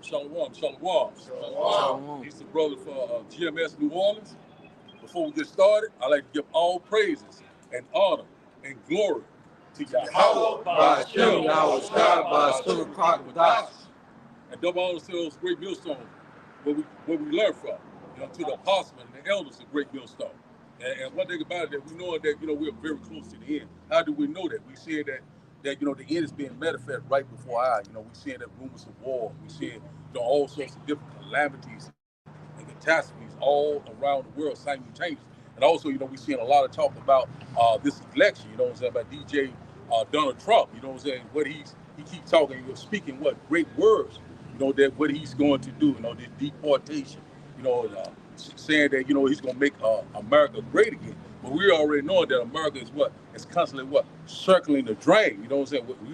Shalom, shalom. Shalom. He's the brother for GMS New Orleans. Before we get started, I'd like to give all praises and honor and glory to Yahweh, Ba'ashem, Yahweh, Ba'ashem, and double honor to those great millstones where we learn from, to the apostles and the elders of great millstone. And one thing about it, that we know that, we're very close to the end. How do we know that? We see that the end is being manifested right before our eyes. We seeing that rumors of war. We seeing, all sorts of different calamities and catastrophes all around the world simultaneously. And also, we seeing a lot of talk about this election, about DJ Donald Trump, what he keeps talking, speaking great words, that what he's going to do, this deportation, saying that, he's going to make America great again. But we already know that America is it's constantly circling the drain.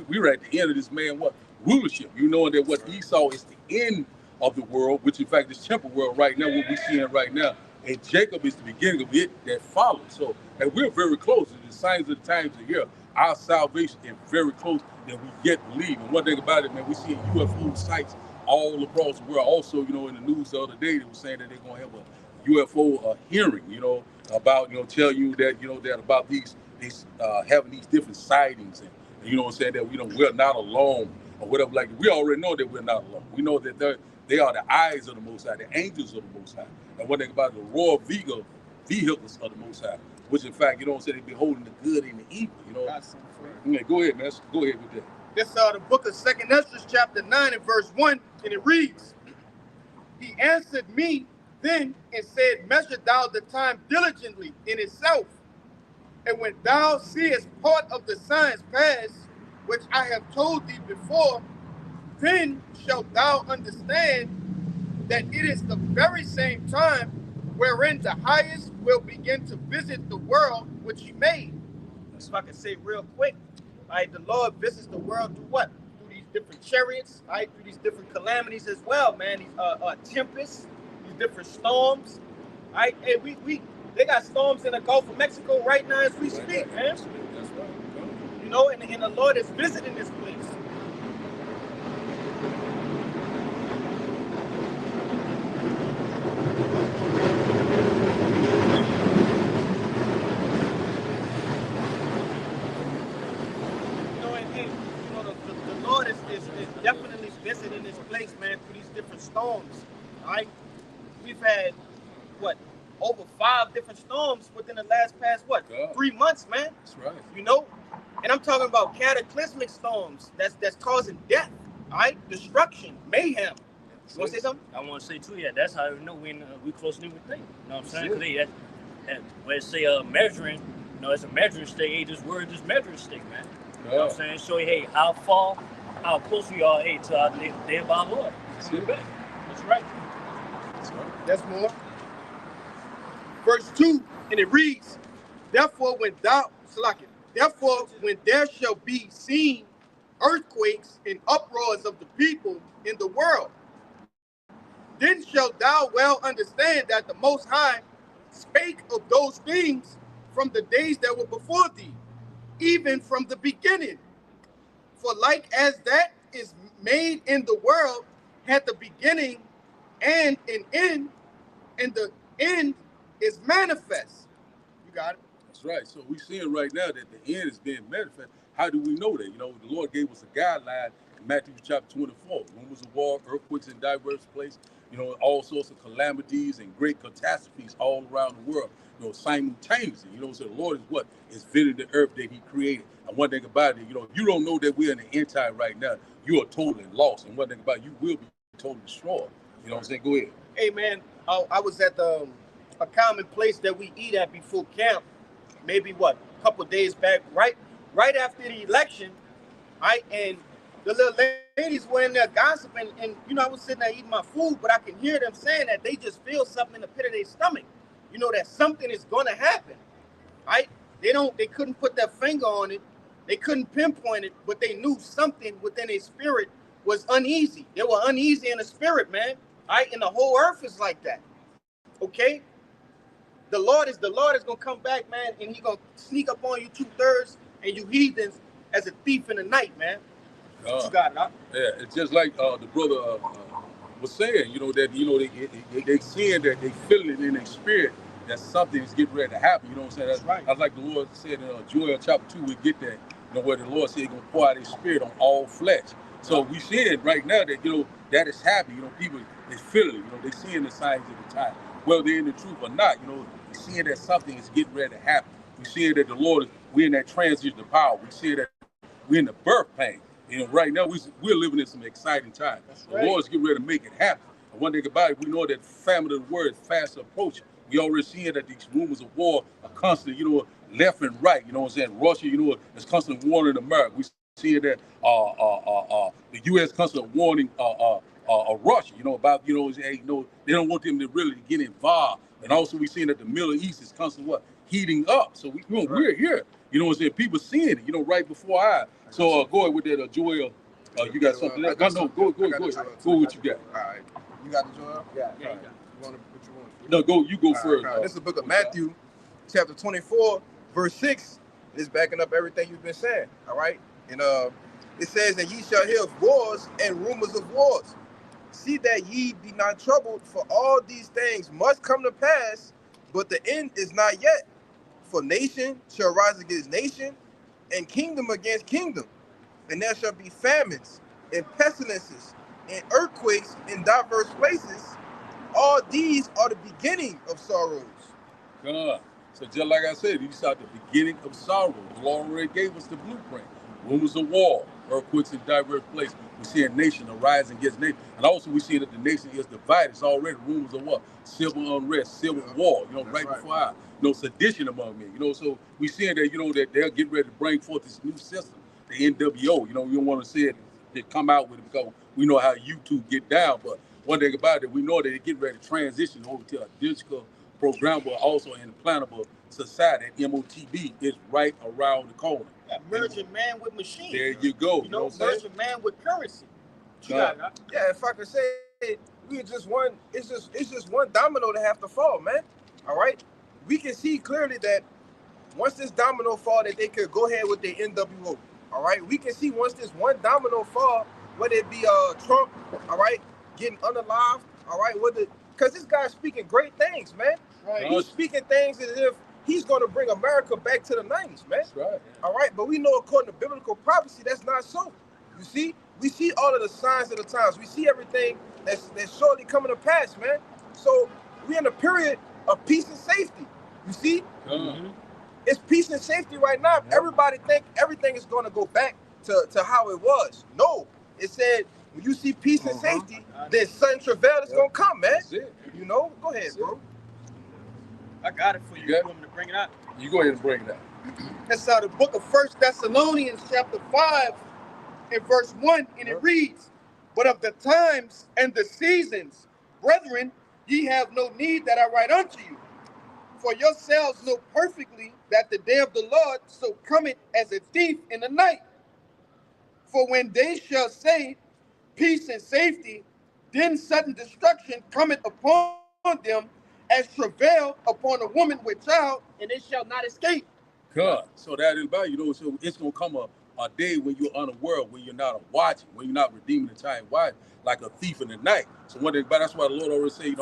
We're at the end of this man, rulership. That what Esau is the end of the world, which in fact is temporal world right now, what we're seeing right now. And Jacob is the beginning of it that follows. So, and we're very close. The signs of the times are here. Our salvation is very close that we yet believe. And one thing about it, man, we see UFO sites all across the world. Also, in the news the other day, they were saying that they're going to have a UFO hearing, about, tell you that, that about these having these different sightings and saying that, we're not alone or whatever. Like, we already know that we're not alone. We know that they are the eyes of the Most High, the angels of the Most High. And one thing about the royal vehicles of the Most High, which in fact, they beholding the good and the evil, Yeah, go ahead, man. Go ahead with that. This is the book of 2nd Esdras, chapter 9 and verse 1, and it reads, He answered me then and said, Measure thou the time diligently in itself. And when thou seest part of the signs pass, which I have told thee before, then shalt thou understand that it is the very same time wherein the highest will begin to visit the world which he made. So I can say real quick, the Lord visits the world through what? Through these different chariots, through these different calamities as well, man. These tempests, these different storms. Hey, they got storms in the Gulf of Mexico right now as we speak, man. That's right. And the Lord is visiting this place. The Lord is definitely visiting this place, man, through these different storms. We've had over 5 different storms within the past 3 months, man. That's right. And I'm talking about cataclysmic storms that's causing death, destruction, mayhem. You want to say something? I want to say too, yeah, that's how we know we closely with things. You know what I'm saying? Because when they say measuring, it's a measuring stick. Hey, this word, this measuring stick, man. You know what I'm saying? Show you, hey, how close we are, to our day of our Lord. That's right. That's right. That's more. Verse 2, and it reads, Therefore, when there shall be seen earthquakes and uproars of the people in the world, then shalt thou well understand that the Most High spake of those things from the days that were before thee, even from the beginning. For like as that is made in the world, had the beginning and an end, and the end is manifest. You got it? That's right. So we're seeing right now that the end is being manifest. How do we know that? The Lord gave us a guideline in Matthew chapter 24. Rumors of war, earthquakes in diverse places, all sorts of calamities and great catastrophes all around the world, simultaneously. So the Lord is visiting the earth that he created. And one thing about it, you don't know that we're in the end time right now. You are totally lost. And one thing about it, you will be totally destroyed. You know what I'm saying? Go ahead. Hey, man, I was at a common place that we eat at before camp, maybe a couple of days back, right after the election, and the little ladies were in there gossiping, and I was sitting there eating my food, but I can hear them saying that they just feel something in the pit of their stomach, that something is going to happen, They couldn't put their finger on it, they couldn't pinpoint it, but they knew something within their spirit was uneasy. They were uneasy in the spirit, man, and the whole earth is like that, okay? The Lord is gonna come back, man, and he's gonna sneak up on you 2/3 and you heathens as a thief in the night, man. You got it, huh? Yeah, it's just like the brother was saying, they seeing that, they feeling it in their spirit that something is getting ready to happen. You know what I'm saying? That's right. That's like the Lord said in Joel chapter 2, we get that, where the Lord said he's going to pour out his spirit on all flesh. So we see it right now that, that is happening. People, they feel it. They seeing the signs of the time. Whether they're in the truth or not, we seeing that something is getting ready to happen. We see that the Lord, we're in that transition of power. We see that we're in the birth pain. Right now we're living in some exciting times. Right. The Lord's getting ready to make it happen. And one thing about it, we know that famine of the word is fast approaching. We already seeing that these rumors of war are constantly, left and right. You know what I'm saying? Russia, is constantly warning America. We see that the U.S. constantly warning Russia, about, they don't want them to really get involved. And also we seeing that the Middle East is constantly heating up. So we're here. You know what I'm saying? People seeing it, right before our eyes. So go ahead with that, Joel. You got something else? No, go ahead. Go what you got. All right. You got the Joel? Yeah. You want to put your one? No, you go first. Right. This is the book of Matthew, chapter 24, verse 6. It's backing up everything you've been saying. All right. And it says, "And ye shall hear of wars and rumors of wars. See that ye be not troubled, for all these things must come to pass, but the end is not yet. For nation shall rise against nation, and kingdom against kingdom. And there shall be famines, and pestilences, and earthquakes in diverse places. All these are the beginning of sorrows." God. So just like I said, these are the beginning of sorrow. The Lord already gave us the blueprint. Rumors of war, earthquakes in diverse places. We see a nation arising against nation. And also we see that the nation is divided. It's already rumors of what? Civil unrest, civil war, right before our, sedition among men. So we seeing that, that they're getting ready to bring forth this new system, the NWO. We don't want to see it to come out with it because we know how YouTube get down. But one thing about it, we know that they're getting ready to transition over to a digital programmable, also implantable society. And MOTB is right around the corner. Merging man with machine. There you go. Merging man with currency. Yeah, if I could say, it's just one domino to have to fall, man. All right, we can see clearly that once this domino fall, that they could go ahead with their NWO. All right, we can see once this one domino fall, whether it be Trump, all right, getting unalived, all right, because this guy's speaking great things, man. Right. He's speaking things as if he's going to bring America back to the 90s, man. That's right. All right, but we know according to biblical prophecy, that's not so. You see, we see all of the signs of the times. We see everything that's shortly coming to pass, man. So we're in a period of peace and safety. You see, it's peace and safety right now. Yeah. Everybody think everything is going to go back to how it was. No, it said when you see peace and safety, then sudden travail is going to come, man. That's it. Go ahead, bro. I got it for you. You want me to bring it out? You go ahead and bring it out. That's the book of 1 Thessalonians chapter 5 and verse 1, and it reads, "But of the times and the seasons, brethren, ye have no need that I write unto you. For yourselves know perfectly that the day of the Lord so cometh as a thief in the night. For when they shall say peace and safety, then sudden destruction cometh upon them as travail upon a woman with child, and it shall not escape." God. So that is about, so it's going to come a day when you're unaware, when you're not watching, when you're not redeeming the time watch, like a thief in the night. So one thing about that's why the Lord always say,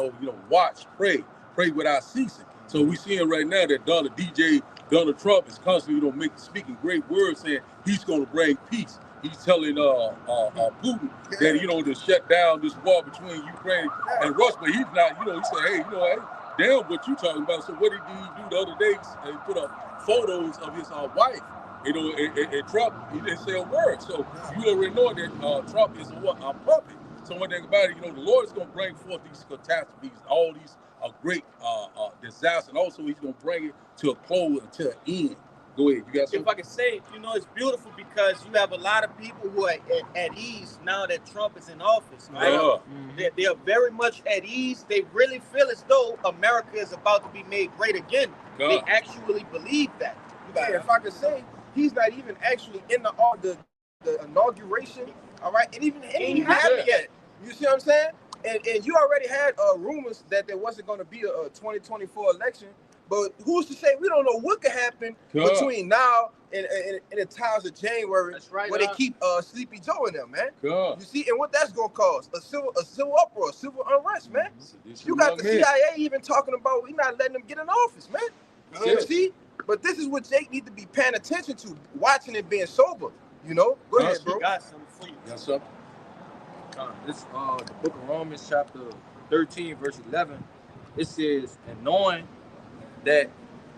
watch, pray without ceasing. So we seeing right now that Donald Trump is constantly, speaking great words, saying he's going to bring peace. He's telling Putin that, to shut down this war between Ukraine and Russia, but he's not, he said, hey, damn what you talking about. So what did he do the other day? He put up photos of his wife, and Trump, he didn't say a word. So you already know that Trump is a puppet. So one thing about it, the Lord is going to bring forth these catastrophes, all these great disasters, and also he's going to bring it to a close and to an end. Go ahead, you got something? If I can say, it's beautiful because you have a lot of people who are at ease now that Trump is in office, right? They are very much at ease. They really feel as though America is about to be made great again. They actually believe that. If I could say, he's not even actually in the inauguration, all right? And even ain't happened yet. You see what I'm saying? And you already had rumors that there wasn't going to be a 2024 election. But who's to say? We don't know what could happen between now in the times of January, That's right, where they keep Sleepy Joe in them, man. God. You see, and what that's gonna cause? A civil uproar, civil unrest, man. This You got young the man. CIA even talking about we not letting them get in office, man. You Good. see, but this is what Jake need to be paying attention to, watching and being sober. You know, go ahead, bro. Got something for you. Yes, sir. This the book of Romans, chapter 13, verse 11. It says, and knowing that,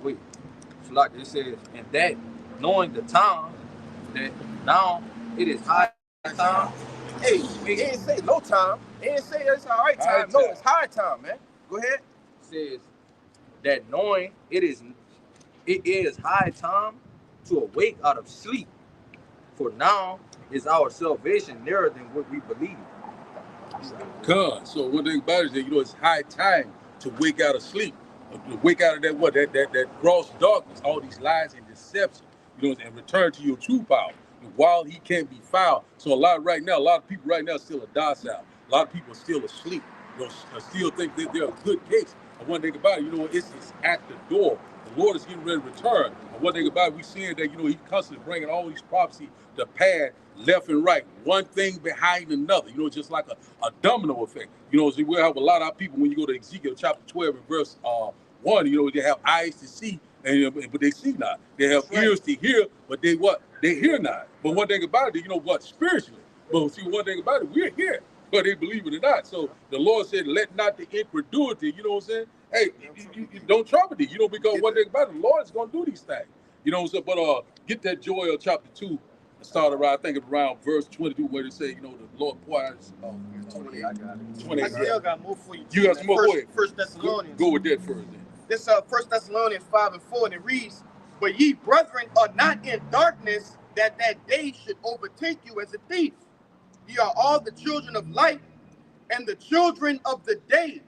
it says, and that knowing the time, that now it is high time. Hey, he didn't say no time. He didn't say it's all right High time. No, time. it's high time, man. Go ahead. Says that knowing it is high time to awake out of sleep, for now is our salvation nearer than what we believe. God. So one thing about it is that, you know, it's high time to wake out of sleep, to wake out of that gross darkness, all these lies and deception, you know, and return to your true power. And while he can't be found, so a lot of people right now still are docile. A lot of people are still asleep. You know, still think that they're a good case. And one thing about it, you know, it's at the door. The Lord is getting ready to return. And one thing about it, we seeing that, you know, he's constantly bringing all these prophecies to pass left and right, one thing behind another, you know, just like a domino effect. You know, so we'll have a lot of people when you go to Ezekiel chapter 12 and verse 1, you know, they have eyes to see, but they see not. They have ears to hear, but they hear not. But one thing about it, you know what, spiritually. But see, one thing about it, we're here, whether they believe it or not. So the Lord said, let not the incredulity, you know what I'm saying? Hey, you don't trouble thee, you know, because one thing about it, the Lord is going to do these things. You know what I'm saying? But get that Joel chapter 2. Started around, I think around verse 22, where they say, you know, the Lord poured out 28. I got it. 28. I still got more for you. You got some more? Go ahead. First Thessalonians. Go with that first then. This First Thessalonians 5 and 4, and it reads, but ye brethren are not in darkness, that day should overtake you as a thief. Ye are all the children of light and the children of the day.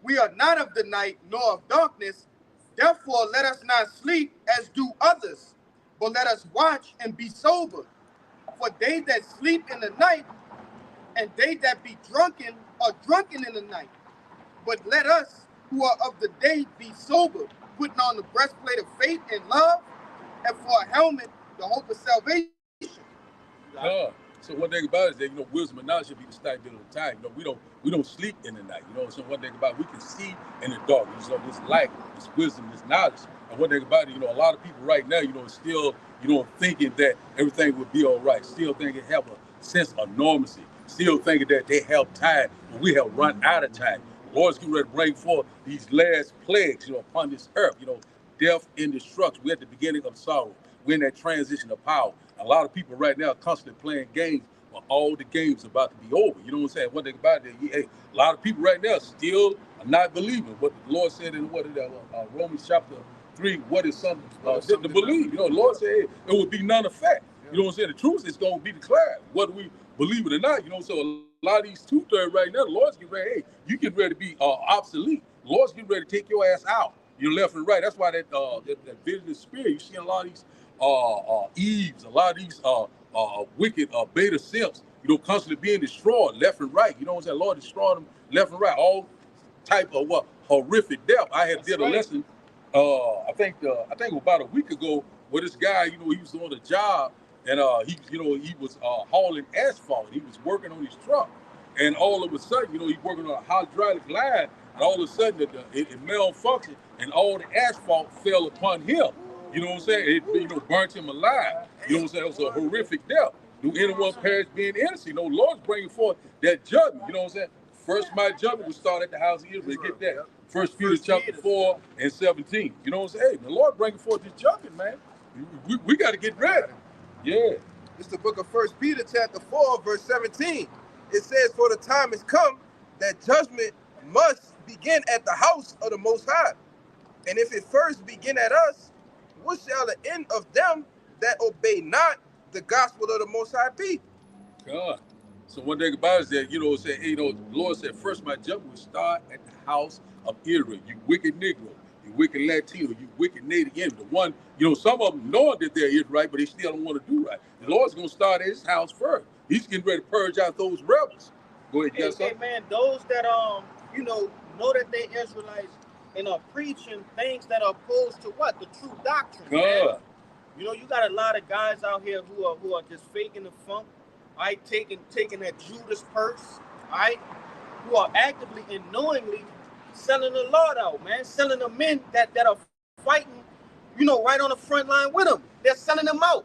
We are not of the night nor of darkness. Therefore let us not sleep as do others, but let us watch and be sober. For they that sleep in the night and they that be drunken are drunken in the night. But let us who are of the day be sober, putting on the breastplate of faith and love, and for a helmet, the hope of salvation. So one thing about it is that, you know, wisdom and knowledge should be the stipend of the time. You know, we don't sleep in the night. You know, so one thing about it, we can see in the dark. You know, this light, this wisdom, this knowledge. And one thing about it, you know, a lot of people right now, you know, still, you know, thinking that everything will be all right. Still thinking have a sense of normalcy. Still thinking that they have time, but we have run out of time. The Lord's getting ready to bring forth these last plagues, you know, upon this earth. You know, death and destruction. We're at the beginning of sorrow. We're in that transition of power. A lot of people right now are constantly playing games, but all the games are about to be over. You know what I'm saying? One thing about it, hey, a lot of people right now still are not believing what the Lord said in Romans chapter 3. What is something to believe? You know, the Lord said, hey, it would be none effect. You know what I'm saying? The truth is going to be declared, whether we believe it or not. You know, so a lot of these 2/3 right now, the Lord's getting ready. Hey, you get ready to be obsolete. The Lord's getting ready to take your ass out. You're left and right. That's why that vision of spirit. You see a lot of these Eves, a lot of these wicked beta simps, you know, constantly being destroyed left and right. You know what I'm saying? Lord destroyed them left and right. All type of horrific death. I had did a lesson. I think about a week ago, where this guy, you know, he was on a job, and he was hauling asphalt. He was working on his truck, and all of a sudden, you know, he's working on a hydraulic line, and all of a sudden it malfunctioned, and all the asphalt fell upon him. You know what I'm saying? It, you know, burnt him alive. You know what I'm saying? It was a horrific death. Do anyone perish being innocent? You know, the Lord's bringing forth that judgment. You know what I'm saying? First, my judgment will start at the house of Israel. Get that. First Peter chapter 4 and 17. You know what I'm saying? Hey, the Lord bringing forth this judgment, man. We got to get ready. Yeah. It's the book of First Peter chapter 4, verse 17. It says, for the time has come that judgment must begin at the house of the Most High. And if it first begin at us, what shall the end of them that obey not the gospel of the Most High be? God. So one thing about it is that, you know, say, hey, you know, the Lord said, first my judgment will start at the house of Israel. You wicked Negro, you wicked Latino, you wicked Native Indian. The one, you know, some of them know that they're Israelite, but they still don't want to do right. The Lord's going to start at his house first. He's getting ready to purge out those rebels. Go ahead, yes, sir. Hey, man, those that you know that they're Israelites and are preaching things that are opposed to what? The true doctrine. God. You know, you got a lot of guys out here who are just faking the funk, all right, taking that Judas purse, all right, who are actively and knowingly selling the Lord out, man, selling the men that are fighting, you know, right on the front line with them. They're selling them out.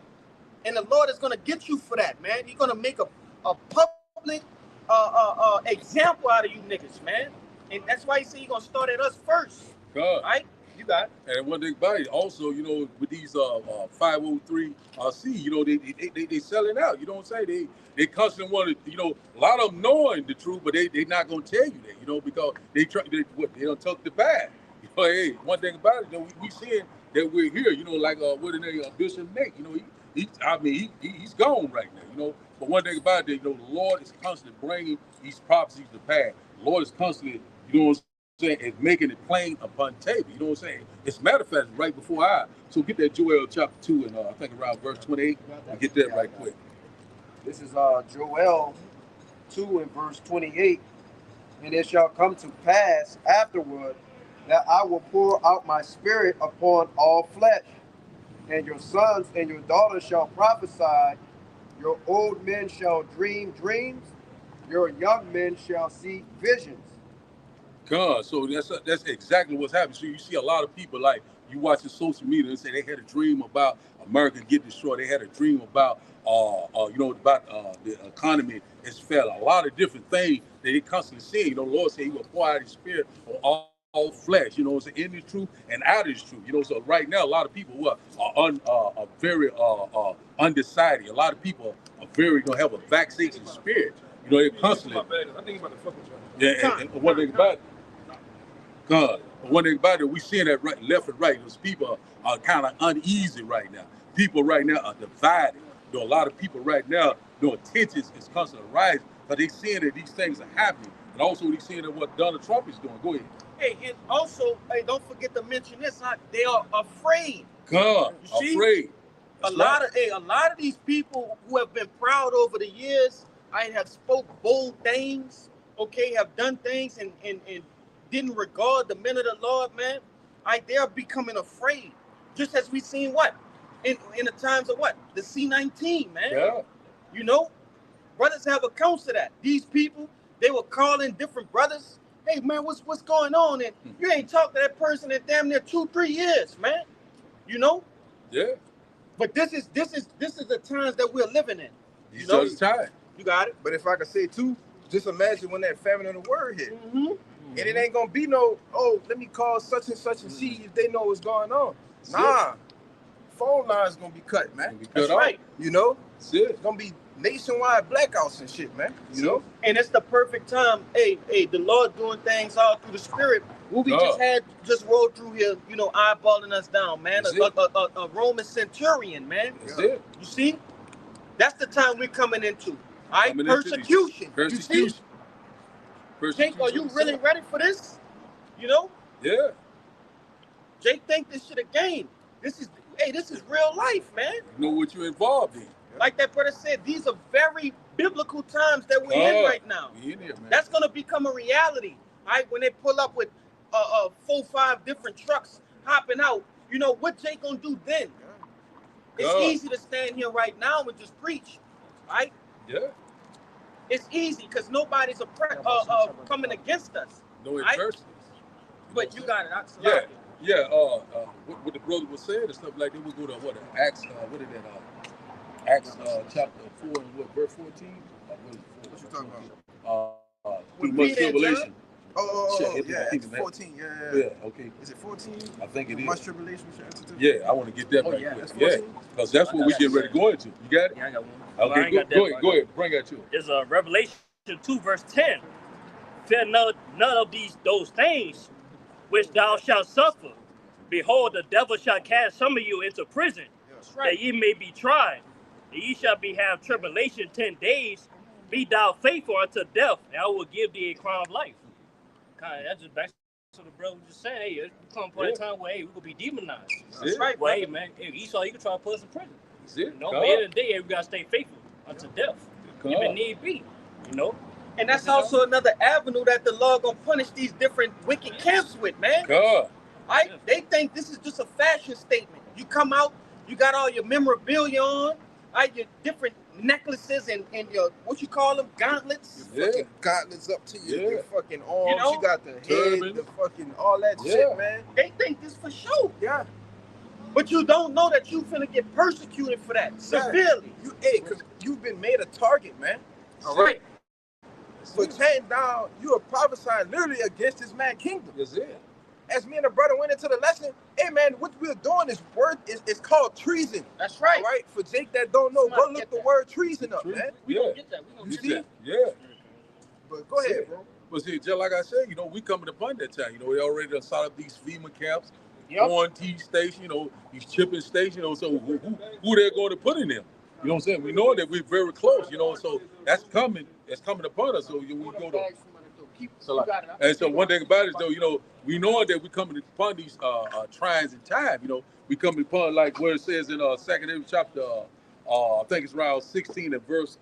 And the Lord is going to get you for that, man. He's going to make a public example out of you niggas, man. And that's why he said he's going to start at us first. God. Right? You got it. And one thing about it, also, you know, with these 503C, you know, they selling out. You know what I'm saying? They constantly want to, you know, a lot of them knowing the truth, but they not gonna tell you that, you know, because they don't tuck the bag. You know, hey, one thing about it, you know, we seeing that we're here, you know, like what in there, Bishop Nate, you know, he's gone right now, you know. But one thing about it, you know, the Lord is constantly bringing these prophecies to pass. The Lord is constantly, you know what I'm saying, is making it plain upon table. You know what I'm saying? It's a matter of fact, right before I. So get that Joel chapter 2 and I think around verse 28. Get that right quick. This is Joel 2 and verse 28. And it shall come to pass afterward that I will pour out my spirit upon all flesh, and your sons and your daughters shall prophesy, your old men shall dream dreams, your young men shall see visions. God, so that's exactly what's happening. So you see a lot of people, like, you watching social media and say they had a dream about America getting destroyed. They had a dream about you know, about the economy has fell. A lot of different things that they constantly see. You know, the Lord said he will pour out his spirit on all flesh, you know, it's in the truth and out of the truth. You know, so right now a lot of people who are very undecided. A lot of people are very gonna have a vexation spirit. You know, they constantly. I think about the fucking job. Yeah, and one thing about it, God, one thing about it, we seeing that right, left and right. Those people are kind of uneasy right now. People right now are divided. You know, a lot of people right now, their tensions is constantly rising, but they seeing that these things are happening, and also they seeing that what Donald Trump is doing. Go ahead. Hey, and also, hey, don't forget to mention this. They are afraid. God, afraid. A lot of these people who have been proud over the years, have spoke bold things, okay, have done things and didn't regard the men of the Lord, man. They are becoming afraid. Just as we seen what? In the times of what? The C-19, man. Yeah. You know? Brothers have accounts of that. These people, they were calling different brothers. Hey, man, what's going on? And you ain't talked to that person in damn near 2-3 years, man. You know? Yeah. But this is the times that we're living in. These are the times. You got it. But if I could say too, just imagine when that famine of the word hit. Mm-hmm. And it ain't gonna be no, oh, let me call such and such and see if they know what's going on. Nah. Phone lines gonna be cut, man. That's right. You know? It's gonna be nationwide blackouts and shit, man. You know? And it's the perfect time. Hey, the Lord doing things all through the Spirit. What we just rolled through here, you know, eyeballing us down, man. A Roman centurion, man. That's it. You see? That's the time we're coming into. All right? Persecution. Persecution. Jake, are you really ready for this? You know? Yeah. Jake think this shit a game. This is real life, man. You know what you're involved in. Like that brother said, these are very biblical times that we're in right now. We in here, man. That's gonna become a reality. All right, when they pull up with 4-5 different trucks hopping out, you know what Jake gonna do then? It's easy to stand here right now and just preach, right? Yeah. It's easy because nobody's coming against us. No adversity. But you got it. Yeah. Yeah. What the brother was saying and stuff like that. We go to what Acts. What is that? Acts chapter 4 and what verse 14. What you talking about? Through much tribulation. Yeah, Acts 14. Yeah. Okay. Is it 14? I think it is. Much tribulation. Yeah, I want to get that right quick. That's 14? Yeah, because that's what we get ready to go into. You got it? Yeah, I got one. Okay, go ahead. Bring that to it. It's Revelation 2 verse 10. Fear none of those things which thou shalt suffer. Behold, the devil shall cast some of you into prison, that ye may be tried. And ye shall have tribulation 10 days. Be thou faithful unto death, and I will give thee a crown of life. That's just back to the brother just saying, hey, it's come point in time where, hey, we're going to be demonized. That's right. Well, hey, man, hey, Esau, you can try to put us in prison. That's it. You know, but at the end of the day, we got to stay faithful unto death. Even need be, you know. And that's also another avenue that the Lord gonna punish these different wicked camps with, man. God. They think this is just a fashion statement. You come out, You got all your memorabilia on, your different necklaces and your, what you call them, gauntlets. Your fucking gauntlets up to your fucking arms. You know? You got the head, Turban. the fucking, all that shit, man. They think this for show. Yeah. But you don't know that you finna get persecuted for that severely. Because you've been made a target, man. All right. For tearing down, you are prophesying literally against this mad kingdom. That's it. As me and the brother went into the lesson, hey man, what we're doing is it's called treason. That's right. All right. For Jake that don't know, go look the word treason up, man. We gonna get that. We gonna You get see? that. Yeah. But go ahead, bro. But see, just like I said, you know, we coming upon that time. You know, they already done set up these FEMA camps, Yep. quarantine station, you know, these chipping stations, you know, so who they're going to put in them? You know what I'm saying? We know that we're very close, you know, so that's coming upon us. So we go to. So like, and so one thing about it is though, you know, we know that we coming upon these trials in time. You know, we coming upon like where it says in 2nd chapter, I think it's around 16 and verse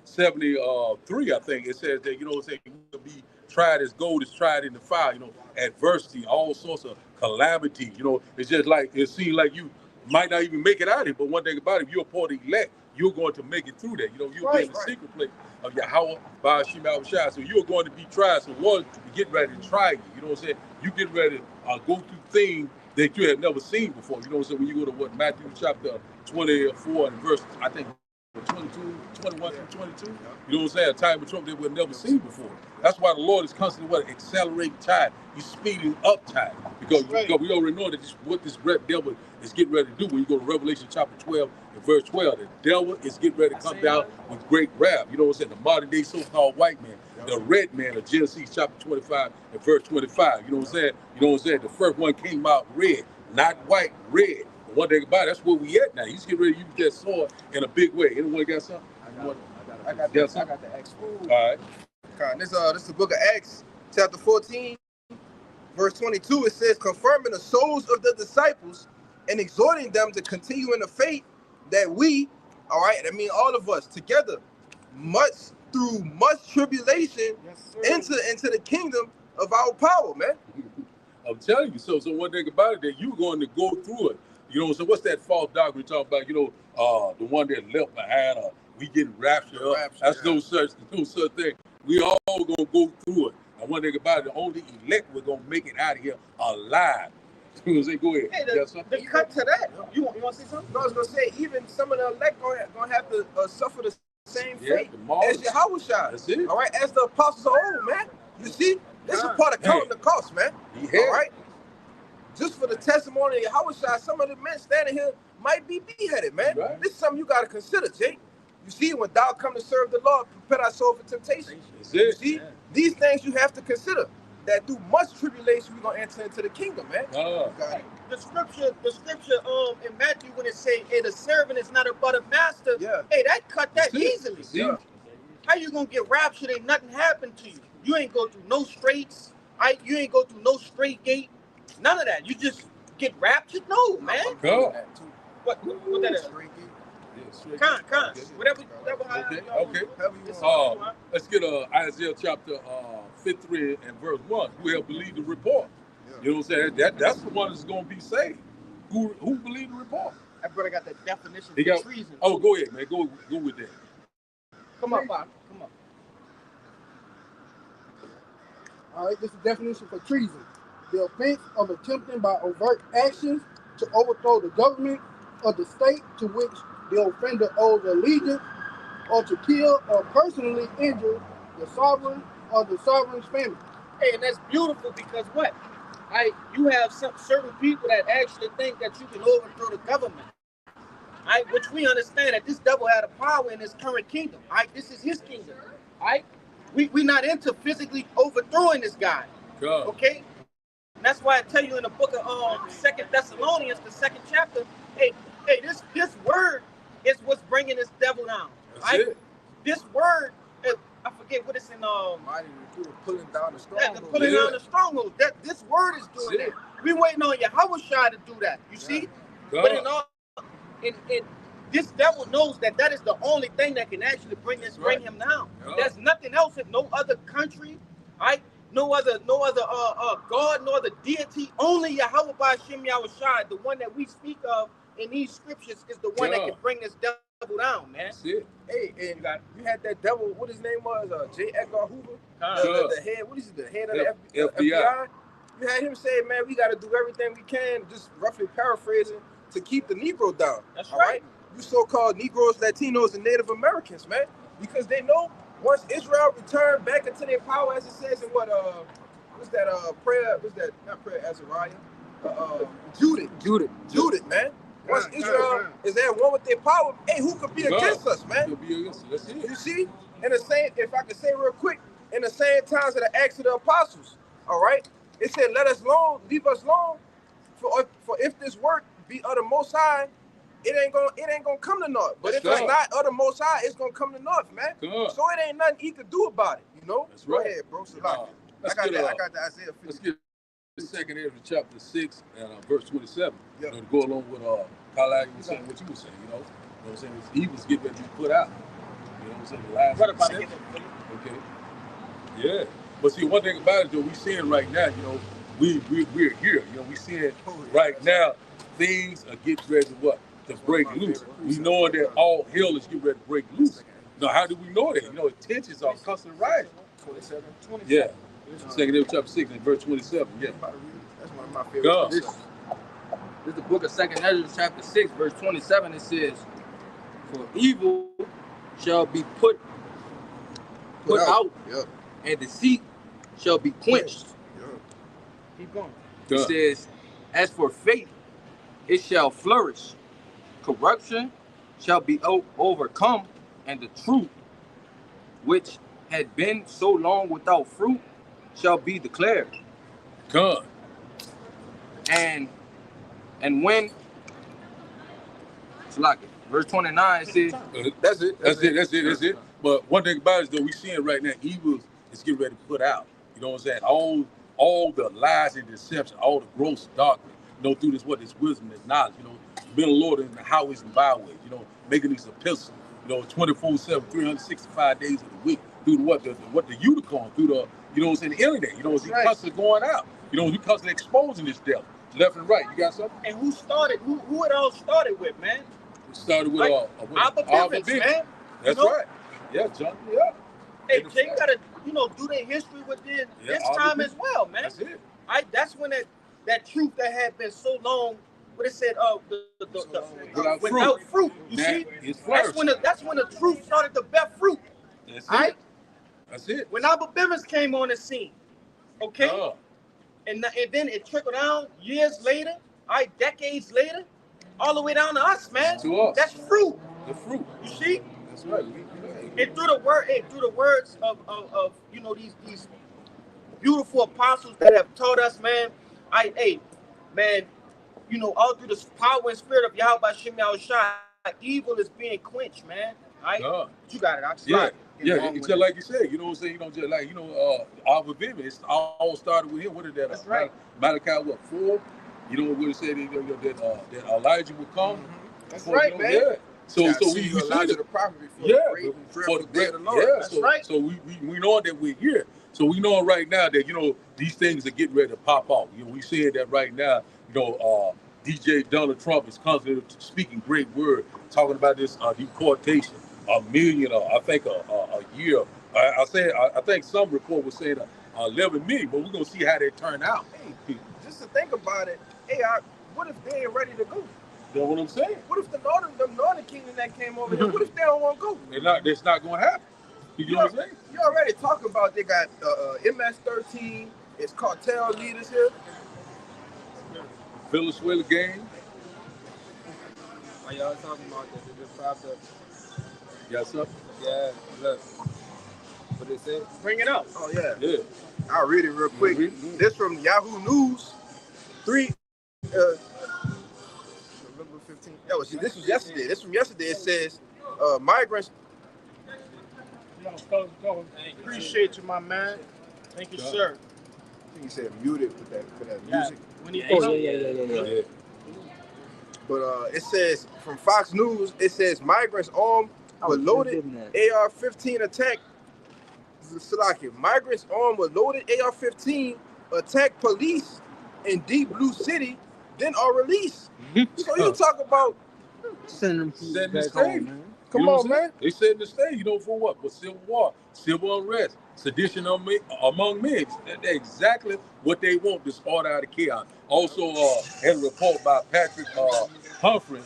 73. I think it says that, you know, what I'm saying, you will be tried as gold is tried in the fire. You know, adversity, all sorts of calamity. You know, it's just like it seems like you might not even make it out of it. But one thing about it, if you're a part of the elect, you're going to make it through that. You know, you'll be in the secret place of Yahweh by Hashem Al-Shai. So you're going to be tried. So one, get ready to try you. You know what I'm saying? You get ready to go through things that you have never seen before. You know what I'm saying? When you go to Matthew chapter 24 and verse, I think, 22, 21 through 22. You know what I'm saying? A time of trouble that we've never seen before. That's why the Lord is constantly accelerating time. He's speeding up time. Because we already know that what this devil is getting ready to do. When you go to Revelation chapter 12 and verse 12, the devil is getting ready to come down with great wrath. You know what I'm saying? The modern day so-called white man, the red man of Genesis chapter 25 and verse 25. You know what I'm saying? You know what I'm saying? The first one came out red, not white, red. One thing about it, that's where we at now. He's getting ready to use that sword in a big way. Anyone got something? I got the Acts. All right. This is the book of Acts, chapter 14, verse 22. It says, confirming the souls of the disciples and exhorting them to continue in the faith that we, all right, I mean all of us together, through much tribulation, into the kingdom of our power, man. I'm telling you. So one thing about it, that you're going to go through it. You know, so what's that false doctrine we talking about? You know, the one that left behind, we getting raptured up. That's no such thing. We all gonna go through it. And one thing about it, the only elect we're gonna make it out of here alive. You know, say, go ahead. Hey, the cut to that. You want to say something? No, I was gonna say even some of the elect gonna have to suffer the same fate as Yahweh. That's it. All right, as the apostles of old, man. You see, this is part of counting the cost, man. All right. Just for the testimony of Yahweh, some of the men standing here might be beheaded, man. Right. This is something you got to consider, Jake. You see, when thou come to serve the Lord, prepare our soul for temptation. You see, these things you have to consider. That through much tribulation, we're going to enter into the kingdom, man. The scripture in Matthew, when it say, hey, the servant is not above the master, hey, that cut that easily. How you going to get raptured? Ain't nothing happened to you. You ain't go through no straits. You ain't go through no straight gate. None of that. You just get raptured? No, man. What that is? Whatever. Okay. Let's get Isaiah chapter 53 and verse 1. Who have believed the report? You know what I'm saying? That's the one that's going to be saved. Who believed the report? That brother got the definition of treason. Oh, go ahead, man. Go with that. Come on, Bob. Come on. All right, this is the definition for treason. The offense of attempting by overt actions to overthrow the government of the state to which the offender owes allegiance, or to kill or personally injure the sovereign or the sovereign's family. Hey, and that's beautiful because what? You have some certain people that actually think that you can overthrow the government. Which we understand that this devil had a power in his current kingdom. This is his kingdom. We're not into physically overthrowing this guy. Okay? That's why I tell you in the book of 2nd Thessalonians, the 2nd chapter, hey, this word is what's bringing this devil down. This word, I forget what it's in. Pulling down the stronghold. Pulling down the stronghold. This word is doing that. We waiting on Yahweh to do that. You see, but in this devil knows that is the only thing that can actually bring him down. There's nothing else. No other country, no other God, no other deity. Only Yahweh by Hashem Yahushua, the one that we speak of, in these scriptures is the one that can bring this devil down, man. That's it. Hey, and you had that devil, what his name was, J. Edgar Hoover, the head, what is he, the head of the FBI? You had him say, man, we got to do everything we can, just roughly paraphrasing, to keep the Negro down. That's all right. You so-called Negroes, Latinos, and Native Americans, man, because they know once Israel returned back into their power, as it says in what's that prayer? What's that? Not prayer, Azariah. Judith, man. Once Israel is at one with their power, hey, who could be against us, man? Could be against us. That's it. You see, in the same, if I could say real quick, in the same times of the Acts of the Apostles, all right, it said, "Let us alone, leave us alone, for if this work be of the Most High, it ain't gonna come to naught. But if it's not of the Most High, it's gonna come to naught, man. So it ain't nothing he could do about it, you know." That's Go right. ahead, bro. I got the Isaiah 50. Let's get the second Ezra chapter 6 and verse 27. You know, to go along with Kyle, you were saying what you were saying. You know what I'm saying? He was getting ready to be put out. You know what I'm saying? The last okay. Yeah. But see, one thing about it, though, we seeing right now, you know, we're here. You know, we seeing right now things are getting ready to what? To break loose. We know that all hell is getting ready to break loose. Now, how do we know that? You know, tensions are constantly rising. 27. Yeah. Second Ezra chapter 6 and verse 27. Yeah. That's one of my favorite. This is the book of Second Ezra chapter 6, verse 27. It says, "For evil shall be put out, and deceit shall be quenched." Keep going. It says, "As for faith, it shall flourish. Corruption shall be overcome, and the truth, which had been so long without fruit, shall be declared." God. And when it's like it. Verse 29 says, That's it. But one thing about it is that we seeing right now, evil is getting ready to put out. You know what I'm saying? All the lies and deception, all the gross darkness, you know, through this wisdom, this knowledge, you know, being a Lord in the highways and byways, you know, making these epistles, you know, 24/7, 365 days of the week, through the unicorn, through the, you know what I'm saying, the internet, you know, it's constantly going out. You know, we constantly exposing this devil, left and right. You got something? And who it all started with, man? It started with Abba Bivens, man. That's right. Yeah, John. Yeah. Hey, they gotta, you know, do their history with this time as well, man. That's it. That's when that truth that had been so long, what it said, without fruit. You see, that's when the truth started to bear fruit. That's it. Right? That's it. When Abba Bivens came on the scene, okay, and then it trickled down years later, decades later, all the way down to us, man. To us. That's fruit. The fruit. You see? That's right. And through the words of you know, these beautiful apostles that have taught us, man. Man, you know, all through the power and spirit of Yahweh Shem Yahushua, evil is being quenched, man. You got it. Yeah, just like you said, you know what I'm saying? You know, just like, you know, Abba Bivens, it all started with him. What is that? That's right. Malachi, 4? You know what it said that Elijah would come? That's right, man. Yeah. So we Elijah the prophet before the day of the Lord. Yeah, that's right. So we know that we're here. So we know right now that, you know, these things are getting ready to pop off. You know, we seeing that right now. You know, DJ Donald Trump is constantly speaking great word, talking about this deportation, 1 million, I think a year. I think some report was saying 11 million, but we're gonna see how they turn out. Hey, just to think about it, what if they ain't ready to go? That's what I'm saying. What if the northern kingdom that came over here? What if they don't want to go? It's not gonna happen. You know what I'm saying? You already talking about they got MS-13. It's cartel leaders here. Venezuela gang. Why y'all talking about that? They just popped up. You got something? Yeah, look. What they say? Bring it up. Oh yeah. Yeah. I'll read it real quick. This from Yahoo News. November 15th. This was yesterday. This from yesterday. It says migrants. Appreciate you, my man. Thank you, sir. I think he said muted for that music. yeah. But it says from Fox News, it says migrants armed with loaded AR-15 attack. Migrants armed with loaded AR-15 attack police in Deep Blue City then are released. So you talk about Send them Setting the back stage. home, man. Come You know on, what I'm saying? man. They setting the stage, you know, for what? For civil war, civil unrest, sedition among men. That's exactly what they want, this order out of chaos. Also, had a report by Patrick Humphrey.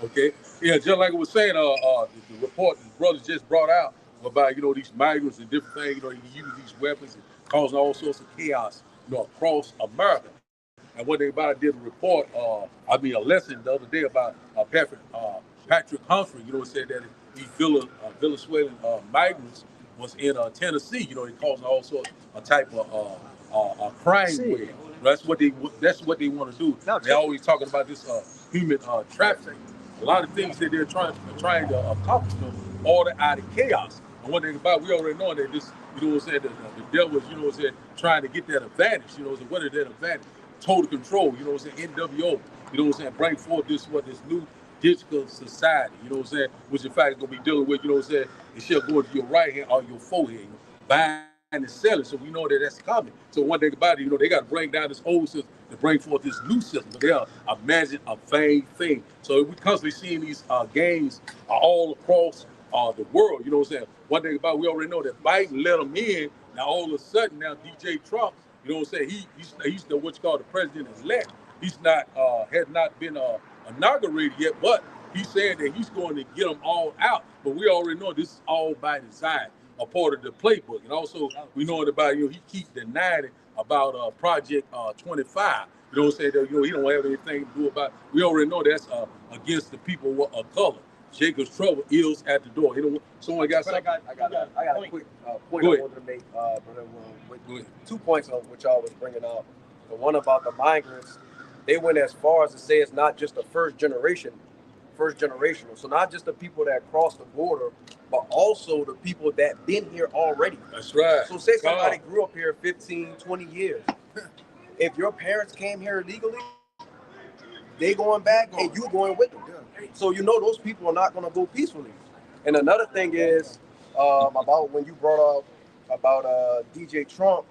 Okay, yeah, just like I was saying, the report the brothers just brought out about these migrants and different things. You use these weapons and causing all sorts of chaos, across America. And what they about did a report, a lesson the other day about Patrick Humphrey. Said that these Venezuelan migrants was in Tennessee. They causing all sorts of type of crime wave. That's what they want to do. They're always talking about this human trafficking. A lot of things that they're trying to accomplish, order out of chaos. And one thing about we already know that this, the devil is, trying to get that advantage. What is that advantage? Total control. NWO. Bring forth this new digital society. Which in fact is gonna be dealing with. It shall go to your right hand or your forehead. Buying and selling. So we know that that's coming. So one thing about it, they got to bring down this old system to bring forth this new system. But they are imagine a vain thing. So we constantly seeing these games all across the world. One thing about it, we already know that Biden let them in. Now all of a sudden, now DJ Trump, he's the what's called the president-elect. He's not has not been inaugurated yet, but he's saying that he's going to get them all out. But we already know this is all by design, a part of the playbook. And also, we know about, he keeps denying it about Project 25. That, he don't have anything to do about it. We already know that's against the people of color. Jacob's trouble is at the door. Someone got something? I got a quick point I wanted to make, with 2 points on which y'all was bringing up. The one about the migrants, they went as far as to say it's not just the first generational. So not just the people that crossed the border, but also the people that been here already. That's right. So say somebody grew up here 15, 20 years. If your parents came here illegally, they going back and you going with them. So those people are not going to go peacefully. And another thing is about when you brought up about DJ Trump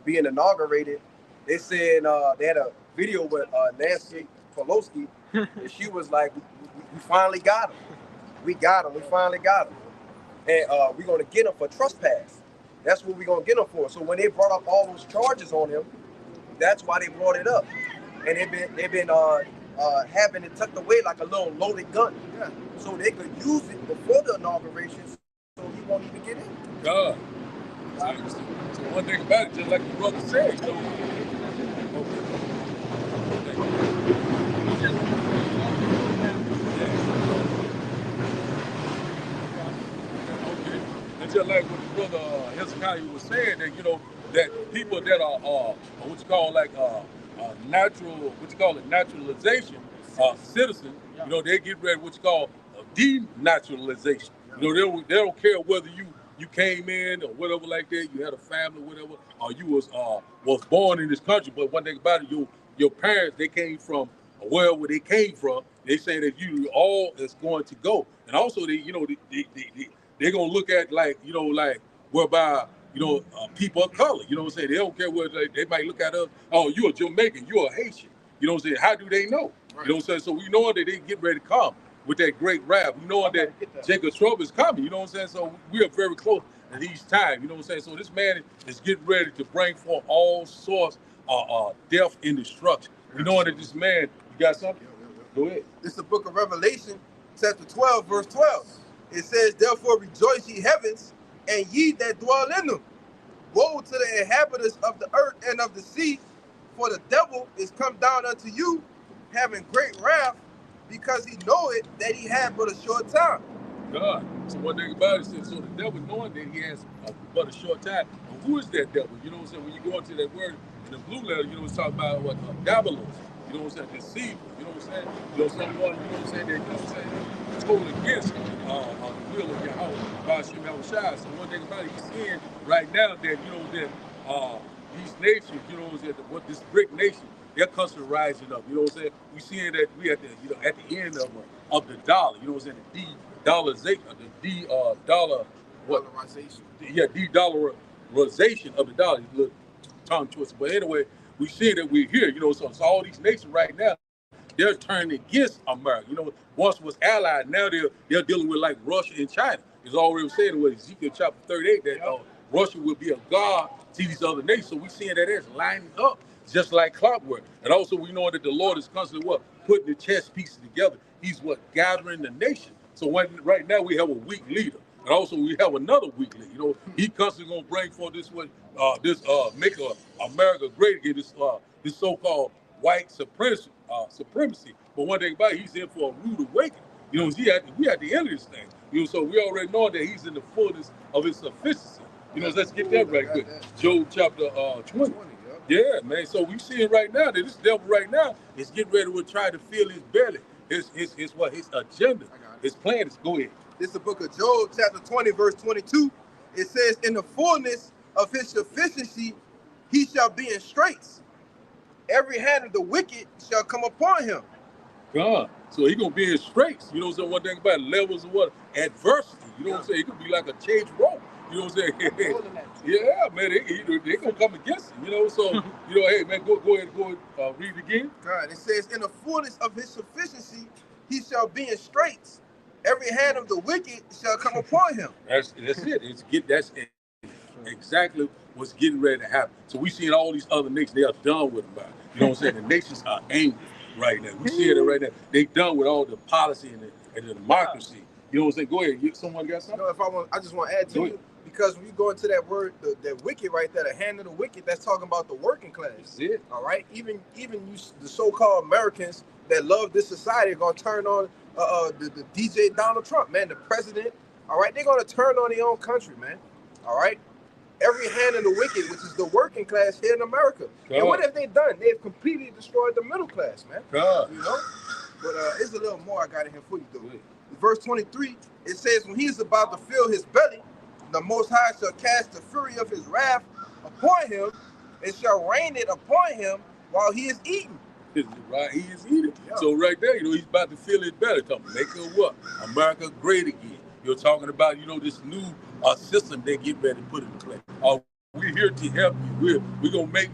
being inaugurated, they said they had a video with Nancy Pelosi, and she was like, we finally got him. We finally got him. And we're going to get him for trespass. That's what we're going to get him for. So when they brought up all those charges on him, that's why they brought it up. And they've been having it tucked away like a little loaded gun. Yeah. So they could use it before the inauguration so he won't even get in. God. So one thing about it, just like the brother said, and just like what the brother Hezekiah was saying, that that people that are what you call naturalization citizen, they get ready what you call denaturalization. They don't care whether you came in or whatever like that, you had a family, whatever, or you was born in this country. But one thing about it, your parents, they came from wherever they came from. They say that you all is going to go, and also they're gonna look at whereby people of color. You know what I'm saying? They don't care whether they might look at us. Oh, you're a Jamaican, you're a Haitian. You know what I'm saying? How do they know? Right. You know what I'm saying? So we know that they get ready to come with that great rap. We know that Jacob Trouble is coming. You know what I'm saying? So we are very close at these times. You know what I'm saying? So this man is getting ready to bring forth all sorts of death and destruction. We know that this man, you got something? Go ahead. It's the book of Revelation, chapter 12, verse 12. It says, therefore rejoice ye heavens, and ye that dwell in them. Woe to the inhabitants of the earth and of the sea, for the devil is come down unto you, having great wrath, because he knoweth that he had but a short time. God. So one thing about it says, so the devil knowing that he has but a short time. And who is that devil? You know what I'm saying? When you go into that word in the blue letter, you know it's talking about what Babylon. You know what I'm saying? Deceiver. You know what I'm saying? You know someone, you know what I'm saying, that, you know what I'm saying, told against the will of Yahweh, by Shem Yahushua. So one thing about it, he's seeing right now that, you know, that these nations, you know what I'm saying, what this brick nation, they're constantly rising up. You know what I'm saying? We seeing that we at the, you know, at the end of the dollar, you know what I'm saying, the de-dollarization, the dollar, what? Dollarization. Yeah, de-dollarization of the dollar. It's a little tongue twister. But anyway, we see that we're here, you know, so all these nations right now, they're turning against America. You know, once was allied, now they're dealing with like Russia and China. It's already said in Ezekiel chapter 38 that Russia will be a god to these other nations. So we seeing that it's lining up just like clockwork. And also we know that the Lord is constantly what? Putting the chess pieces together. He's what? Gathering the nation. So right now we have a weak leader. And also we have another weak leader. You know, he constantly gonna bring forth this way, make America great again, this so-called white supremacy. But one thing about it, he's in for a rude awakening. You know, we at the end of this thing. You know, so we already know that he's in the fullness of his sufficiency. You know, let's get that right quick. Job chapter 20. Yeah, man. So we see it right now that this devil right now is getting ready to try to fill his belly. His agenda, his plan is go ahead. This is the book of Job, chapter 20, verse 22. It says, in the fullness of his sufficiency, he shall be in straits. Every hand of the wicked shall come upon him. God. So he gonna be in straits. You know what I'm saying? One thing about levels of what? Adversity. You know what I'm saying? It could be like a change rope. You know what I'm saying? Yeah, man, they gonna come against him, you know. So, you know, hey man, go ahead read it again. God, it says, in the fullness of his sufficiency, he shall be in straits. Every hand of the wicked shall come upon him. That's it. That's exactly what's getting ready to happen. So we seeing all these other nations, they are done with them. You know what I'm saying? The nations are angry right now. We see it right now. They done with all the policy and the democracy. You know what I'm saying? Go ahead. Someone got something? No, I just want to add to you, because when you go into that word, that wicked right there, the hand of the wicked, that's talking about the working class. That's it. All right. Even you, the so-called Americans that love this society, are gonna turn on the DJ Donald Trump, man, the president. All right, they're gonna turn on their own country, man. All right. Every hand of the wicked, which is the working class here in America. God. And what have they done? They've completely destroyed the middle class, man. God. You know. But it's a little more I got in here for you, though. Verse 23, it says, when he is about to fill his belly, the Most High shall cast the fury of his wrath upon him, and shall rain it upon him while he is eating. Right, he is eating. Yeah. So right there, you know, he's about to fill his belly. Talking, make her what? America great again. You're talking about, you know, this new system they get ready to put in place. We're here to help you. We're gonna make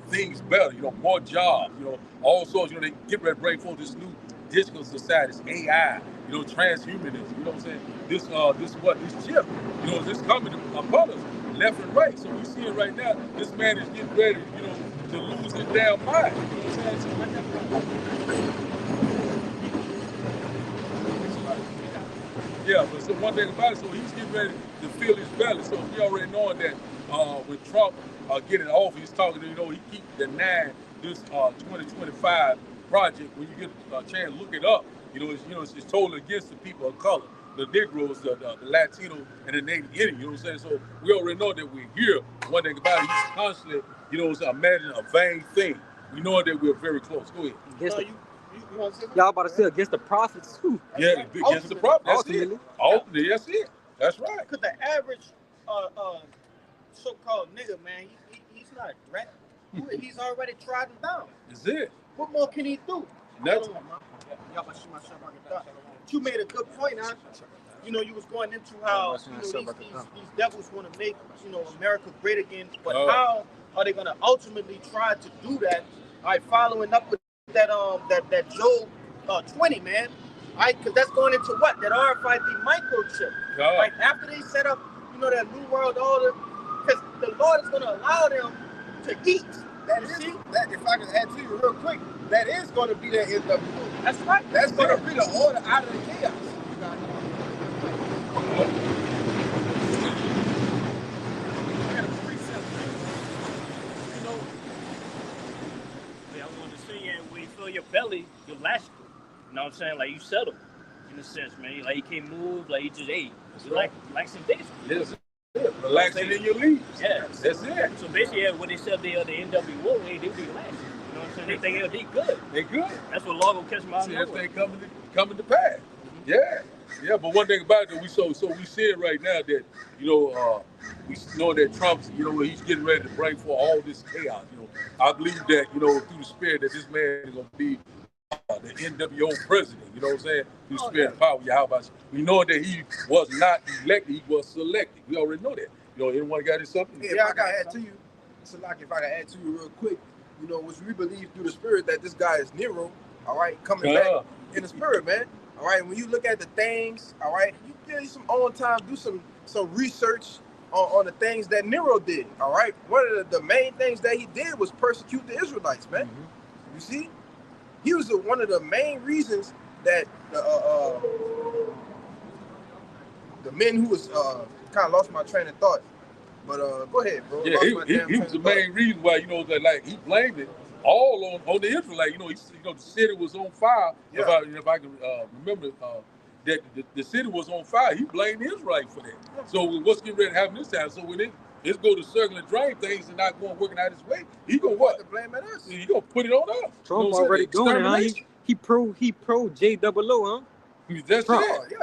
things better. You know, more jobs. You know, all sorts. You know, they get ready to bring forth this new digital society, this AI. You know, transhumanism. You know what I'm saying? This chip. You know, this coming upon us left and right. So we see it right now. This man is getting ready, you know, to lose his damn mind. You know what I'm saying? Yeah, but so one thing about it, so he's getting ready to fill his belly. So we already know that when Trump get in office, he's talking to, you know, he keep denying this 2025 project. When you get a chance, look it up. It's totally against the people of color, the Negroes, the Latinos, and the Native Indians. You know what I'm saying? So we already know that we're here. One thing about it, he's constantly, you know, imagining a vain thing. We know that we're very close. Go ahead. Y'all about to say against the prophets too. Yeah, against the prophets. That's it. Ultimately, that's it. That's right. Because the average so-called nigga, man, he's not a threat. He's already trodden down. That's it. What more can he do? Nothing. You made a good point, huh? You know, you was going into how these devils want to make, you know, America great again, but how are they going to ultimately try to do that? All right, following up with that Job 20, man. All right, because that's going into what? That RFID microchip. Right after they set up, you know, that New World Order, because the Lord is going to allow them to eat. That, if I can add to you real quick, that is going to be the NWO. That's right. That's going to be the order out of the chaos. know what I'm saying? Like you settled in a sense, man. Like you can't move, like you just ate. You like some days. Yes. Relaxing in your leaves. Yeah. That's it. So basically, what they said the NWO, they relaxing. You know what I'm saying? They think they good. They good. That's what Law gonna catch them out. See everything coming to pass. Yeah. Yeah, but one thing about it, that we see it right now that, you know, we know that Trump's, you know, he's getting ready to bring forth all this chaos. You know, I believe that, you know, through the spirit that this man is gonna be the NWO president. You know what I'm saying? Through the spirit of power. How about we know that he was not elected, he was selected. We already know that. You know, anyone got this something? Yeah, if I gotta add to you, so like if I can add to you real quick, you know, which we believe through the spirit that this guy is Nero, all right, coming back in the spirit, man. All right, when you look at the things, all right, you get some own time, do some research on the things that Nero did, all right? One of the main things that he did was persecute the Israelites, man. Mm-hmm. You see? He was one of the main reasons that the men who was kind of lost my train of thought. But go ahead, bro. Yeah, he was the main reason why, you know, that like he blamed it all on the Israelites. You know, the city was on fire. Yeah. If I can remember that the city was on fire, he blamed the Israelites for that. Yeah. So what's getting ready to happen this time? So when it's go to circle and drain things and not working out his way, he gonna what? To blame at us. He gonna put it on us. Trump you know already doing it, huh? He pro JOO, huh? That's Trump. it.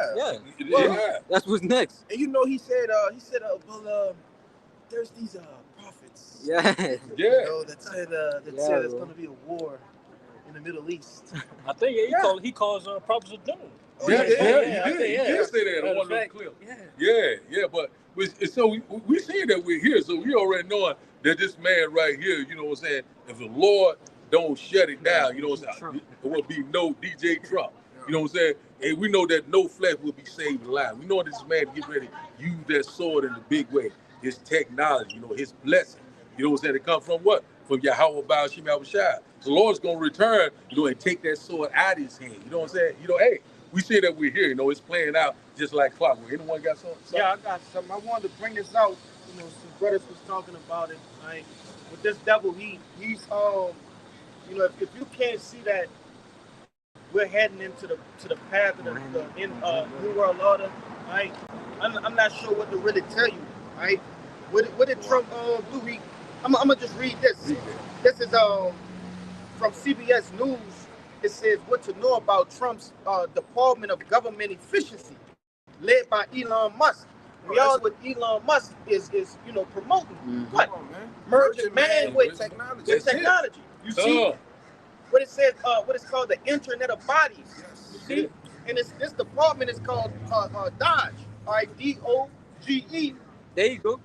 Yeah. Well, that's what's next. And you know, he said, well, there's these prophets. Yeah. You know, that said there's going to be a war in the Middle East. I think he calls prophets of doom. Oh, he did say that on one of those clips. Yeah. But so we see that we're here, so we already knowing that this man right here, you know what I'm saying, if the Lord don't shut it down, you know what I'm saying, there will be no DJ Trump. You know what I'm saying? And we know that no flesh will be saved alive. We know this man get ready to use that sword in a big way. His technology, you know, his blessing. You know what I'm saying? It come from what? From Yahweh Baal Shem Yahushua. The Lord's going to return, you know, and take that sword out of his hand. You know what I'm saying? You know, hey, we see that we're here. You know, it's playing out just like clockwork. Anyone got something? Yeah, I got something. I wanted to bring this out. You know, some brothers was talking about it. Right? With this devil, he's you know, if you can't see that we're heading into the path of the New World Order, right? I'm not sure what to really tell you, right? What did Trump do? I'm gonna just read this. This is from CBS News. It says what to know about Trump's Department of Government Efficiency, led by Elon Musk. We all with Elon Musk is you know promoting what? Merging man with technology. You see what it says? What it's called the Internet of Bodies. You see, and this department is called DOGE. All right, DOGE. There you go.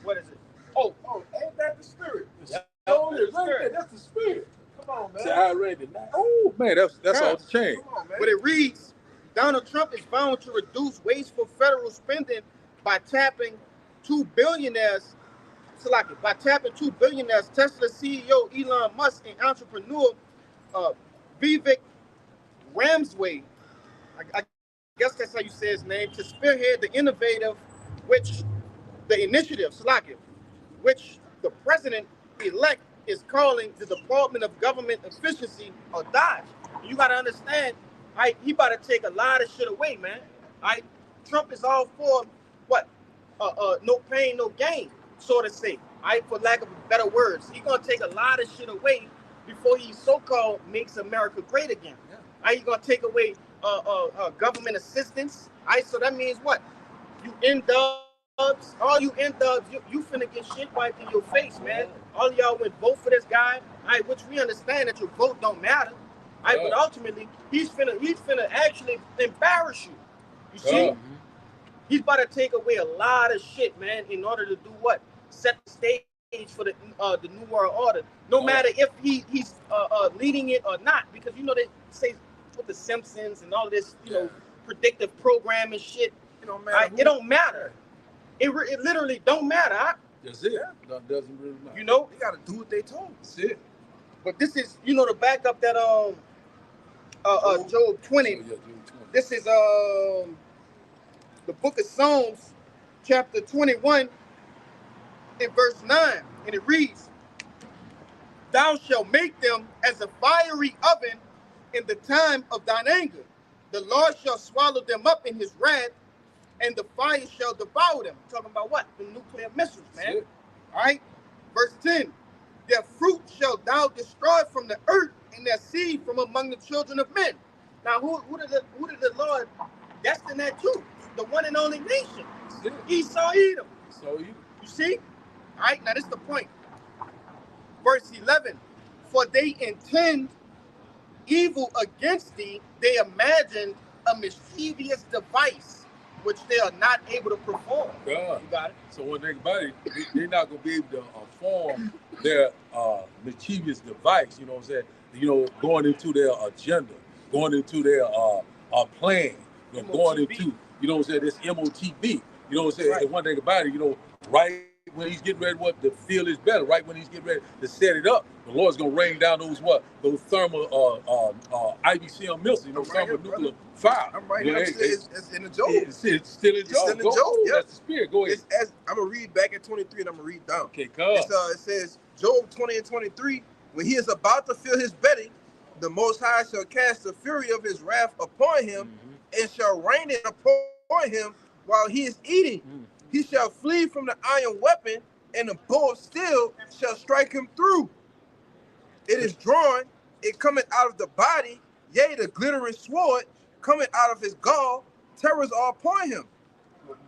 What is it? Oh, ain't that the spirit? That's the spirit. Come on, man. I read it now. Oh man, that's all the change. Come on, man. But it reads, Donald Trump is bound to reduce wasteful federal spending by tapping two billionaires. Tesla CEO Elon Musk and entrepreneur Vivek Ramsway, I guess that's how you say his name, to spearhead the initiative, which the president-elect is calling the Department of Government Efficiency, or DOGE. You got to understand, he about to take a lot of shit away, man. Trump is all for what? No pain, no gain, so to say. For lack of better words, he's gonna take a lot of shit away before he so-called makes America great again. He's gonna take away government assistance. So that means what? You N-dubs, all you N-dubs, you finna get shit wiped in your face, man. All of y'all went vote for this guy, which we understand that your vote don't matter. But ultimately, he's finna actually embarrass you. You see? He's about to take away a lot of shit, man, in order to do what? Set the stage for the New World Order. No matter if he's leading it or not, because you know they say with the Simpsons and all this, you know, predictive programming shit. It don't matter. It don't matter. It literally don't matter. That's it. That doesn't really matter. You know, they gotta do what they told. That's it. But this is, you know, to back up that Job 20. This is the book of Psalms, chapter 21. In verse 9, and it reads, "Thou shalt make them as a fiery oven in the time of thine anger. The Lord shall swallow them up in his wrath, and the fire shall devour them. Talking about what? The nuclear missiles, man. All right? Verse 10. Their fruit shall thou destroy from the earth, and their seed from among the children of men. Now, who did the Lord destine that to? The one and only nation. Esau, Edom. You see? All right, now this is the point. Verse 11. For they intend evil against thee, they imagine a mischievous device which they are not able to perform. God. You got it? So one thing about it, they're not going to be able to form their mischievous device, you know what I'm saying? You know, going into their agenda, going into their plan, you know, going into, you know what I'm saying, this MOTB. You know what I'm saying? Right. And one thing about it, you know, right when he's getting ready to feel his battle, right when he's getting ready to set it up, the Lord's gonna rain down those thermal IBCM missiles, you know, thermonuclear fire. I'm right here. It's in the Job. It's still in Job. Yeah. That's the spirit. Go ahead. I'm gonna read back at 23 and I'm gonna read down. Okay, come. It says Job 20 and 23. When he is about to fill his belly, the Most High shall cast the fury of his wrath upon him, and shall rain it upon him while he is eating. He shall flee from the iron weapon, and the bow of steel shall strike him through. It is drawn, it cometh out of the body, yea, the glittering sword cometh out of his gall, terrors are upon him.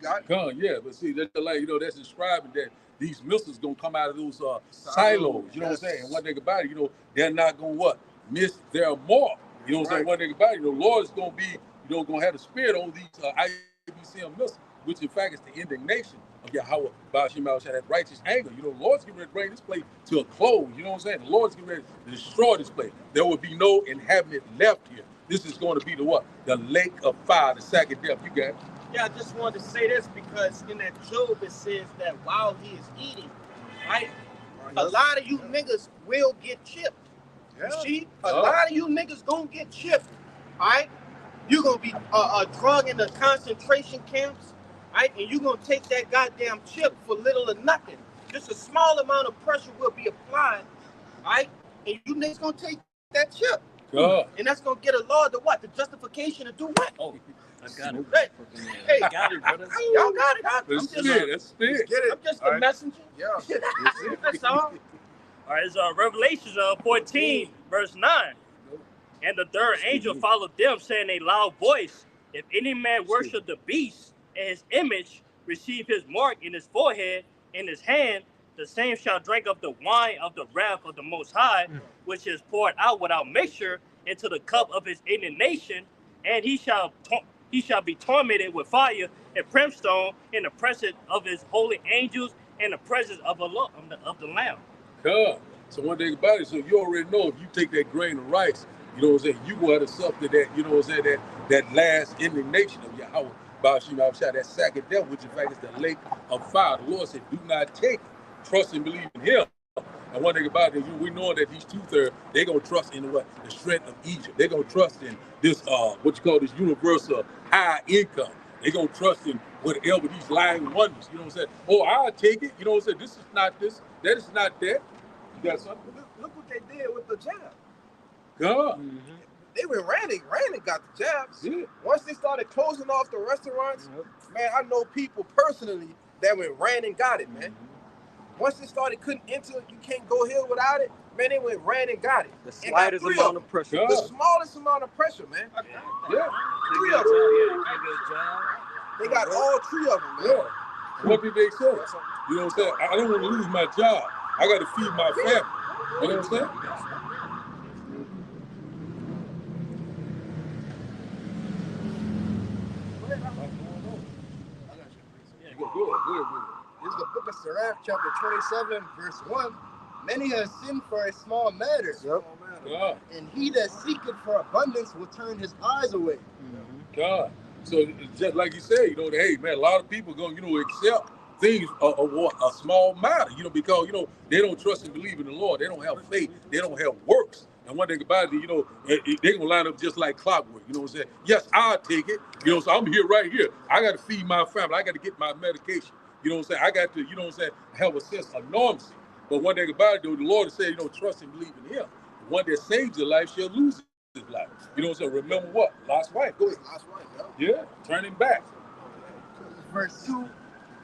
God, yeah, but see, that's like, you know, that's describing that these missiles gonna come out of those silos, you know what I'm saying? And one thing about it, you know, they're not gonna miss their mark. You know what I'm saying? One thing about it, you know, Lord is gonna be, you know, gonna have the spirit on these IBCM missiles, which in fact is the indignation of Yahweh, that righteous anger. You know, the Lord's getting ready to bring this place to a close. You know what I'm saying? The Lord's getting ready to destroy this place. There will be no inhabitant left here. This is going to be the what? The lake of fire, the second death. You got it? Yeah, I just wanted to say this because in that Job it says that while he is eating, right? A lot of you niggas will get chipped. You see? A lot of you niggas gonna get chipped, all right? You're gonna be drug into concentration camps, right? And you're gonna take that goddamn chip for little or nothing. Just a small amount of pressure will be applied, right? And you niggas gonna take that chip. And that's gonna get a law to what? The justification to do what? Oh, I got it. Hey, got it, brother. Y'all got it. I'm just a messenger. Yeah. That's all. All right, it's Revelations 14, verse 9. And the third angel followed them, saying in a loud voice, if any man worship the beast and his image, receive his mark in his forehead, in his hand, the same shall drink of the wine of the wrath of the Most High, which is poured out without mixture into the cup of his indignation, and he shall be tormented with fire and brimstone in the presence of his holy angels and the presence of the Lamb. So one thing about it, so you already know if you take that grain of rice, you know what I'm saying, you go ahead and suffer that, you know what I'm saying, that last indignation of Yahweh, that second death, which in fact is the lake of fire. The Lord said, do not take it. Trust and believe in him. And one thing about it, we know that these 2/3, they're going to trust in what? The strength of Egypt. They're going to trust in this, what you call this universal high income. They're going to trust in whatever these lying wonders. You know what I'm saying? Oh, I'll take it. You know what I'm saying? This is not this. That is not that. You got something? Look what they did with the jab. God. They went ranting got the jabs. Yeah. Once they started closing off the restaurants, man, I know people personally that went ran and got it, man. Once they started couldn't enter, you can't go here without it, man, they went ran and got it. The slightest amount of pressure. The smallest amount of pressure, man. Yeah. 3 of them. They got all 3 of them, man. Yeah. What did they say? You know what I'm saying? I don't want to lose my job. I got to feed my family. You know what I'm saying? Good. This is the book of Sirach, chapter 27, verse 1. Many have sinned for a small matter. God. And he that seeketh for abundance will turn his eyes away. God. So just like you said, you know, hey man, a lot of people going, you know, accept things a small matter, you know, because, you know, they don't trust and believe in the Lord. They don't have faith. They don't have works. And one thing about it, you know, they're going to line up just like clockwork. You know what I'm saying? Yes, I'll take it. You know, so I'm here right here. I got to feed my family. I got to get my medication. You know what I'm saying? I got to, you know what I'm saying, have a sense of normalcy. But one thing about it, though, the Lord has said, you know, trust and believe in him. The one that saves your life shall lose it. life. You know what I'm saying? Remember what? Lot's wife. Go ahead. That's right, Yeah, turning back. Verse 2,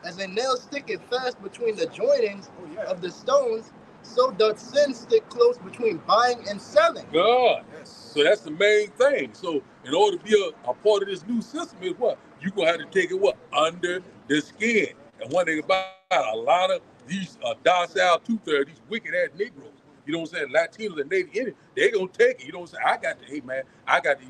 as a nail sticketh fast between the joinings of the stones, so doth sin stick close between buying and selling. God. So that's the main thing. So in order to be a part of this new system is what? You're going to have to take it what? Under the skin. And one thing about a lot of these docile two-thirds, these wicked-ass Negroes, you know what I'm saying, Latinos and Native Indians, they going to take it. You know what I'm saying? I got to, hey, man, I got to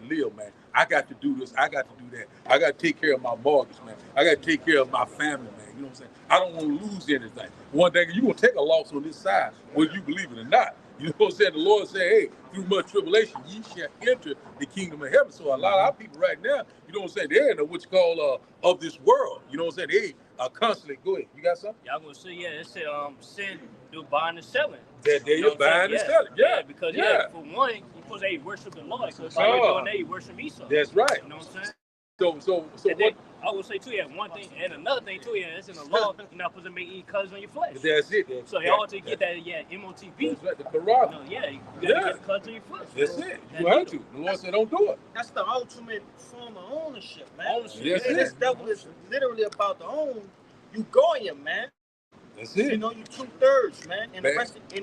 live, man. I got to do this. I got to do that. I got to take care of my mortgage, man. I got to take care of my family, man. You know what I'm saying? I don't want to lose anything. One thing, you're going to take a loss on this side, whether you believe it or not. You know what I'm saying? The Lord said, hey, through much tribulation, ye shall enter the kingdom of heaven. So a lot of our people right now, you know what I'm saying, they ain't know what you call of this world. You know what I'm saying? They are constantly, go ahead. You got something? Y'all gonna say, yeah, it said sin do buying and selling. There you're buying and selling. Yeah. Because for one, you're supposed to worship the Lord. So by doing that, you worship Esau. That's right. You know what I'm saying? So what? I would say too, one thing, and another thing too, it's in the law, you're not supposed to make any cuts on your flesh. That's it. So y'all ought to get that, MOTV. That's right, the Quran. You gotta get cuts on your flesh. That's it. You have to. The Lord said, don't do it. That's the ultimate form of ownership, man. Yes, this devil is literally about to own you, Goyim, man. That's it. You know, you 2/3, man, and the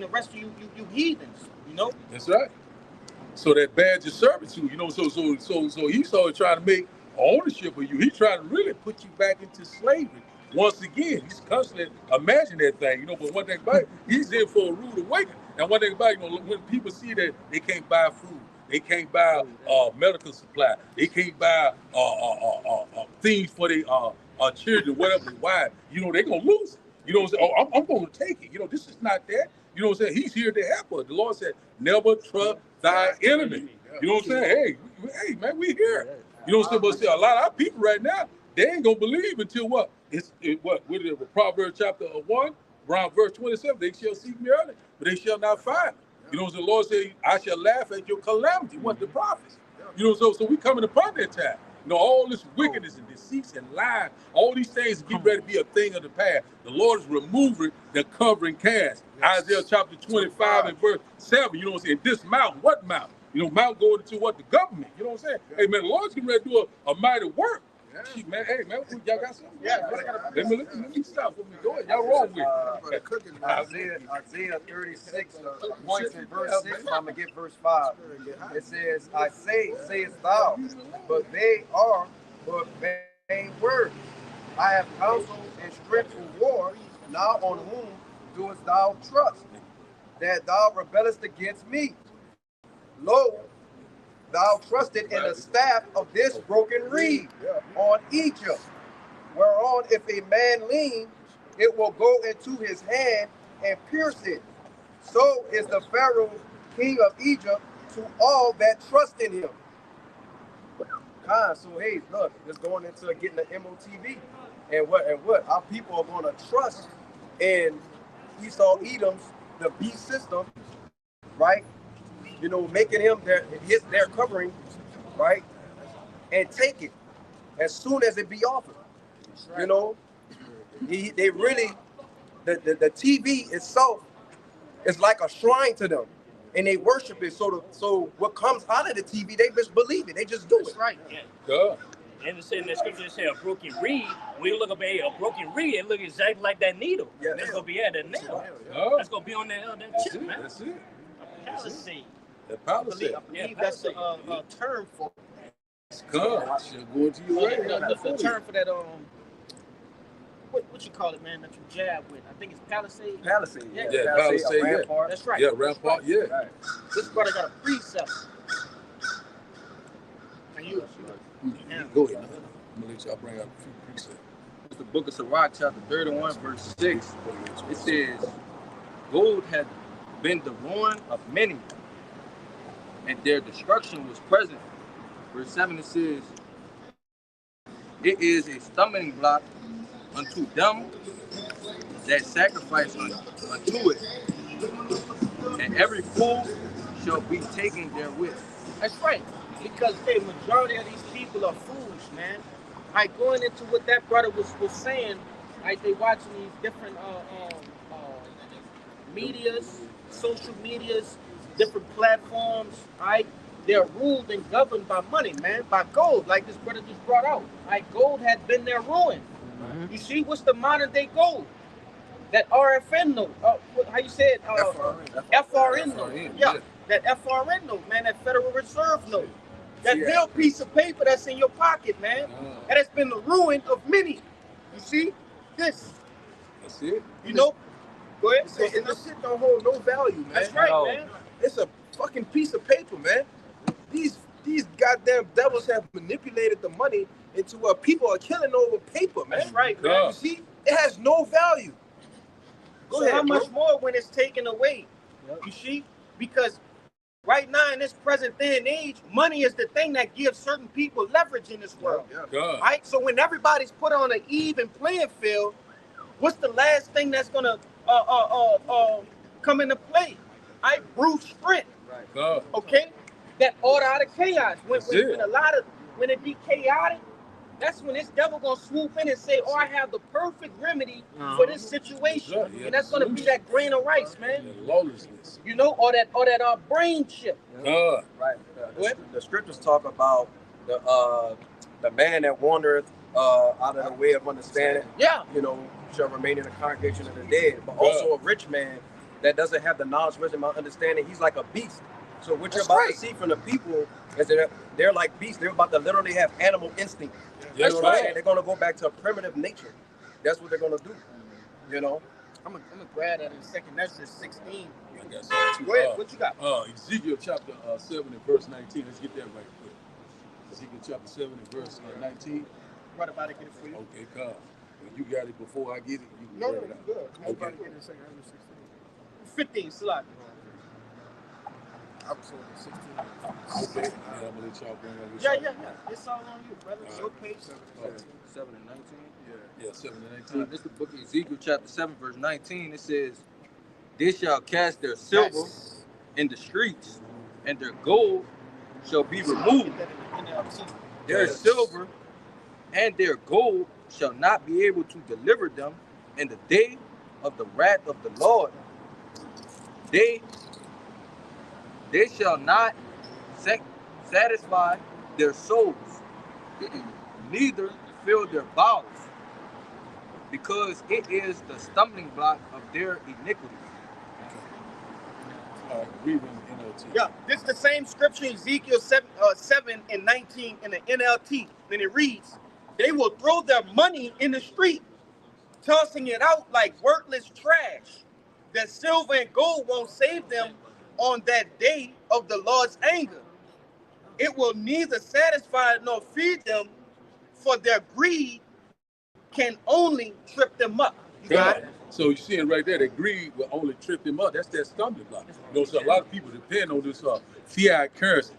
rest of you heathens. You know. That's right. So that badge of servitude, you know, so Esau trying to make ownership of you. He's trying to really put you back into slavery. Once again, he's constantly imagining that thing, you know, but one thing about it, he's in for a rude awakening. And one thing about it, you know, when people see that they can't buy food, they can't buy medical supply, they can't buy things for their children, whatever, their wives, you know, they're going to lose it. You know what I'm saying? Oh, I'm going to take it. You know, this is not that. You know what I'm saying? He's here to help us. The Lord said, never trust thy enemy. You know what I'm saying? Hey, man, we here. You know what I'm saying? But see, a lot of our people right now, they ain't going to believe until what? What is it? Proverbs chapter 1, around verse 27. They shall seek me early, but they shall not find me. You know what the Lord said? I shall laugh at your calamity. What the prophets? You know, so we coming upon that time. You know, all this wickedness and deceit and lying, all these things get ready to be a thing of the past. The Lord is removing the covering cast. Yes. Isaiah chapter 25 and verse 7, you know what I'm saying? This mountain, what mountain? You know, mountain going into what? The government. You know what I'm saying? Yeah. Hey, man, the Lord's getting ready to do a mighty work. Yeah. Gee, man, hey, man, y'all got something? Yeah. Let me stop. Let me go ahead. Y'all wrong with it. Isaiah 36, once in verse 6, I'm going to get verse 5. It says, I say, sayest thou, but they are but vain words. I have counsel and strength for war. Now on whom doest thou trust, that thou rebellest against me? Lo, thou trusted in the staff of this broken reed on Egypt, whereon if a man lean, it will go into his hand and pierce it. So is the Pharaoh, king of Egypt, to all that trust in him. So hey, look, it's going into getting the MOTV, and what our people are going to trust in Esau Edom's the beast system, right? You know, making him their covering, right? And take it as soon as it be offered. You know, they really the TV itself is like a shrine to them, and they worship it. So what comes out of the TV, they just believe it. They just do it. That's right. Yeah. Good. And it's in the scripture it says a broken reed. When you look up a broken reed, it looks exactly like that needle. Yeah. That's gonna be that nail. Oh. That's gonna be on that chip, man. That's it. Palisade. The palisade. I believe that's a term for. Good. She'll go into your way. The term for that what you call it, man? That you jab with? I think it's palisade. Palisade. Yeah, palisade. Rampart. That's right. Yeah, rampart. Yeah. Right. This brother got a precept. And you. Go ahead. I'm gonna let y'all bring out a few precepts. It's the book of Sirach, chapter 31, verse 6. It says, gold had been the ruin of many, and their destruction was present. Verse 7, it says, it is a stumbling block unto them that sacrifice unto it, and every fool shall be taken therewith. That's right, because the majority of these people are fools, man. Like going into what that brother was saying, like they watching these different medias, social medias, different platforms, right? They're ruled and governed by money, man, by gold, like this brother just brought out. Right? Gold has been their ruin. You see, what's the modern day gold? That RFN note, how you say it? FRN note. Yeah, that FRN note, man, that Federal Reserve note. That little piece of paper that's in your pocket, man. That has been the ruin of many. You see? This. That's it. You know? Go ahead. And this shit don't hold no value, man. That's right, man. It's a fucking piece of paper, man. These goddamn devils have manipulated the money into what people are killing over paper, man. That's right, man. You see? It has no value. Go ahead, how much more when it's taken away? You see? Because right now in this present day and age, money is the thing that gives certain people leverage in this world. Right? So when everybody's put on an even playing field, what's the last thing that's gonna come into play? Brute strength. Okay? That order out of chaos. When it be chaotic, that's when this devil gonna swoop in and say, "Oh, I have the perfect remedy for this situation," and that's gonna be that grain of rice, man. Lawlessness. You know, or that brain chip. Right. The scriptures talk about the man that wandereth out of the way of understanding. Yeah. You know, shall remain in the congregation of the dead. But also a rich man that doesn't have the knowledge, wisdom, and understanding. He's like a beast. So what you're about to see from the people is that they're like beasts. They're about to literally have animal instinct. That's right. They're gonna go back to a primitive nature. That's what they're gonna do. You know. I'm gonna grab that in a second. That's just 16. I got something Go ahead. What you got? Ezekiel chapter 7 and verse 19. Let's get that right quick. Ezekiel chapter 7 and verse 19. What about to get it for you? Okay, come. When you got it before I get it, you can No, grab it out. good. I'm about to get it in a second. I'm 16. 15 slot. I was saying 16. Okay, and I'm gonna let y'all bring over. Yeah. It's all on you, brother. Your page. 7 and 19. Yeah, 7 and 19. This is the book of Ezekiel, chapter 7, verse 19. It says, "They shall cast their silver in the streets, and their gold shall be removed. Their silver and their gold shall not be able to deliver them in the day of the wrath of the Lord. They shall not satisfy their souls, neither fill their bowels, because it is the stumbling block of their iniquity." Read in NLT. Yeah, this is the same scripture, Ezekiel 7 and 19 in the NLT. Then it reads, "They will throw their money in the street, tossing it out like worthless trash. Their silver and gold won't save them on that day of the Lord's anger. It will neither satisfy nor feed them, for their greed can only trip them up." You got it? So you see it right there, that greed will only trip them up. That's that stumbling block. You know, so a lot of people depend on this fiat currency,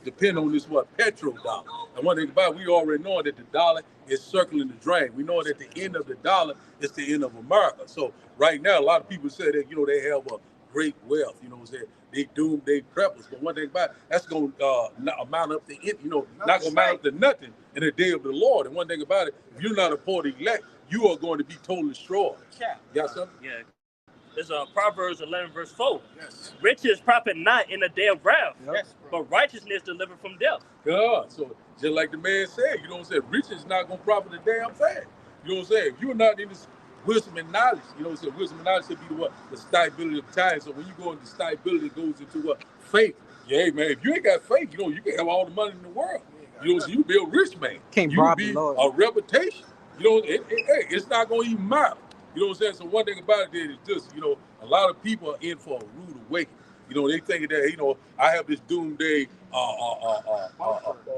depend on this petrodollar. And one thing about it, we already know that the dollar is circling the drain. We know that the end of the dollar is the end of America. So right now, a lot of people say that, you know, they have a great wealth, you know what I'm saying? They doomsday preppers. But one thing about it, that's going to amount up to, not going to amount up to nothing in the day of the Lord. And one thing about it, if you're not a part of the elect, you are going to be totally destroyed. Yeah. You got something? Yeah. It's Proverbs 11 verse 4. Yes. Riches profit not in the day of wrath, Yes, but righteousness delivered from death. God. So just like the man said, you know what I'm saying? Riches is not going to profit a damn thing. You know what I'm saying? If you're not in this wisdom and knowledge, you know what I'm saying? Wisdom and knowledge should be the stability of time. So when you go into stability, it goes into faith. Yeah, man, if you ain't got faith, you know, you can have all the money in the world. You know, so you be a rich man. Can't you bribe be the Lord. a reputation. You know, it's not going to even matter. You know what I'm saying? So one thing about it is just, you know, a lot of people are in for a rude awakening. You know, they think that, you know, I have this doomsday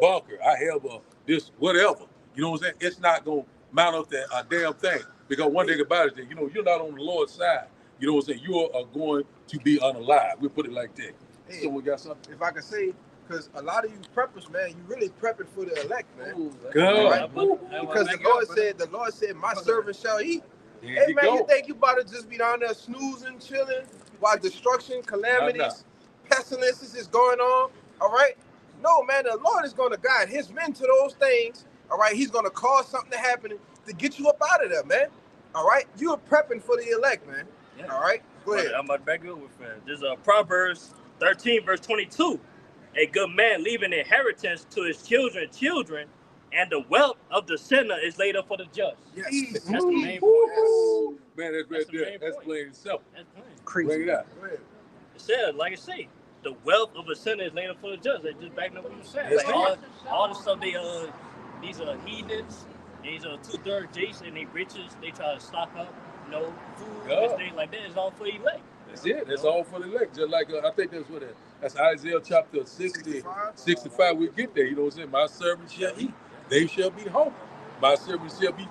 bunker. I have this whatever. You know what I'm saying? It's not going to mount up to a damn thing. Because one thing about it is that, you know, you're not on the Lord's side. You know what I'm saying? You are going to be unalive. We'll put it like that. Hey, So we got something? if I can say, because a lot of you preppers, man, you really prepping for the elect, man. Ooh, All right? Ooh. Because the Lord said, my servant shall eat. There Hey, you man, go. you think you about to just be down there snoozing, chilling, while destruction, calamities, pestilences is going on, all right? No, man, the Lord is going to guide his men to those things, all right? He's going to cause something to happen to get you up out of there, man, all right? You are prepping for the elect, man, Yeah. all right? Go ahead. I'm about to back up with friends. There's Proverbs 13, verse 22. A good man leaving inheritance to his children, and the wealth of the sinner is laid up for the just. Yes. That's the main point. Man, that's right there. That's plain and simple. That's plain. Crazy. Bring it out. It said, like I say, the wealth of a sinner is laid up for the just. They just backing up what you said. That's Like all the stuff these heathens, these 2/3 Jason, they riches, they try to stock up, food and things like that. It's all for elect. That's it. That's all for the elect. Just like I think that's Isaiah chapter 65. We get there. You know what I'm saying? My servants shall eat; they shall be hungry. My servants shall be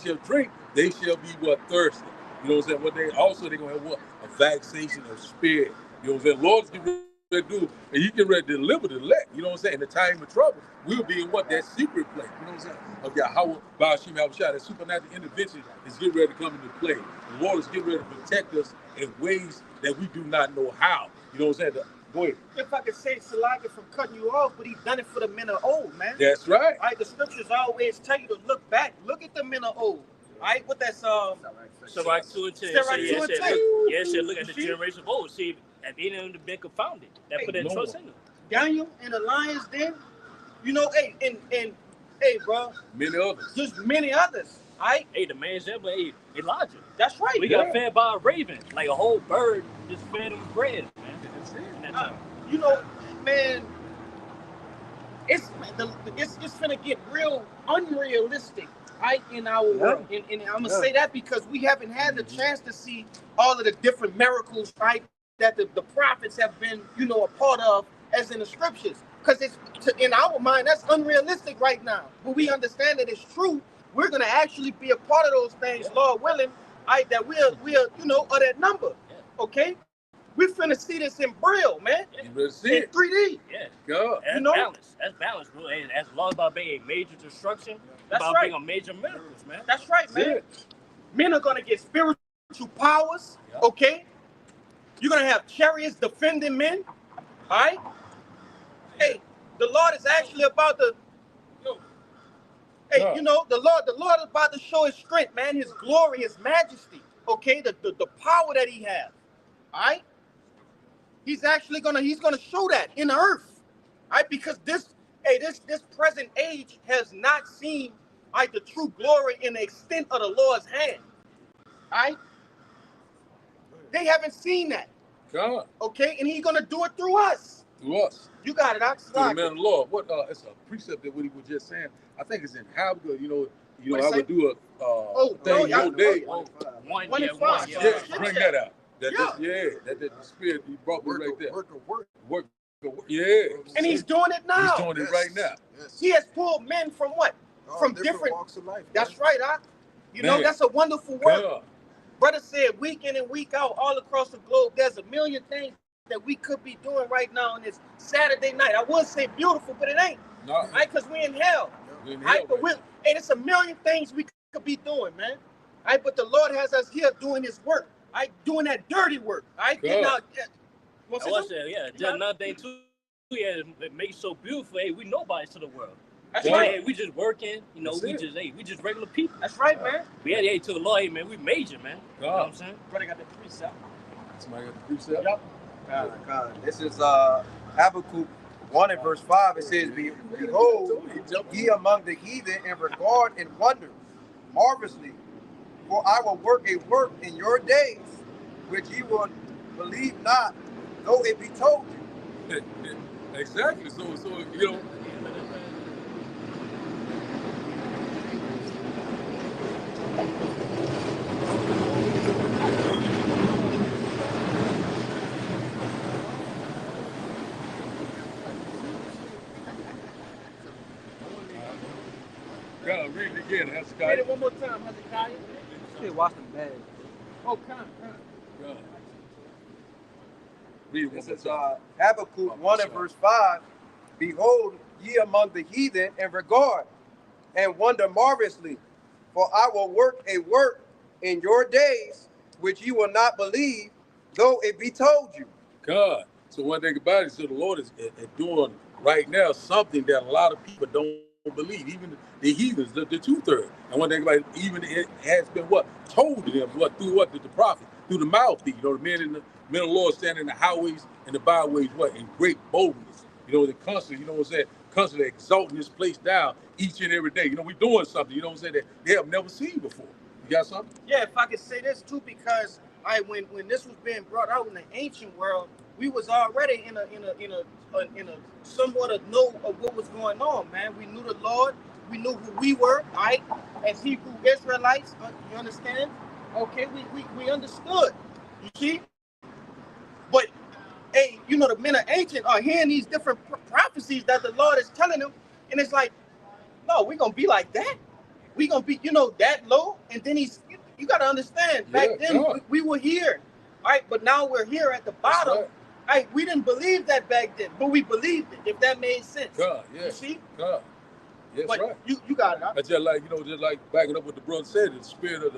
shall drink; they shall be thirsty. You know what I'm saying? They're gonna have a vexation of spirit. You know what I'm saying? Lord's getting ready to do, and He getting ready to deliver the elect. You know what I'm saying? In the time of trouble, we'll be in that secret place. You know what I'm saying? Okay, how that supernatural intervention is getting ready to come into play. The Lord is getting ready to protect us in ways that we do not know how. You know what I'm saying? Go ahead. If I could say Salaga from cutting you off, but He done it for the men of old, man. That's right. All right, the scriptures always tell you to look back. Look at the men of old. All right, what that's Sirach 2 and 10. Look at the generation of old. See, at the end of the been confounded. That put that trust in them. Daniel and the lions den, bro. Many others. Just many others. All right? Hey, the man's there, but Elijah. That's right. We got fed by a raven. Like a whole bird just fed him bread, man. Man, it's finna get real unrealistic, right, in our world. And I'm gonna say that because we haven't had the chance to see all of the different miracles, right, that the prophets have been, a part of, as in the scriptures. Because in our mind, that's unrealistic right now. But we understand that it's true. We're gonna actually be a part of those things, Lord willing, right, that we're of that number. Okay? We're finna see this in Braille, man. You better see in it. 3D. Yeah. God. That's balance. That's balance, bro. And as long as about being a major destruction, that's about right. being a major miracles, man. That's right, man. Yeah. Men are gonna get spiritual powers, okay? You're gonna have chariots defending men, all right? Hey, the Lord is actually about to, the Lord is about to show His strength, man, His glory, His majesty, okay? The power that He has, all right? He's gonna show that in the earth, all right? Because this present age has not seen, all right, the true glory and the extent of the Lord's hand, all right? They haven't seen that. God. Okay, and He's gonna do it through us. Through us. You got it, Ox. To the man of the Lord. It's a precept that what he was just saying. I think it's in Habakkuk. I would do a thing your day. 1:5. Yeah, bring that out. That the spirit He brought me right there. Work. Yeah. And He's doing it now. He's doing it right now. Yes. He has pulled men from what? From different walks of life. That's right, Ox. That's a wonderful work. God. Brother said week in and week out, all across the globe, there's a million things that we could be doing right now on this Saturday night. I would say beautiful, but it ain't. No. Right? Because we're in hell. We're in right? hell. And it's a million things we could be doing, man. Right? But the Lord has us here doing His work. Right? Doing that dirty work. Right? Getting out. Just another thing too. Yeah, it makes it so beautiful. Hey, we nobodies to the world. That's right. Hey, we just working. We just regular people. That's right, man. We had to the Lord, hey, man. We major, man. God. You know what I'm saying? Brother got the precept. Somebody got the precept? Yep. God. This is Habakkuk 1 and verse 5. It says, Behold, ye among the heathen, and regard and wonder marvelously, for I will work a work in your days, which ye will believe not, though it be told you. Exactly. So God, read it again, Hezekiah. Read it one more time, Hezekiah. Hey, wash them bad. Oh, come. God. Read it one This more is time. Habakkuk 1 and verse 5. Behold, ye among the heathen, and regard and wonder marvelously, for I will work a work in your days, which ye will not believe, though it be told you. God. So one thing about it, so the Lord is doing right now something that a lot of people don't believe, even the heathens, the 2/3. And one thing about it, even it has been told to them through the prophet. through the mouthpiece. You know, the men of the Lord standing in the highways and the byways, what? In great boldness. You know, they're constantly, you know what I'm saying, constantly exalting this place down each and every day. You know, we're doing something, you know what I'm saying, that they have never seen before. You got something? Yeah, if I could say this too, because when this was being brought out in the ancient world, we was already in a somewhat of know of what was going on, man. We knew the Lord, we knew who we were, all right, as Hebrew Israelites. You understand? Okay, we understood. You see, but hey, you know, the men of ancient are hearing these different prophecies that the Lord is telling them, and it's like, no, we're gonna be like that. We're gonna be, you know, that low. And then you gotta understand, back then we were here, right? But now we're here at the bottom. Right. We didn't believe that back then, but we believed it, if that made sense. You see? Yes, but right. You got it. Huh? That's just like, you know, just like backing up what the brother said, the spirit of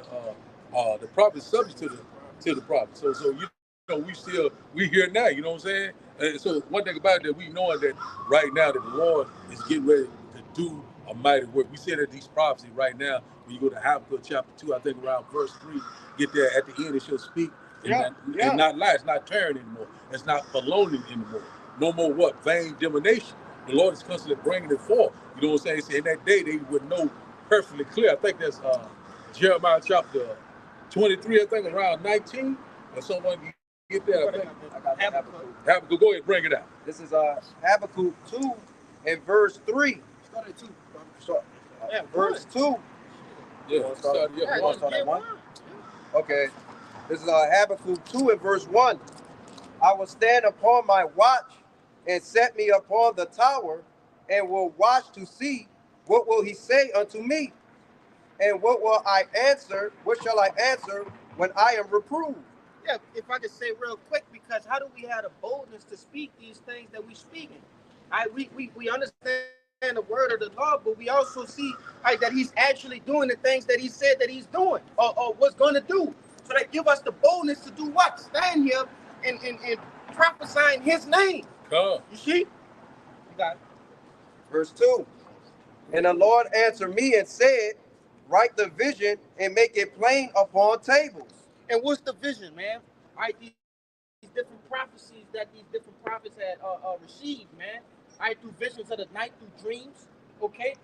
the prophet is subject to the prophet. So you know, we here now, you know what I'm saying? And so one thing about it, that we knowing that right now that the Lord is getting ready to do a mighty work. We see that these prophecies right now, when you go to Habakkuk chapter 2, I think around verse 3, get there at the end, it shall speak and not lie. It's not tearing anymore. It's not baloney anymore. No more what? Vain divination. The Lord is constantly bringing it forth. You know what I'm saying? So in that day, they would know perfectly clear. I think that's Jeremiah chapter 23, I think around 19, or someone get there. I think. I got Habakkuk, go ahead, bring it out. This is Habakkuk 2 and verse 3. Start at 2. Verse 2. Yeah, start at 1? Okay. This is Habakkuk 2 and verse 1. I will stand upon my watch and set me upon the tower, and will watch to see what will he say unto me, and what will I answer? What shall I answer when I am reproved? Yeah, if I could say real quick, because how do we have the boldness to speak these things that we speaking? We understand the word of the Lord, but we also see that he's actually doing the things that he said that he's doing or was going to do. So that give us the boldness to do what? Stand here and prophesying his name. You see? You got it. Verse 2. And the Lord answered me and said, write the vision and make it plain upon tables. And what's the vision, man? All right, these different prophecies that these different prophets had received, man. All right, through visions of the night, through dreams, okay?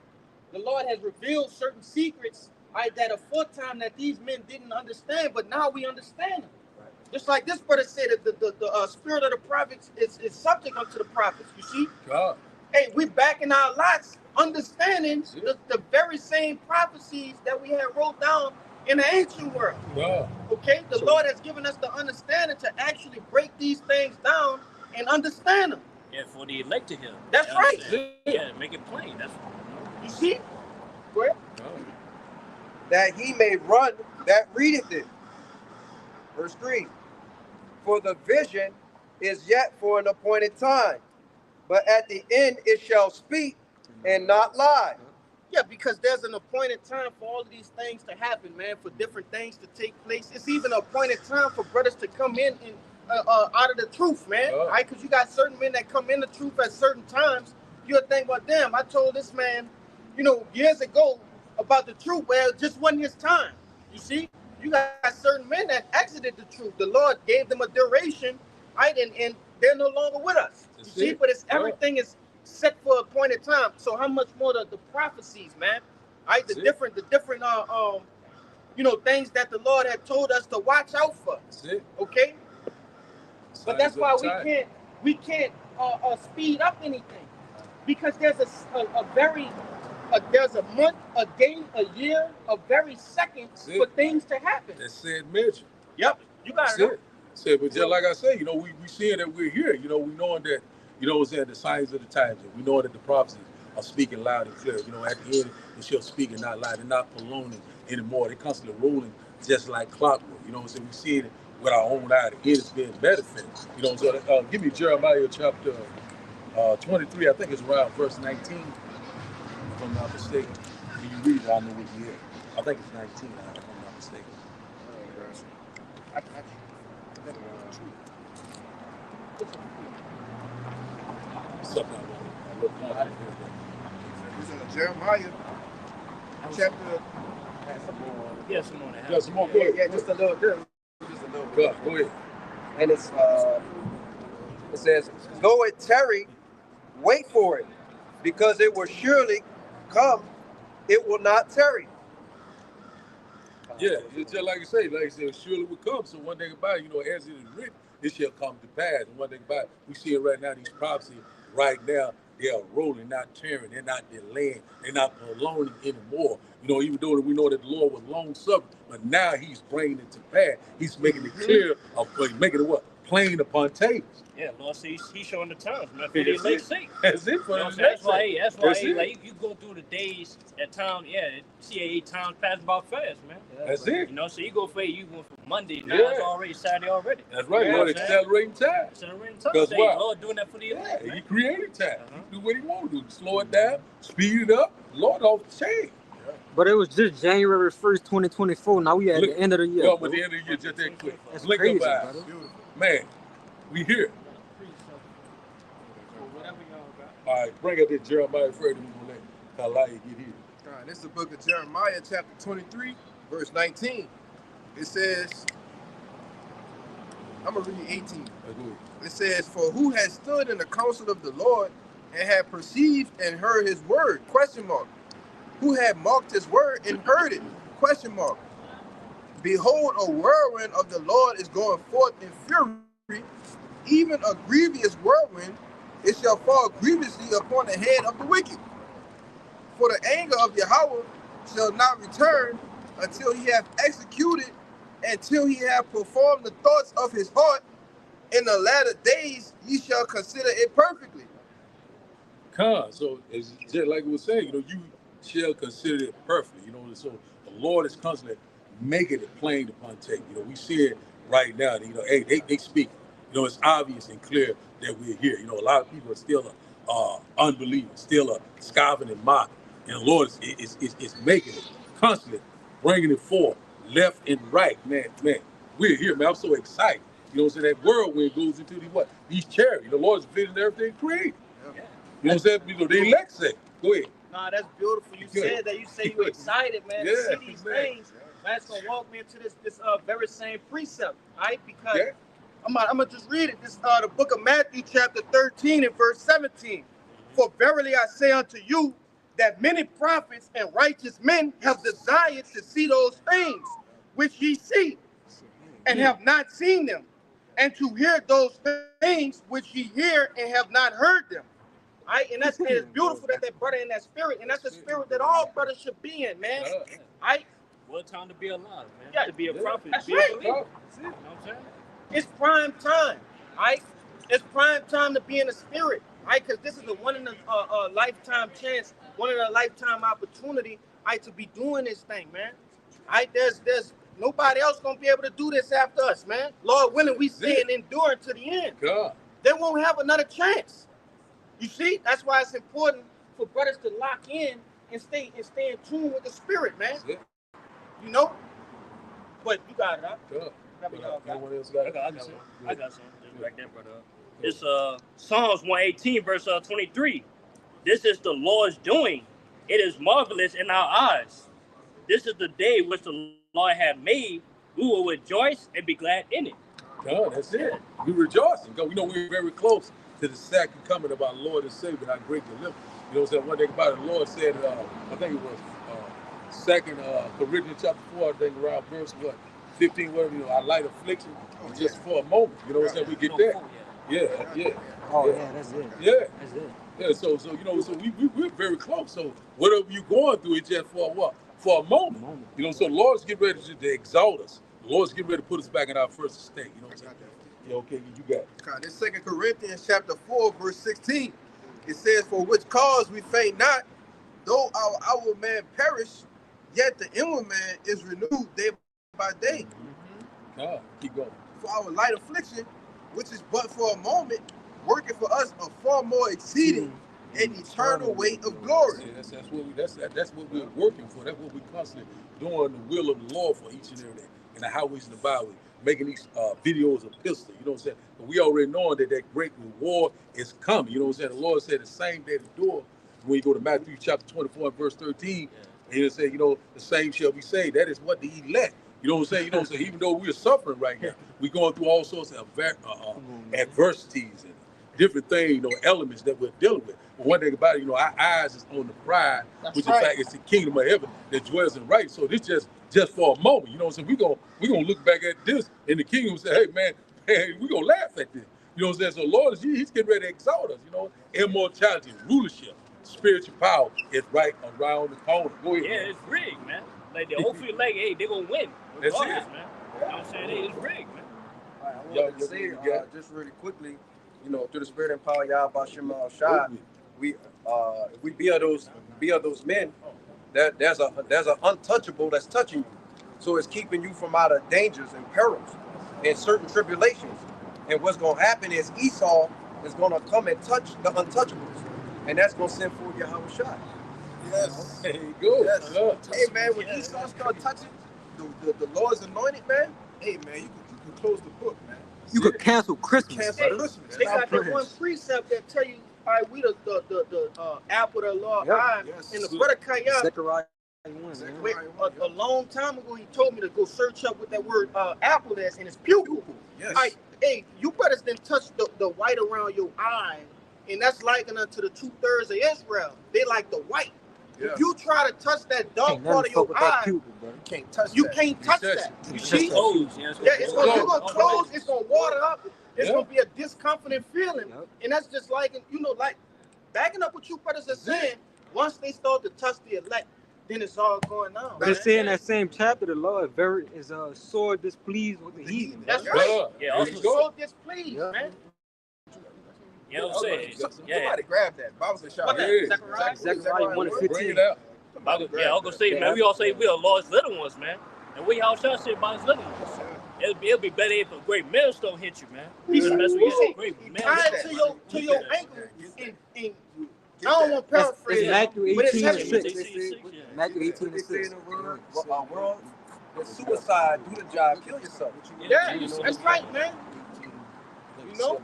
The Lord has revealed certain secrets, all right, that aforetime that these men didn't understand, but now we understand them. Right. Just like this brother said, that the spirit of the prophets is subject unto the prophets, you see? Hey, we back in our lots, understanding the very same prophecies that we had wrote down in the ancient world. Okay, the Lord has given us the understanding to actually break these things down and understand them. Yeah, for the elect to hear. That's right. Yeah, make it plain. That's you see. Where? That he may run that readeth it. Verse 3. For the vision is yet for an appointed time, but at the end it shall speak and not lie. Yeah, because there's an appointed time for all of these things to happen, man, for different things to take place. It's even an appointed time for brothers to come in and out of the truth, man. Right? Because you got certain men that come in the truth at certain times. You'll think, well, damn, I told this man, you know, years ago about the truth, well, it just wasn't his time. You see? You got certain men that exited the truth. The Lord gave them a duration, right? And they're no longer with us. You see? But it's everything is set for a appointed time. So how much more the prophecies, man? Right? The different you know, things that the Lord had told us to watch out for. Okay? But that's why we can't speed up anything, because there's there's a month, a day, a year, a very second for things to happen. That's said measure. Yep, you got it. But just like I say, you know, we seeing that we're here. You know, we knowing that, you know, the signs of the times. We know that the prophecies are speaking loud and clear. You know, at the end, it shall speak and not lie. They're not prolonging anymore. They're constantly rolling just like clockwork. You know what I'm saying? We see it with our own eye. The end is being manifest. You know what I'm saying? Give me Jeremiah chapter 23. I think it's around verse 19, if I'm not mistaken. When you read it, I know what you hear. I think it's 19, if I'm not mistaken. Jeremiah chapter. yeah, some more. Yeah, some more. Go ahead. Yeah, just a little bit. Just a little bit. Go ahead. And it says, though it tarry, wait for it, because it will surely come, it will not tarry. Yeah, it's just like you say, surely will come. So one thing about it, as it is written, it shall come to pass. And one thing about it, we see it right now, these prophecies right now, they are rolling, not tearing, they're not delaying, they're not prolonging anymore. Even though we know that the Lord was long suffering, but now he's bringing it to pass. He's making it clear, making it what? Plain upon tables. Yeah, Lord, see, he's showing the times, man, for the elect sake. That's it for the That's why, it. like, you go through the days at time, CAA times pass about fast, man. That's it. So you go for Monday, now Yeah. it's already Saturday already. That's right, Lord, accelerating time. Accelerating time. Because why? Lord doing that for the elect, He man. created time. He do what he want to do. Slow it down, speed it up. Lord don't change. But it was just January 1st, 2024. Now we at the end of the year. Yeah, but the end of the year just that quick. That's Blink crazy, of eyes. Man, we here. All right, bring up this Jeremiah 30. We're going to let Kalai get here. All right, this is the book of Jeremiah, chapter 23, verse 19. It says, I'm going to read 18. It says, for who has stood in the counsel of the Lord and had perceived and heard his word? Question mark. Who had marked his word and heard it? Question mark. Behold, a whirlwind of the Lord is going forth in fury, even a grievous whirlwind. It shall fall grievously upon the head of the wicked. For the anger of Yahweh shall not return until he have executed, until he have performed the thoughts of his heart. In the latter days ye shall consider it perfectly. So it's just like we were saying, you shall consider it perfectly. So the Lord is constantly making it plain upon tape. We see it right now. Hey, they speak. It's obvious and clear that we're here. A lot of people are still unbelieving, still scoffing and mocking. And the Lord is making it constantly, bringing it forth, left and right. Man, we're here, man. I'm so excited. So that whirlwind goes into these chariots. The Lord is visiting everything created. You know what I'm saying? The elect say. Go ahead. Nah, that's beautiful. You said that. You say you're excited, man, to see these things. That's gonna walk me into this very same precept, right? Because I'm gonna just read it. This the book of Matthew, chapter 13 and verse 17. For verily I say unto you that many prophets and righteous men have desired to see those things which ye see, and have not seen them, and to hear those things which ye hear and have not heard them. Right? And it's beautiful that brother in that spirit, and that's the spirit that all brothers should be in, man. Right? What time to be alive, man? Yeah, to be a prophet, that's to be right. a believer. You know what I'm saying? It's prime time, right? It's prime time to be in the spirit, right? Because this is the one in a lifetime chance, one in a lifetime opportunity, right, to be doing this thing, man. Right? There's nobody else gonna be able to do this after us, man. Lord willing, we stay and endure to the end. They won't have another chance. You see, that's why it's important for brothers to lock in and stay in tune with the spirit, man. But you got it, huh? I got some. Just back there, brother. It's Psalms 118, verse 23. This is the Lord's doing. It is marvelous in our eyes. This is the day which the Lord hath made. We will rejoice and be glad in it. That's it. We rejoicing. We're very close to the second coming of our Lord and Savior, our great deliverer. You know what I'm saying? One thing about it, the Lord said, I think it was 2 Corinthians chapter 4, I think around verse 15, whatever, our light affliction, just for a moment. You know what I'm saying? We get there. Yeah. Oh, yeah, that's it. Yeah. That's it. Yeah, so we're very close. So whatever you're going through, it's just for what? For a moment. So the Lord's getting ready to exalt us. The Lord's getting ready to put us back in our first estate. You know what I'm saying? Yeah, okay, you got it. God, this 2 Corinthians chapter 4, verse 16. It says, for which cause we faint not, though our outward man perish, yet the inward man is renewed day by day. God, keep going. For our light affliction, which is but for a moment, working for us a far more exceeding and eternal weight of glory. Yeah, that's what we're working for. That's what we're constantly doing the will of the Lord for each and every day. In the highways and the byways, making these videos of pistol. You know what I'm saying? But we already knowing that great reward is coming. You know what I'm saying? The Lord said the same day the door, when you go to Matthew chapter 24 verse 13, and he said, the same shall be saved. That is what the elect. You know what I'm saying? You know what I'm saying? Even though we're suffering right now, we're going through all sorts of adversities and different things, you know, elements that we're dealing with. But one thing about it, you know, our eyes is on the prize, which in fact is the kingdom of heaven that dwells in right. So this just for a moment, you know what I'm saying? We're gonna look back at this in the kingdom and say, hey man, we're gonna laugh at this. You know what I'm saying? So Lord, he's getting ready to exalt us, you know, immortality, rulership, spiritual power is right around the corner. Go ahead. Yeah, it's rigged, man. Like the hopefully, like, hey, they're gonna win. That's it, man. You know what I'm saying? Hey, it's rigged, man. I wanted to say just really quickly, you know, through the spirit and power of Yahweh Shema Shai, we be of those men, that there's an untouchable that's touching you. So it's keeping you from out of dangers and perils and certain tribulations. And what's gonna happen is Esau is gonna come and touch the untouchables. And that's gonna send for Yahweh Shai. Yes. There you go. Yes. Hey man, when Esau start touching the Lord's anointed, man, hey man, you can close the book, man. You could cancel Christmas. Cancel Christmas. They got that one precept that tell you, all right, we the apple of the Lord's eye. And the brother Kayab, Zechariah 1, a long time ago, he told me to go search up what that word apple is, and it's pupil. Yes. All right, hey, you brothers didn't touch the white around your eye, and that's likened unto the 2/3 of Israel. They like the white. Yeah. If you try to touch that dark part of your eye, You can't touch you that. can't touch that. You see? Close, Yeah, it's gonna close. It's gonna water up. It's gonna be a discomforting feeling, and that's just like, you know, like backing up what you brothers are saying. Once they start to touch the elect, then it's all going on. But it's saying in that same chapter, the Lord is sore displeased with the heathen. That's right. Yeah, also so displeased, man. You know what I'm saying? Somebody grab that. Bible says, What that? Zechariah 1 and Bring 15. it out. Yeah, I'm gonna say, man, we all say we are Lord's little ones, man. And we all shall say about his little ones. It'll be better if a great millstone hit you, man. That's what you say, great Tie millstone. it to your ankle, and I don't want to paraphrase. It's Matthew but it's 18 and heavy. 6. Matthew 18 and 6. World, that suicide, do the job, kill yourself. Yeah, that's right, man. You know,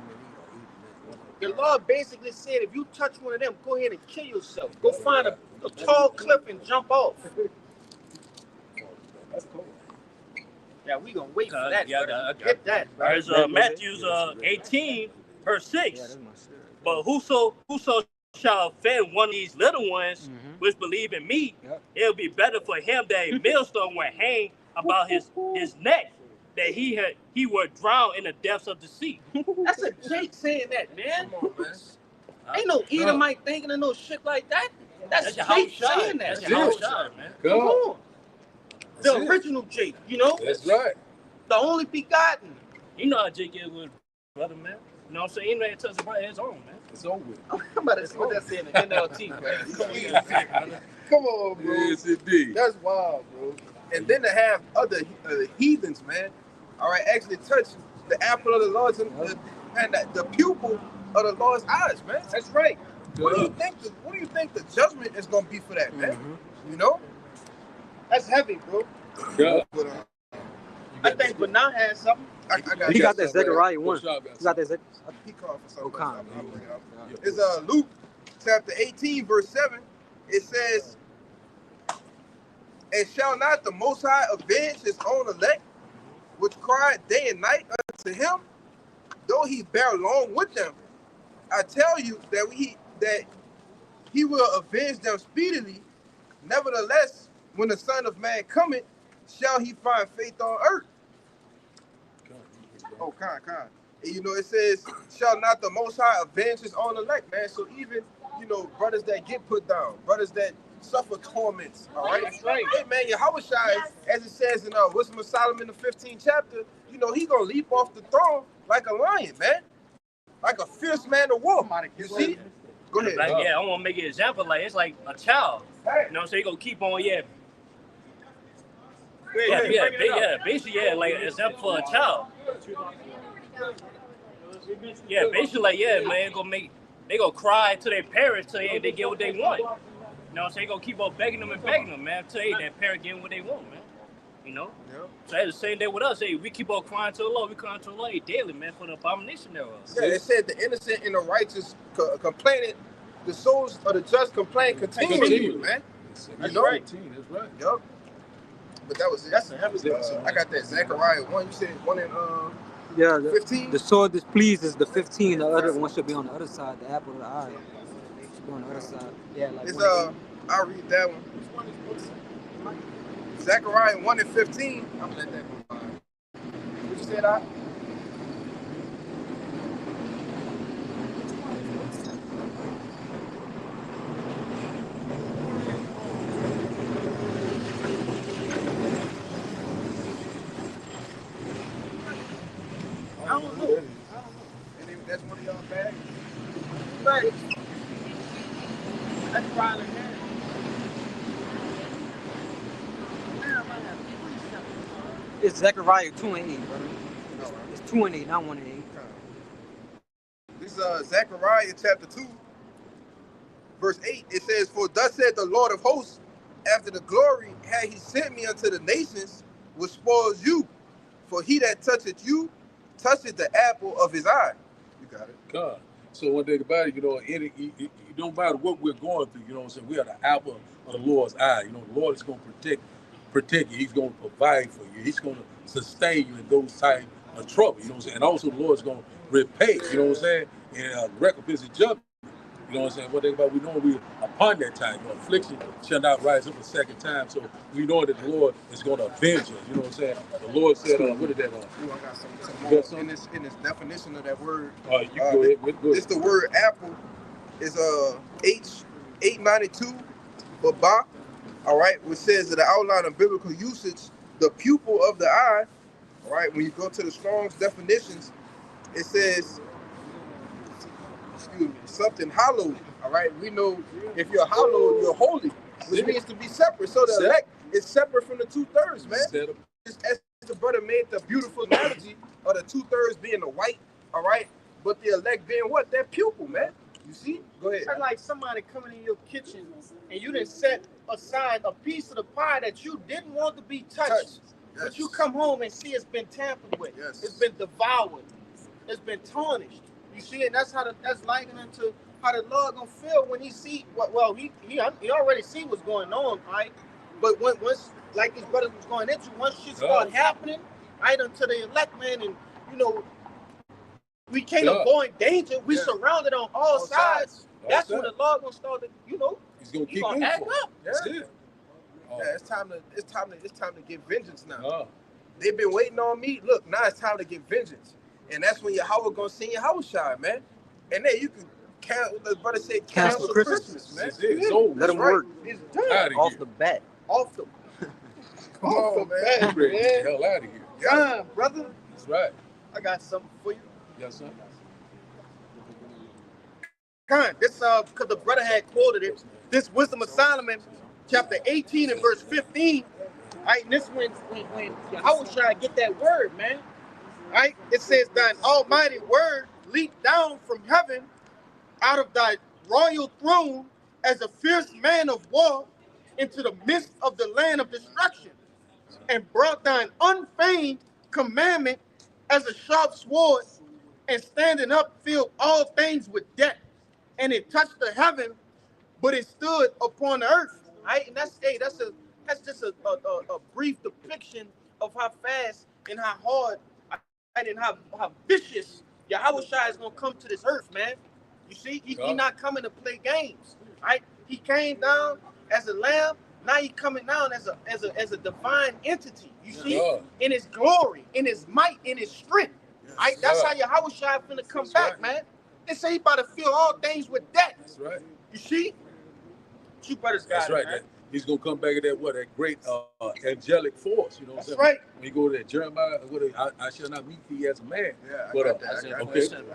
the Lord basically said, if you touch one of them, go ahead and kill yourself. Go find a tall cliff and jump off. That's cool. Yeah, we gonna wait for that. Yeah, Get that. There's Matthew 18, verse 6. But whoso shall offend one of these little ones which believe in me, it'll be better for him that a millstone would hang about his neck, that he would drown in the depths of the sea. That's a Jake saying that, man. Come on, man. Ain't no Edomite thinking of no shit like that. That's Jake saying that. That's your shot, man. Come on. The original Jake, you know? That's right. The only begotten. You know how Jake is with brother, man. You know what I'm saying? He ain't touch the right his own, man. It's over with. I'm about to see what that's saying in NLT, man. Come on, bro. Yes, indeed. That's wild, bro. And then to have other heathens, man, all right, actually touch the apple of the Lord's and the pupil of the Lord's eyes, man. That's right. What do you think the judgment is gonna be for that, man? You know? That's heavy, bro. Yeah. But, I think Banah has something. He got that Zechariah 1. He got that He called for something. O'Connor. I'll bring it up. It's Luke chapter 18, verse 7. It says, and shall not the Most High avenge his own elect, which cried day and night unto him, though he bear long with them? I tell you that he will avenge them speedily. Nevertheless, when the Son of Man cometh, shall he find faith on earth? Oh, kind. And, you know, it says, shall not the Most High avenge his own elect, man? So even, you know, brothers that get put down, brothers that suffer torments, all right? That's right. Hey, man, Yahweh Shai, as it says in Wisdom of Solomon, the 15th chapter, you know, he gonna leap off the throne like a lion, man. Like a fierce man of war. You see? Go ahead. Like, yeah, I want to make an example. Like, it's like a child. You know what I'm saying? He gonna keep on, basically, like an example for a child. Yeah, basically, man, they gonna cry to their parents till they get what they want. You know what I'm saying? They gonna keep on begging them, man. Till that parent getting what they want, man. You know? Yeah. So that's the same day with us. Hey, we keep on crying to the Lord. We cry to the Lord daily, man, for the abomination thereof. Yeah, it said the innocent and the righteous complaining, the souls of the just complain continually, man. That's right. That's right. Yep. but that was it. That's a heavy I got that Zechariah 1. You said 1 in Yeah, 15? the sword displeased is the 15. The other one should be on the other side. The apple of the eye should be on the other side. Yeah, like It's 1 I'll read that one. Zechariah 1 and 15. I'm gonna let that go by. What you said, I? I don't know. And that's one of y'all bags? But that's probably that. It's Zechariah 2 and 8, brother. It's 2 and 8, not 1 and 8. This is Zechariah chapter 2, verse 8. It says, "For thus said the Lord of hosts, after the glory had he sent me unto the nations, will spoil you. For he that toucheth you, toucheth the apple of his eye." You got it. God. So one thing about it, it don't matter what we're going through, you know what I'm saying? We are the apple of the Lord's eye. You know, the Lord is going to protect you. He's going to provide for you. He's going to sustain you in those type of trouble, you know what I'm saying? And also the Lord's going to repay, you know what I'm saying? And recompense and judgment. You know what I'm saying? One thing about we know we upon that time, affliction shall not rise up a second time. So we know that the Lord is going to avenge us. You know what I'm saying? The Lord said, what did that? I got some more in this definition of that word. You go ahead. This the word apple is H892 Baba. All right, which says that the outline of biblical usage, the pupil of the eye. All right, when you go to the Strong's definitions, it says, something hallowed. All right, we know if you're hallowed, you're holy, which means to be separate. So the elect is separate from the 2/3, man. As the brother made the beautiful analogy of the 2/3 being the white, all right, but the elect being what? That pupil, man. You see? Go ahead. It's like somebody coming in your kitchen and you didn't set aside a piece of the pie that you didn't want to be touched. Yes. But you come home and see it's been tampered with. Yes. It's been devoured. It's been tarnished. You see it? That's likening to how the Lord gonna feel when he see what. Well, he already see what's going on, right? But once, like his brothers was going into, once shit start happening, right, unto the elect, man, and we can't avoid danger. We surrounded on all sides. That's when the Lord gonna start to, he's gonna keep gonna act up. That's it. Yeah, it's time to get vengeance now. They've been waiting on me. Look, now it's time to get vengeance. And that's when Yahweh gonna send Yahweh shine, man. And then you can the brother said cancel Christmas, man. It's over. Let him work. It's done. Off the bat. Off the Come on, man. Get the hell out of here. Yeah, brother. That's right. I got something for you. Yes, sir. This because the brother had quoted it. This Wisdom of Solomon, chapter 18 and verse 15. Right, and this when Yahweh shall get that word, man. Right, it says, "Thine almighty word leaped down from heaven out of thy royal throne as a fierce man of war into the midst of the land of destruction, and brought thine unfeigned commandment as a sharp sword, and standing up filled all things with death. And it touched the heaven, but it stood upon the earth." Right, and that's just a brief depiction of how fast and how hard and how vicious Yahweh Shai is gonna come to this earth, man. You see, he not coming to play games, right? He came down as a lamb. Now he coming down as a divine entity. You see, in his glory, in his might, in his strength. Right? That's how Yahweh Shai finna come back, man. They say he about to fill all things with death. That's right. You see, two brothers got it, right. Man. He's gonna come back at that great angelic force. You know what I'm saying? Right. When you go to that Jeremiah, I shall not meet thee as a man. Yeah, I got that. I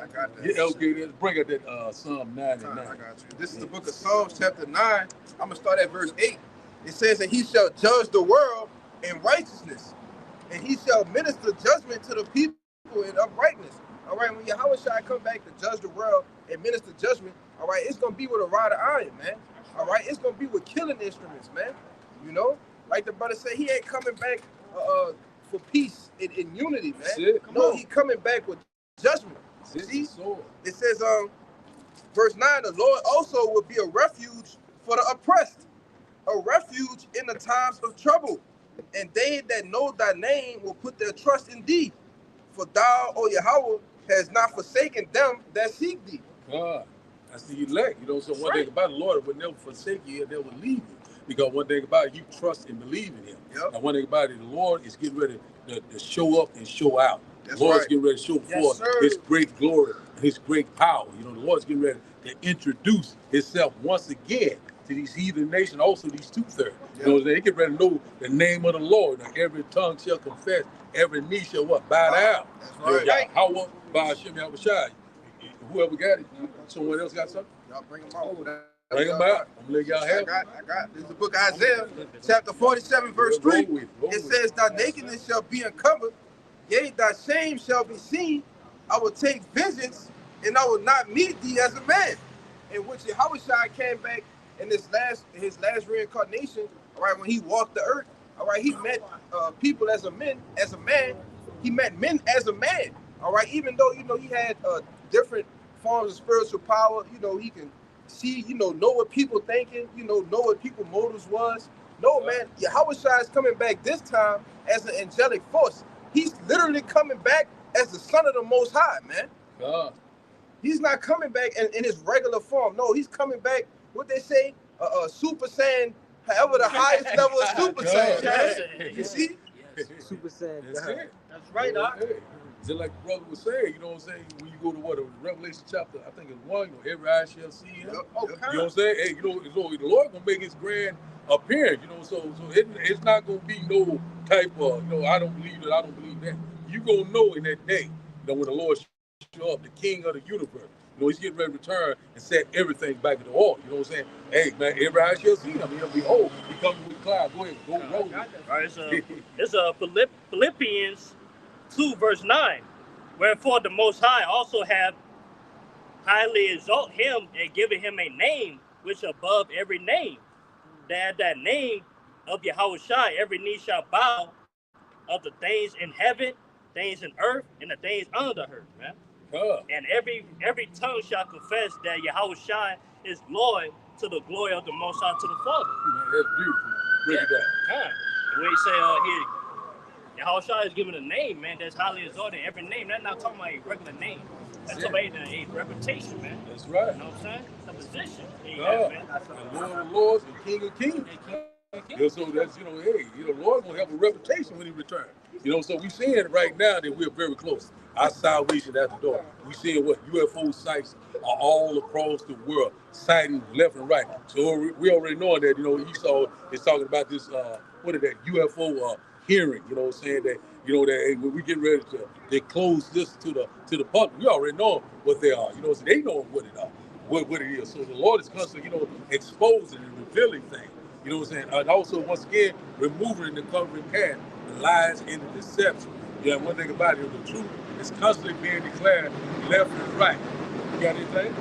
got that. Yeah, okay, let's bring up that Psalm 9 and 9. I got you. This is the book of Psalms, chapter 9. I'm gonna start at verse 8. It says, "And he shall judge the world in righteousness, and he shall minister judgment to the people in uprightness." All right, when Yahweh shall come back to judge the world and minister judgment, all right, it's gonna be with a rod of iron, man. All right, it's gonna be with killing instruments, man. You know, like the brother said, he ain't coming back for peace and unity, man. No, he coming back with judgment. See, it says, verse 9, "The Lord also will be a refuge for the oppressed, a refuge in the times of trouble. And they that know thy name will put their trust in thee. For thou, O Yahweh, has not forsaken them that seek thee. God, that's the elect. You know, so one thing about the Lord would never forsake you and never leave you. Because one thing about it, you trust and believe in him. Yep. And one thing about it, the Lord is getting ready to show up and show out. That's the Lord's right. getting ready to show forth sir. his great glory and his great power. You know, the Lord's getting ready to introduce himself once again to these heathen nations, also these two-thirds. Yep. You know, they get ready to know the name of the Lord. Now, every tongue shall confess, every knee shall what? Bow down. That's right. Yahweh, by Hashem Yahushua. Whoever got it, someone else got something? Y'all bring them out. Bring them out. I'm gonna let y'all have it. I got. This is the book of Isaiah, chapter 47, verse 3. Roll It with says, thy nakedness shall be uncovered, yea, thy shame shall be seen. I will take vengeance, and I will not meet thee as a man. In which Yahushua came back in his last reincarnation, all right, when he walked the earth, all right, he met people as a man. He met men as a man, all right, even though, you know, he had different forms of spiritual power. You know, he can see, you know what people thinking, know what people motives was. No, man, Yahushua is coming back this time as an angelic force. He's literally coming back as the son of the Most High, man. God. He's not coming back in his regular form. No, he's coming back, what they say, Super Saiyan, however the highest level of Super Saiyan, man. You see? Super sad. That's it. That's right, Doc. Hey, just like the brother was saying, you know what I'm saying? When you go to what, Revelation chapter, I think it's 1, every eye shall see him. Yep. Oh, You know what I'm saying? Hey, the Lord gonna make his grand appearance, so it's not gonna be no type of, I don't believe that, I don't believe that. You gonna know in that day, when the Lord show up, the King of the universe. He's getting ready to return and set everything back into order. You know what I'm saying? Hey, man, every eye shall see him. He'll be old. He coming with cloud. Go ahead, go roll. All right, so it's Philippians 2, verse 9. Wherefore the Most High also have highly exalt him and given him a name which above every name, that that name of Yahushua every knee shall bow, of the things in heaven, things in earth, and the things under the earth, man. And every tongue shall confess that Yahushua is Lord, to the glory of the Most High, to the Father. Man, that's beautiful. Break it down. The way you say here, Yahushua is given a name, man, that's highly exalted. Every name, that's not talking about a regular name. That's talking about a reputation, man. That's right. You know what I'm saying? It's a position. And Lord of Lords and King of Kings. So that's, the Lord gonna have a reputation when he returns. So we seeing it right now that we're very close. Our salvation at the door. We seeing what UFO sites are all across the world, sighting left and right. So we already know that, Esau is talking about this, UFO hearing, saying that, that when we get ready they close this to the public, we already know what they are, so they know what it are, what it is. So the Lord is constantly, exposing and revealing things. You know what I'm saying? And also, once again, removing the covering path, the lies and the deception. One thing about it, the truth is constantly being declared left and right. You got anything?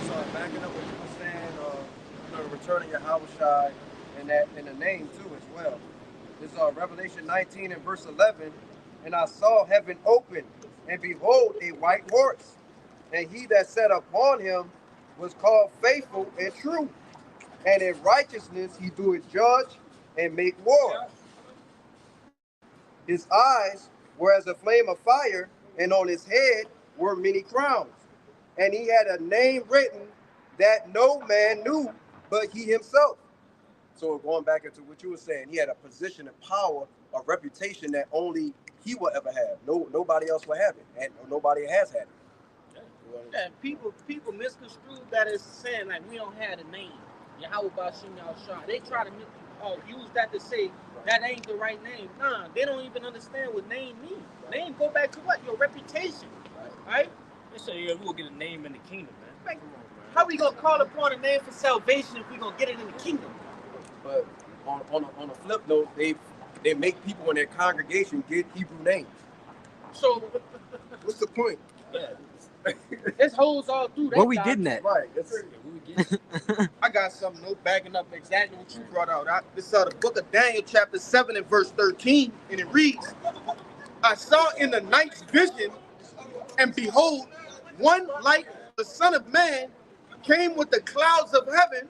So backing up what you were saying, the return of Yahushua and the name too as well. This is Revelation 19 and verse 11. And I saw heaven open, and behold, a white horse. And he that sat upon him was called Faithful and True. And in righteousness he doeth judge and make war. His eyes were as a flame of fire, and on his head were many crowns. And he had a name written that no man knew but he himself. So going back into what you were saying, he had a position of power, a reputation that only he will ever have. Nobody else will have it, and nobody has had it. And people misconstrue that as saying like we don't have a name. Yahweh Bashim Yahushua. They try to use that to say that ain't the right name. Nah, they don't even understand what name means. Name go back to what? Your reputation. Right? They say we'll get a name in the kingdom, man. Like, how we gonna call upon a name for salvation if we gonna get it in the kingdom? But on a flip note, they make people in their congregation get Hebrew names. So What's the point? this holds all through that. What we getting at? Right. I got something backing up exactly what you brought out. This is the book of Daniel, chapter 7 and verse 13, and it reads, I saw in the night's vision, And behold, one like the Son of Man came with the clouds of heaven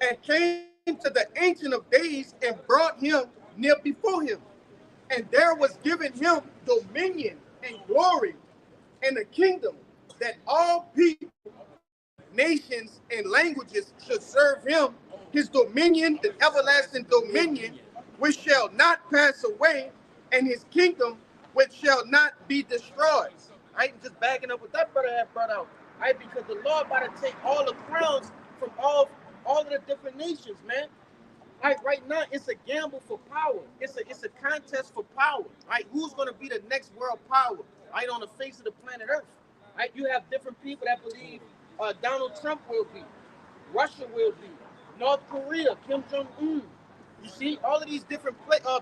and came to the Ancient of Days and brought him near before him. And there was given him dominion and glory and a kingdom that all people, nations, and languages should serve him. His dominion, the everlasting dominion, which shall not pass away, and his kingdom, which shall not be destroyed. Right? And just backing up what that brother had brought out. Right? Because the Lord about to take all the crowns from all of the different nations, man. Right now, it's a gamble for power. It's a contest for power. Right? Who's going to be the next world power? Right? On the face of the planet Earth. Right? You have different people that believe Donald Trump will be, Russia will be, North Korea, Kim Jong-un. You see, all of these different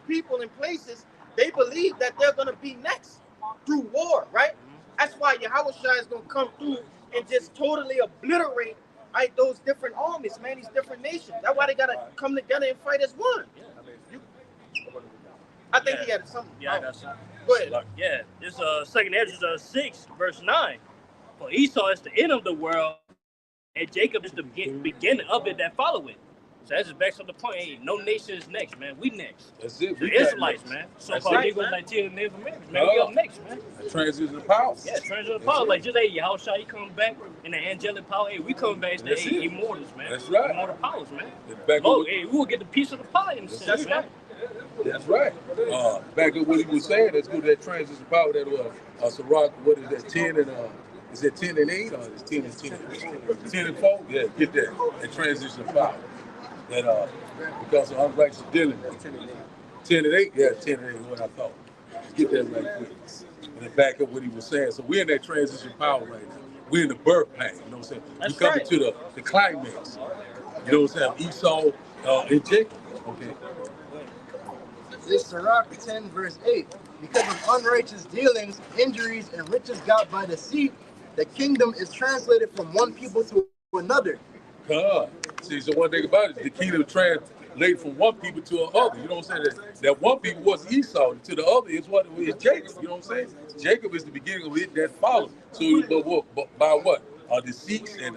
people and places, they believe that they're going to be next through war, right? That's why Yahweh is going to come through and just totally obliterate, right, those different armies, man, these different nations. That's why they got to come together and fight as one. I think he had something. Yeah, I got something. Go ahead. Yeah, this second Ezra 6, verse 9. For Esau is the end of the world, and Jacob is the beginning of it that follow it. So that just backs up the point. Hey, no nation is next, man. We next. That's it. The Israelites, man. So-called Negroes, Nigerians, Native Americans, man. We up next, man. Transition of power. Yeah, transition of power. Like, just, hey, Yahushua, he coming back in the angelic power. Hey, we coming back as the immortals, man. That's right. Immortal powers, man. Lord, hey, we will get the piece of the pie in the sense, man. That's right. Back up what he was saying, let's go to that transition power that Sirach, what is that, 10 and is it 10 and 8 or is it 10 and 10? 10 and 4? Yeah, get that. That transition power. That because of unrighteous dealing. 10 and 8? Yeah, 10 and 8 is what I thought. Let's get that right quick. And then back up what he was saying. So we're in that transition power right now. We're in the birth pain, you know what I'm saying? That's We're coming to the climax. You know what I'm saying? Esau and Jacob. Okay. This Sirach 10 verse 8. Because of unrighteous dealings, injuries, and riches got by deceit, the kingdom is translated from one people to another. See, so one thing about it, the kingdom translated from one people to another. You know what I'm saying? That one people was Esau, to the other is what is Jacob. You know what I'm saying? Jacob is the beginning of it that follows. So by what? Deceits and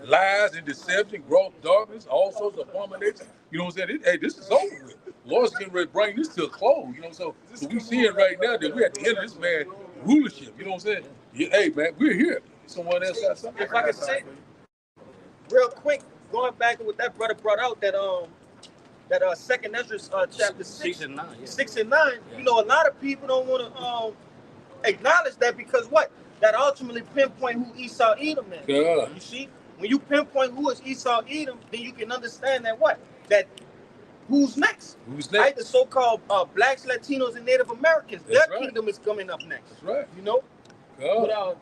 lies and deception, gross darkness, all sorts of abominations. You know what I'm saying? Hey, this is over with. Lord's getting ready to bring this to a close. You know, so we see it right now that we're at the end of this man's rulership. You know what I'm saying? Yeah, hey, man, we're here. Someone else got something? If I could say real quick, going back to what that brother brought out, that second Ezra chapter 6 and 9. 6 and 9. Yeah. You know, a lot of people don't want to acknowledge that because what? That ultimately pinpoint who Esau Edom is. Yeah. You see, when you pinpoint who is Esau Edom, then you can understand that what? That who's next? Who's next? Right? The so-called blacks, Latinos, and Native Americans. That's their kingdom is coming up next. That's right. You know? Yeah.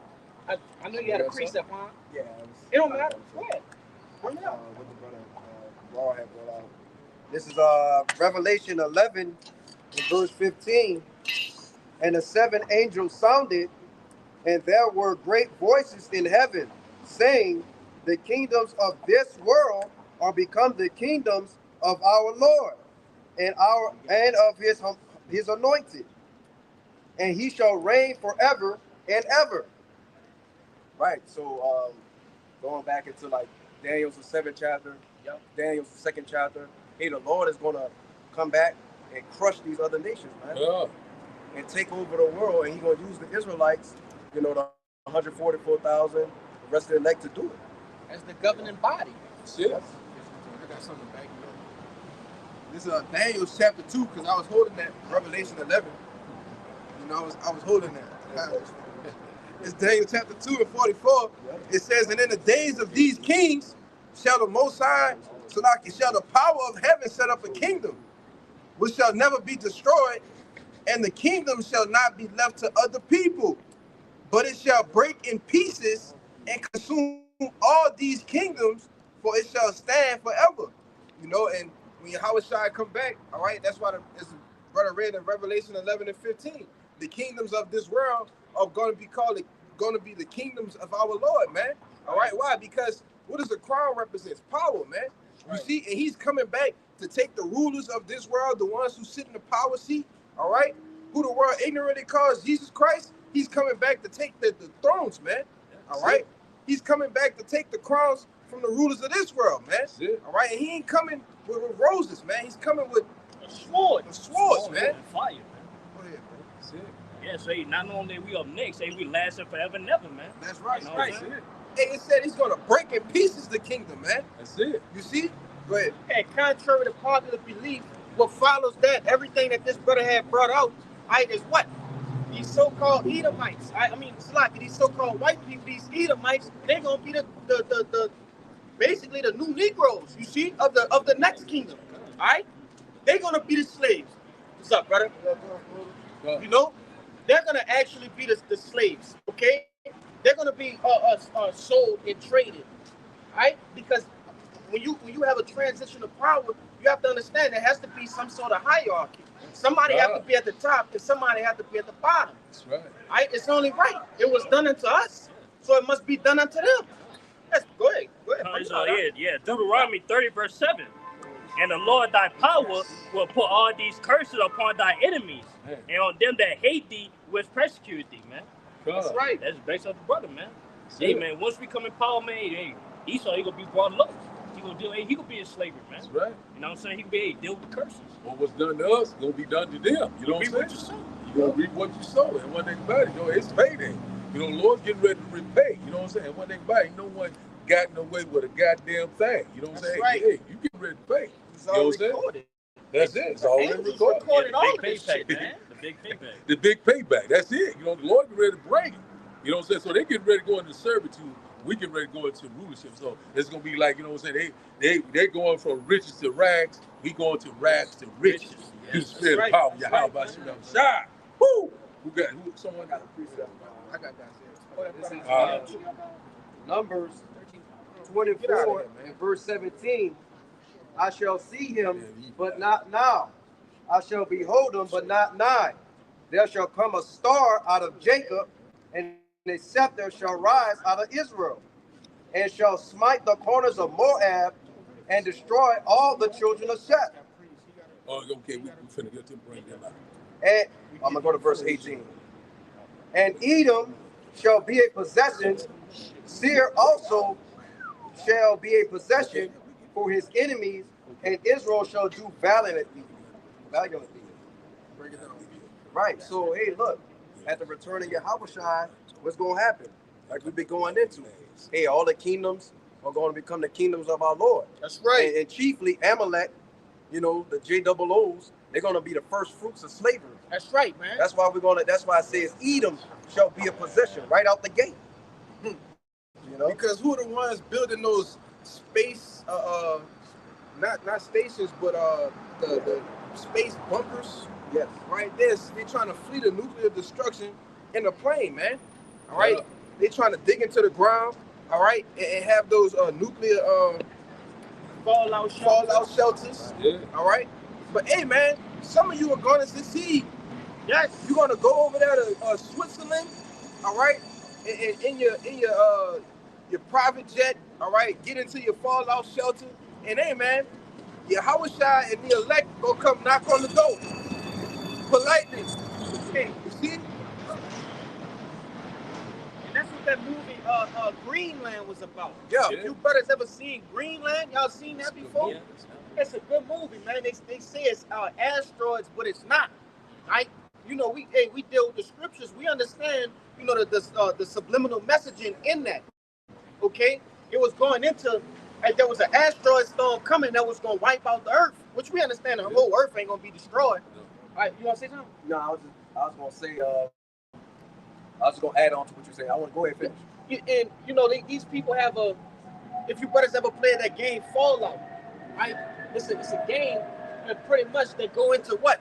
But I know you had a precept, huh? Yeah. It don't matter. Go ahead. What the brother Raw had brought out. This is Revelation 11, verse 15. And the seven angels sounded, and there were great voices in heaven, saying, the kingdoms of this world are become the kingdoms of our Lord and of his anointed, and he shall reign forever and ever. Right. So going back into like Daniel's 7th chapter, Daniel's 2nd chapter. Hey, the Lord is gonna come back and crush these other nations, man. Yeah. And take over the world, and he's gonna use the Israelites, you know, the 144,000, the rest of the elect to do it. As the governing body. Yes. I got something back here. This is Daniel chapter 2, because I was holding that Revelation 11. You know, I was holding that. It's Daniel chapter 2 and 44. It says, and in the days of these kings shall the Most High, shall the power of heaven set up a kingdom, which shall never be destroyed, and the kingdom shall not be left to other people, but it shall break in pieces and consume all these kingdoms, for it shall stand forever. You know, and when Yahweh Shai come back, all right, that's why it's brother read in Revelation 11 and 15. The kingdoms of this world are going to be the kingdoms of our Lord, man. All right, why? Because what does the crown represent? Power, man. You see, and he's coming back to take the rulers of this world, the ones who sit in the power seat, all right, who the world ignorantly calls Jesus Christ. He's coming back to take the thrones, man. All right? He's coming back to take the crowns from the rulers of this world, man. All right? And he ain't coming with roses, man. He's coming with a sword. Swords, man. And fire, man. Go ahead, man. That's it. Yeah, so not only we up next, we lasting forever and ever, man. That's right. You know That's right. Hey, it said he's gonna break in pieces the kingdom, man. That's it. You see? Go ahead. And contrary to popular belief, what follows that, everything that this brother had brought out, is what? These so-called Edomites. These so-called white people, these Edomites, they're gonna be the basically the new Negroes, you see, of the next kingdom. All right? They're gonna be the slaves. What's up, brother? You know, they're gonna actually be the slaves, okay? They're gonna be sold and traded, right? Because when you have a transition of power, you have to understand there has to be some sort of hierarchy. Somebody has to be at the top and somebody has to be at the bottom. That's right. Right? It's only right. It was done unto us, so it must be done unto them. Go ahead. Deuteronomy 30 verse 7. And the Lord thy power will put all these curses upon thy enemies, and on them that hate thee will persecute thee, man. That's right. That's based on the brother, man. Hey, man, once we come in power, man, hey, Esau, he gonna be brought low. He gonna be in slavery, man. That's right. You know what I'm saying? He gonna be deal with the curses. Well, what's done to us gonna be done to them. You know what I'm saying? You gonna reap what you sow. And one thing about it, it's payday. You know, the Lord's getting ready to repay. You know what I'm saying? And one thing about it, no one gotten away with a goddamn thing. You know what I'm saying? Right. Hey, you get ready to pay. It's all recorded. That's it. It's already recorded. All the big payback, man. The big payback. The big payback. That's it. You know, the Lord get ready to bring it. You know what I'm saying? So they get ready to go into servitude. We get ready to go into rulership. So it's gonna be like, you know what I'm saying? They going from riches to rags. We going to rags to riches. You spirit of power. How about you? Shine. Woo! Someone got a precept. I got that. This is Numbers 24 and verse 17. I shall see him, but not now. I shall behold him, but not nigh. There shall come a star out of Jacob, and a scepter shall rise out of Israel, and shall smite the corners of Moab, and destroy all the children of Sheth. Oh, okay, we finna get to bring them out. And I'm gonna go to verse 18. And Edom shall be a possession, Seir also shall be a possession for his enemies, and Israel shall do valiantly. Break it down. Right. So hey, look, at the return of Yahushua, what's gonna happen? Like we've been going into. Hey, all the kingdoms are going to become the kingdoms of our Lord. That's right. And chiefly Amalek, you know, the JOOs, they're gonna be the first fruits of slavery. That's right, man. That's why that's why it says Edom shall be a possession right out the gate. You know? Because who are the ones building those space not stations, but the space bunkers? Yes. Right there. They're trying to flee the nuclear destruction in the plane, man. All right. They're trying to dig into the ground, all right, and have those nuclear fallout shelters. Yeah. All right. But hey, man, some of you are going to succeed. Yes. You're gonna go over there to Switzerland, all right, and in your private jet, all right, get into your fallout shelter, and hey, man, Yahushua and the elect go come knock on the door politely. Hey, you see? And that's what that movie Greenland was about. Yeah. If you brothers ever seen Greenland, y'all seen that before? Yeah. It's a good movie, man. They say it's asteroids, but it's not. Right? You know, we deal with the scriptures. We understand, you know, the subliminal messaging in that. Okay, it was going into, there was an asteroid storm coming that was going to wipe out the earth, which we understand the whole earth ain't going to be destroyed. All right, you want to say something? No, I was going to say, I was going to add on to what you're saying. I want to go ahead and finish. And you know, these people have if you brothers ever played that game Fallout, right? It's a game that pretty much they go into what?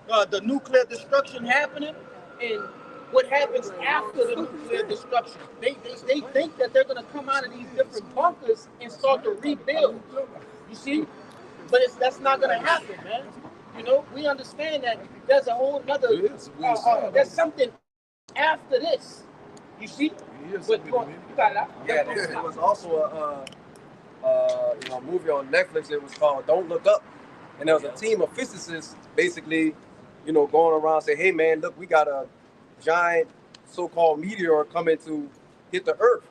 The nuclear destruction happening and what happens after the nuclear destruction. They think that they're going to come out of these different bunkers and start to rebuild. You see? But that's not going to happen, man. You know, we understand that there's a whole other, there's something after this. You see? Yeah, there was also a movie on Netflix. It was called Don't Look Up. And there was a team of physicists basically, you know, going around saying, hey, man, look, we got a giant so-called meteor coming to hit the earth.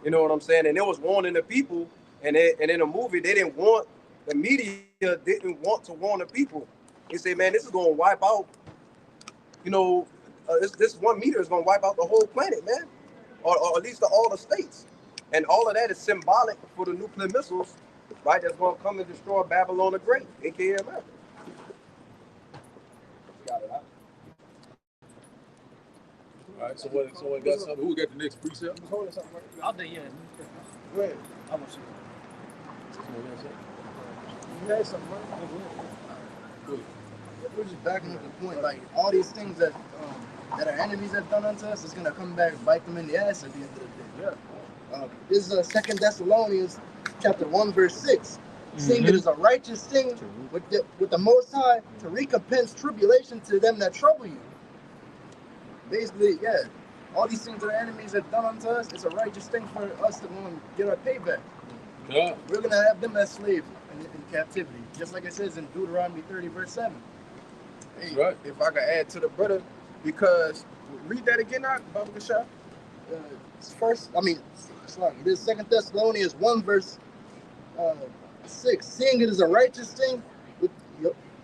You know what I'm saying? And it was warning the people, and in the movie, the media didn't want to warn the people. They say, man, this is going to wipe out, this one meteor is going to wipe out the whole planet, man, or at least all the states. And all of that is symbolic for the nuclear missiles, right, that's going to come and destroy Babylon the Great, a.k.a. America. Got it out. All right, someone got something. Who got the next precept? I'll do, yeah. Go ahead. I'm gonna shoot. Someone got something? You had something, right? Go ahead. We're just backing up the point. Like all these things that our enemies have done unto us is gonna come back and bite them in the ass at the end of the day. Yeah. This is 2 Thessalonians chapter 1 verse 6. Seeing it is a righteous thing with the Most High to recompense tribulation to them that trouble you. Basically, yeah, all these things that our enemies have done unto us, it's a righteous thing for us to go and get our payback. Yeah. We're gonna have them as slaves in captivity, just like it says in Deuteronomy 30 verse 7. Hey, Right. if I could add to the brother, because read that again, Baba Kashaf. It is 2 Thessalonians 1 verse 6. Seeing it is a righteous thing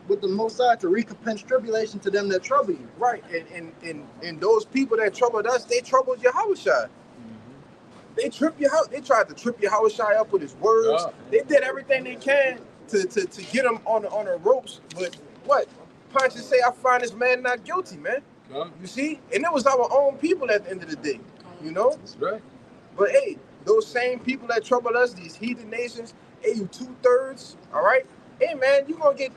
with the Most High to recompense tribulation to them that trouble you. Right, and those people that troubled us, they troubled Yahushua. They tried to trip Yahushua up with his words. Yeah. They did everything they can to get him on the ropes. But what? Pontius say, I find this man not guilty, man. Yeah. You see? And it was our own people at the end of the day. You know? That's right. But hey, those same people that trouble us, these heathen nations, hey, you 2/3, all right? Hey man, you're gonna get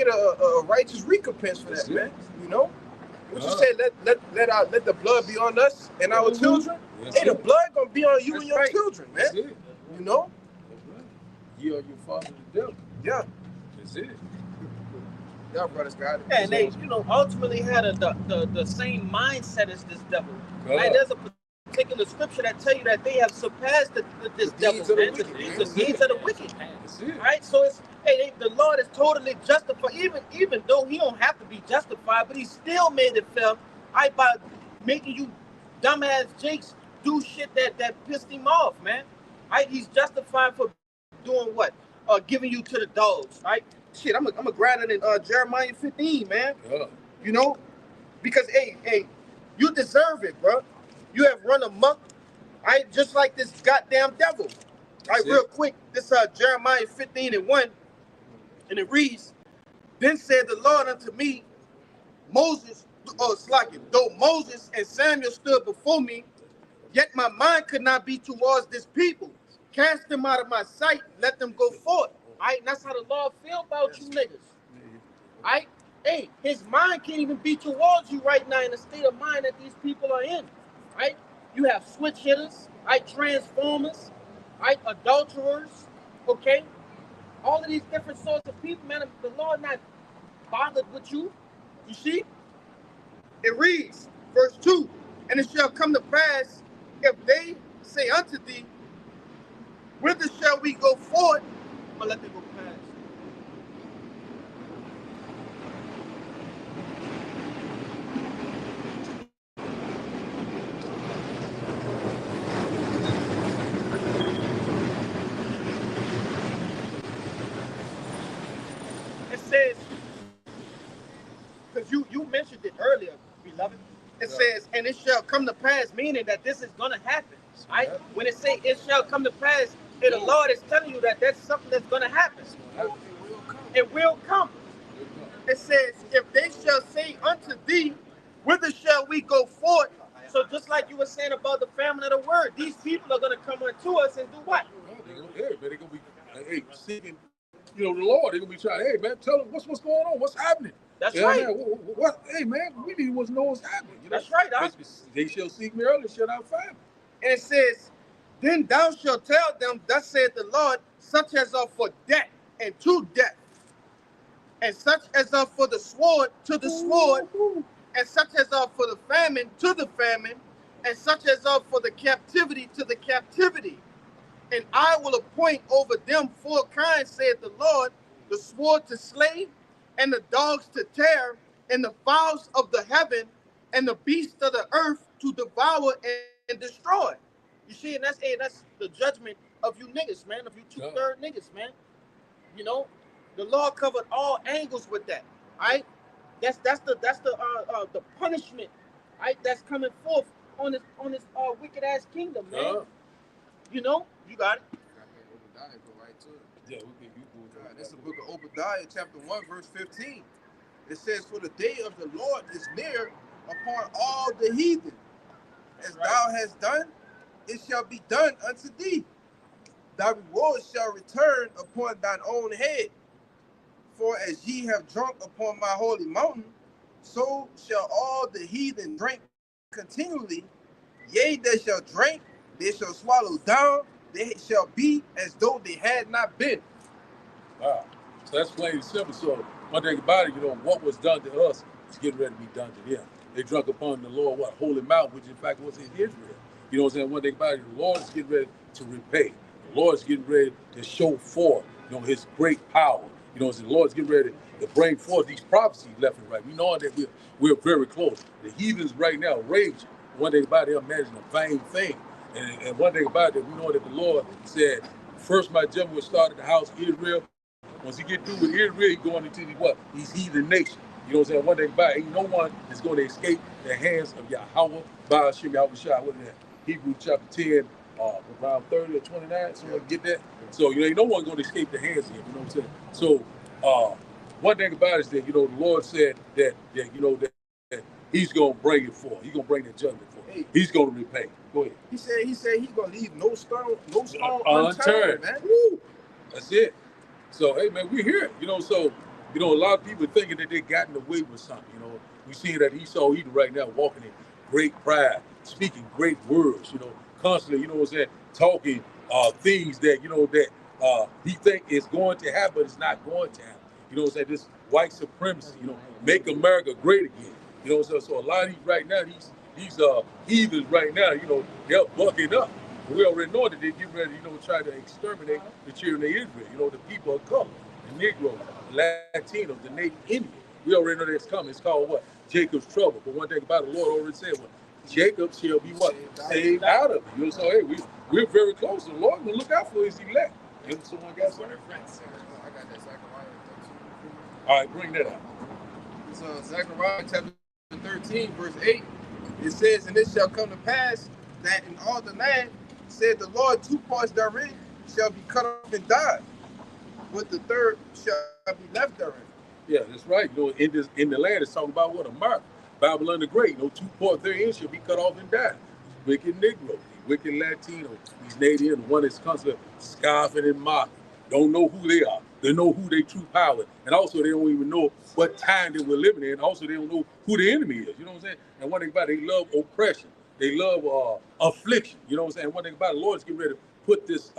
a righteous recompense for that, man. You know? What you say, let the blood be on us and our children? Yes, Hey, the sir. blood gonna be on you That's and your right. children, man. That's it. You know? That's right. You are your father the devil. Yeah. That's it. Y'all brothers got it. And they, ultimately had the same mindset as this devil. God. Right? There's a particular scripture that tell you that they have surpassed this The devil, deeds of the man. wicked, The man. deeds of the wicked. That's it. Right? So it's the Lord is totally justified, even though he don't have to be justified, but he still made it fair, right, by making you dumbass jakes do shit that pissed him off, man. Right? He's justified for doing what? Giving you to the dogs, right? Shit, I'm gonna grab it in Jeremiah 15, man. Yeah. Because hey, you deserve it, bro. You have run amok, right? Just like this goddamn devil. Right, real quick, this Jeremiah 15:1, and it reads, Then said the Lord unto me, though Moses and Samuel stood before me, yet my mind could not be towards this people. Cast them out of my sight, let them go forth. Right? And that's how the Lord feel about you niggas. Right? Hey, his mind can't even be towards you right now in the state of mind that these people are in. Right? You have switch hitters, right? Transformers, right? Adulterers, okay? All of these different sorts of people, man, the Lord not bothered with you. You see? It reads, verse 2, And it shall come to pass, if they say unto thee, Whither shall we go forth? I'm gonna let them go past. It says, because you mentioned it earlier, beloved. It says, and it shall come to pass, meaning that this is gonna happen. Right? When it say it shall come to pass, the Lord is telling you that that's something that's gonna happen. It will come. It says, if they shall say unto thee, whither shall we go forth? So just like you were saying about the family of the word, these people are gonna come unto us and do what? They're gonna be seeking, the Lord. They're gonna be trying. Hey man, tell them what's going on. What's happening? That's right. Man, what? Hey man, we need to know what's happening. That's right. They shall seek me early, shall not find me. And it says, then thou shalt tell them, thus saith the Lord, such as are for death and to death, and such as are for the sword to the sword, and such as are for the famine to the famine, and such as are for the captivity to the captivity. And I will appoint over them 4 kinds, saith the Lord, the sword to slay, and the dogs to tear, and the fowls of the heaven, and the beasts of the earth, to devour and destroy. You see, and that's the judgment of you niggas, man, of you two-third niggas, man. You know, the law covered all angles with that. Right? That's the punishment, right? That's coming forth on this wicked ass kingdom, man. You know, you got it. Obadiah, go right to it. Yeah, we can. This is the book of Obadiah, chapter 1, verse 15. It says, "For the day of the Lord is near upon all the heathen. As thou hast done, it shall be done unto thee. Thy reward shall return upon thine own head. For as ye have drunk upon my holy mountain, so shall all the heathen drink continually. Yea, they shall drink, they shall swallow down, they shall be as though they had not been." Wow. So that's plain and simple. So one thing about it, you know, what was done to us is getting ready to be done to them. They drunk upon the Lord, what, holy mount, which in fact was in Israel. You know what I'm saying? One thing about it, the Lord is getting ready to repay. The Lord is getting ready to show forth, you know, his great power. You know what I'm saying? The Lord is getting ready to bring forth these prophecies left and right. We know that we're very close. The heathens right now rage. One thing about it, they're imagining a vain thing. And one thing about it, we know that the Lord said, first my judgment will start at the house of Israel. Once he get through with Israel, he going into these heathen nations. You know what I'm saying? One thing about it, ain't no one is going to escape the hands of Yahweh, Ba'ashim Yahushua. What is that? Hebrews chapter 10, around 30 or 29. Someone get that? So, you know, ain't no one going to escape the hands of him. You know what I'm saying? So, one thing about it is that, you know, the Lord said that you know, that he's going to bring it forth. He's going to bring the judgment forth. He's going to repay. Go ahead. He said he's going to leave no stone unturned, man. Woo. That's it. So, hey, man, we here. You know, so, you know, a lot of people thinking that they gotten away with something. You know, we see that Esau Edom right now walking in great pride, speaking great words, you know, constantly, you know what I'm saying, talking things that, you know, that he think is going to happen, but it's not going to happen. You know what I'm saying? This white supremacy, you know, make America great again. You know what I'm saying? So a lot of these right now, these heathens right now, you know, they're bucking up. We already know that they're getting ready, you know, try to exterminate the children of Israel, you know, the people of color, the Negroes, the Latinos, the Native Indians. We already know that's coming. It's called what? Jacob's trouble. But one thing about it, the Lord already said, well, Jacob shall be what? Saved out of it. You know, so hey, we're very close. The Lord will look out for his elect. You know, someone got something? I got that Zechariah 13. All right, bring that up. It's Zechariah chapter 13, verse 8. It says, "And it shall come to pass that in all the land, said the Lord, 2 parts therein shall be cut off and die, but the third shall be left therein." Yeah, that's right. You know, in the land, it's talking about what? America. Babylon the Great. You know, 2 parts therein shall be cut off and die. These wicked Negroes, these wicked Latinos, these Natives, one that's constantly scoffing and mocking. Don't know who they are. They know who they true power. And also they don't even know what time they were living in. Also they don't know who the enemy is. You know what I'm saying? And one thing about it, they love oppression. They love affliction. You know what I'm saying? One thing about it, the Lord is getting ready to put this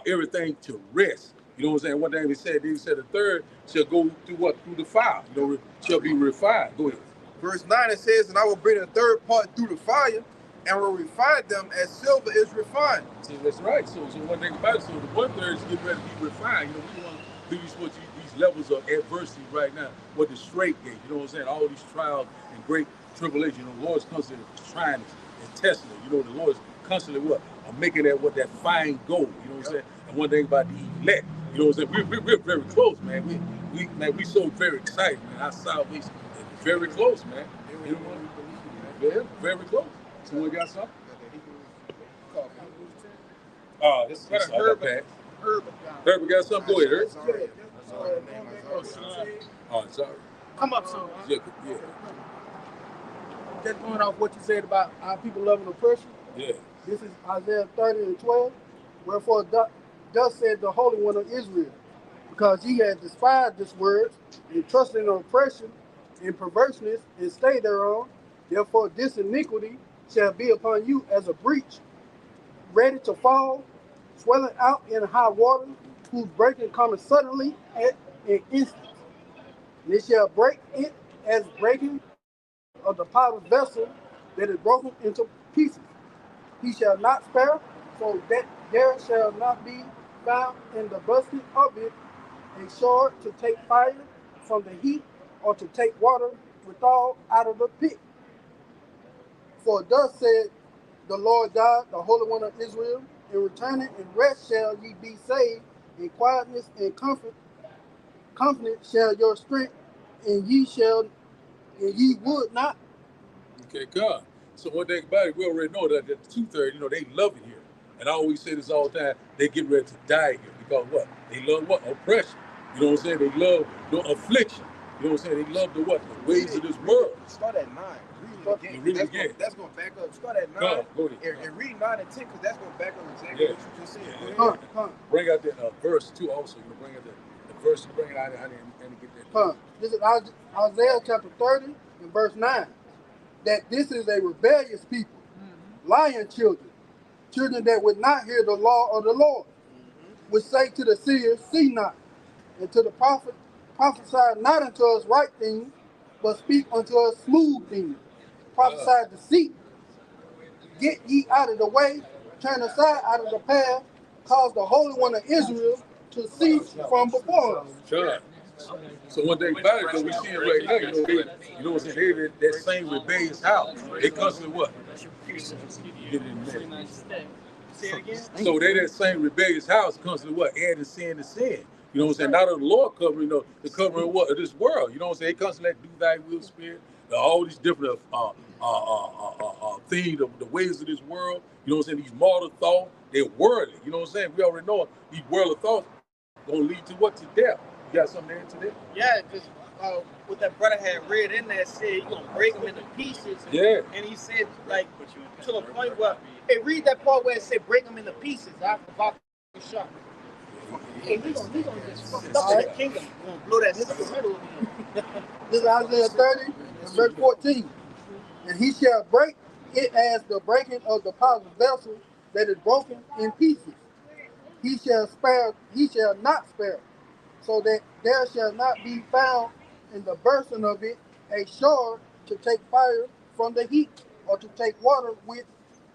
everything to rest. You know what I'm saying? One thing he said the third shall go through what? Through the fire. You know, shall be refined. Go ahead. Verse 9, it says, "And I will bring the third part through the fire, and will refine them as silver is refined." See, that's right. So one thing about it, so the 1/3 is getting ready to be refined. You know, we want to do these levels of adversity right now. What the straight gate, you know what I'm saying? All these trials and great tribulation. You know, the Lord's constantly trying us and testing us. You know, the Lord's constantly what? Making that fine gold. You know what I'm saying? And one thing about the elect, you know what I'm saying? We're very close, man. We so very excited, man. Our salvation is very close, man. You know what? Yeah, very close. Someone got something? This is Herbert. Herbert got something? Go ahead, Herbert. Oh, sorry. Come up, son. Yeah. Just going off what you said about our people loving oppression. Yeah. This is Isaiah 30:12. "Wherefore thus said the Holy One of Israel, because ye have despised this word, and trusted in oppression and perverseness, and stay thereon, therefore this iniquity shall be upon you as a breach, ready to fall, swelling out in high water, whose breaking cometh suddenly at an instant. And it shall break it as breaking of the potter's vessel that is broken into pieces. He shall not spare, so that there shall not be found in the bursting of it a sword to take fire from the heat, or to take water withal out of the pit. For thus said the Lord God, the Holy One of Israel, in returning and rest shall ye be saved, in quietness and confidence shall your strength, and ye would not. Okay, God. So one thing about it, we already know that the 2/3, they love it here. And I always say this all the time, they get ready to die here because what? They love what? Oppression. You know what I'm saying? They love the affliction. You know what I'm saying? They love the what? The ways of this world. Start at 9. Read Read it it again. again. That's going to back up. Start at 9 Go ahead. and read 9 and 10 because that's going to back up exactly what you just said. Bring out that verse 2 also. Bring out the verse. Bring it out and get that. This is Isaiah chapter 30 and verse 9. That this is a rebellious people, lying children that would not hear the law of the Lord, which say to the seers, see not, and to the prophet, prophesy not unto us right things, but speak unto us smooth things. Prophesy deceit. Get ye out of the way, turn aside out of the path, cause the Holy One of Israel to cease from before us. Sure. So one thing about it, because we see it right now, you know what I'm saying? They that same rebellious house. They constantly what? Get it in there. Say it again. So they that same rebellious house constantly what? Adding sin to sin. You know what I'm saying? Not of the Lord covering, the covering what? Of this world. You know what I'm saying? They constantly do thy will, spirit. All these different things, the ways of this world. You know what I'm saying? These mortal thoughts, they're worldly. You know what I'm saying? We already know these worldly thoughts gonna lead to what? To death. You got something to add to that? Yeah, because what that brother had read in there said you're going to break them into pieces. And he said, like, to the point where, hey, read that part where it said break them into pieces. About the shot. Hey, we gonna just fuck up in the kingdom. We're going to blow that nigga middle over here. This is Isaiah 30 and verse 14. And he shall break it as the breaking of the potter's vessel that is broken in pieces. He shall not spare, so that there shall not be found in the bursting of it a shore to take fire from the heat, or to take water with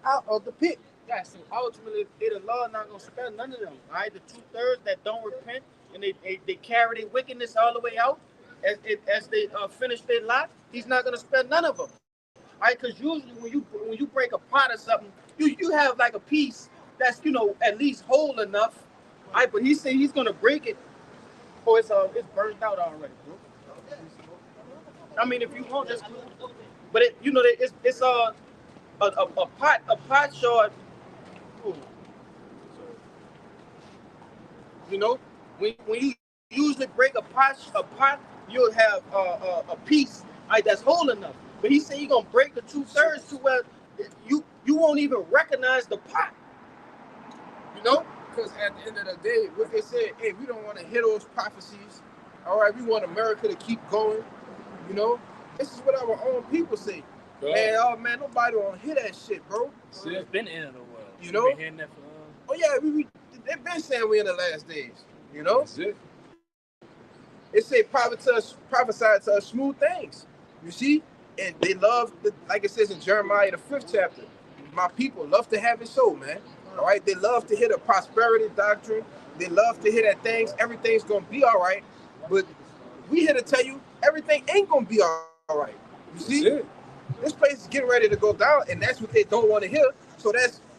out of the pit. Yeah, so ultimately, the law not going to spare none of them. All right, the 2/3 that don't repent and they carry their wickedness all the way out as they finish their lot, he's not going to spare none of them. All right, because usually when you break a pot or something, you have like a piece that's at least whole enough. All right, but he said he's going to break it. Oh, it's burned out already, bro. I mean, if you want this, but it's a pot short. When you usually break a pot, you'll have a piece that's whole enough. But he said he's gonna break the 2/3 to where you won't even recognize the pot. Because at the end of the day, what they said, hey, we don't want to hear those prophecies. All right, we want America to keep going. This is what our own people say. Man, nobody want to hear that shit, bro. It's been the end of the world. You know? Been hearing that for, Oh yeah, they've been saying we're in the last days. That's it. It say prophesy to us smooth things. You see? And they love, like it says in Jeremiah, the 5th chapter, my people love to have it so, man. All right? They love to hear the prosperity doctrine. They love to hear that everything's going to be all right. But we here to tell you, everything ain't going to be all right. You see? This place is getting ready to go down, and that's what they don't want to hear. So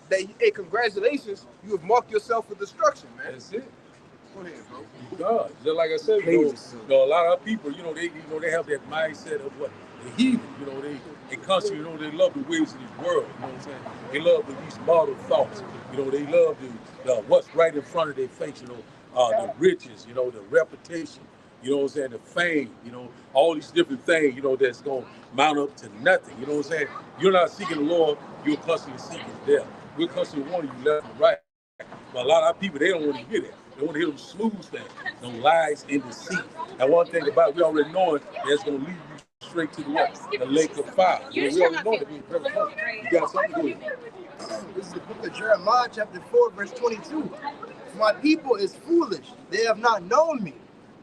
hey, congratulations. You have marked yourself for destruction, man. That's it. Go ahead, bro. God, just like I said, a lot of people, they have that mindset of what the heathen. They constantly, they love the ways of this world. You know what I'm saying? They love these mortal thoughts. They love the what's right in front of their face. The riches. The reputation. You know what I'm saying? The fame. All these different things. That's gonna mount up to nothing. You know what I'm saying? You're not seeking the Lord. You're constantly seeking death. We're constantly wanting you left and right. But a lot of people, they don't want to hear that. They want to hear them smooth things, them lies and deceit. And one thing about it, we already know it, that's going to lead you straight to the lake of fire. We already know that. You got something to do with it. This is the book of Jeremiah, chapter 4, verse 22. My people is foolish. They have not known me.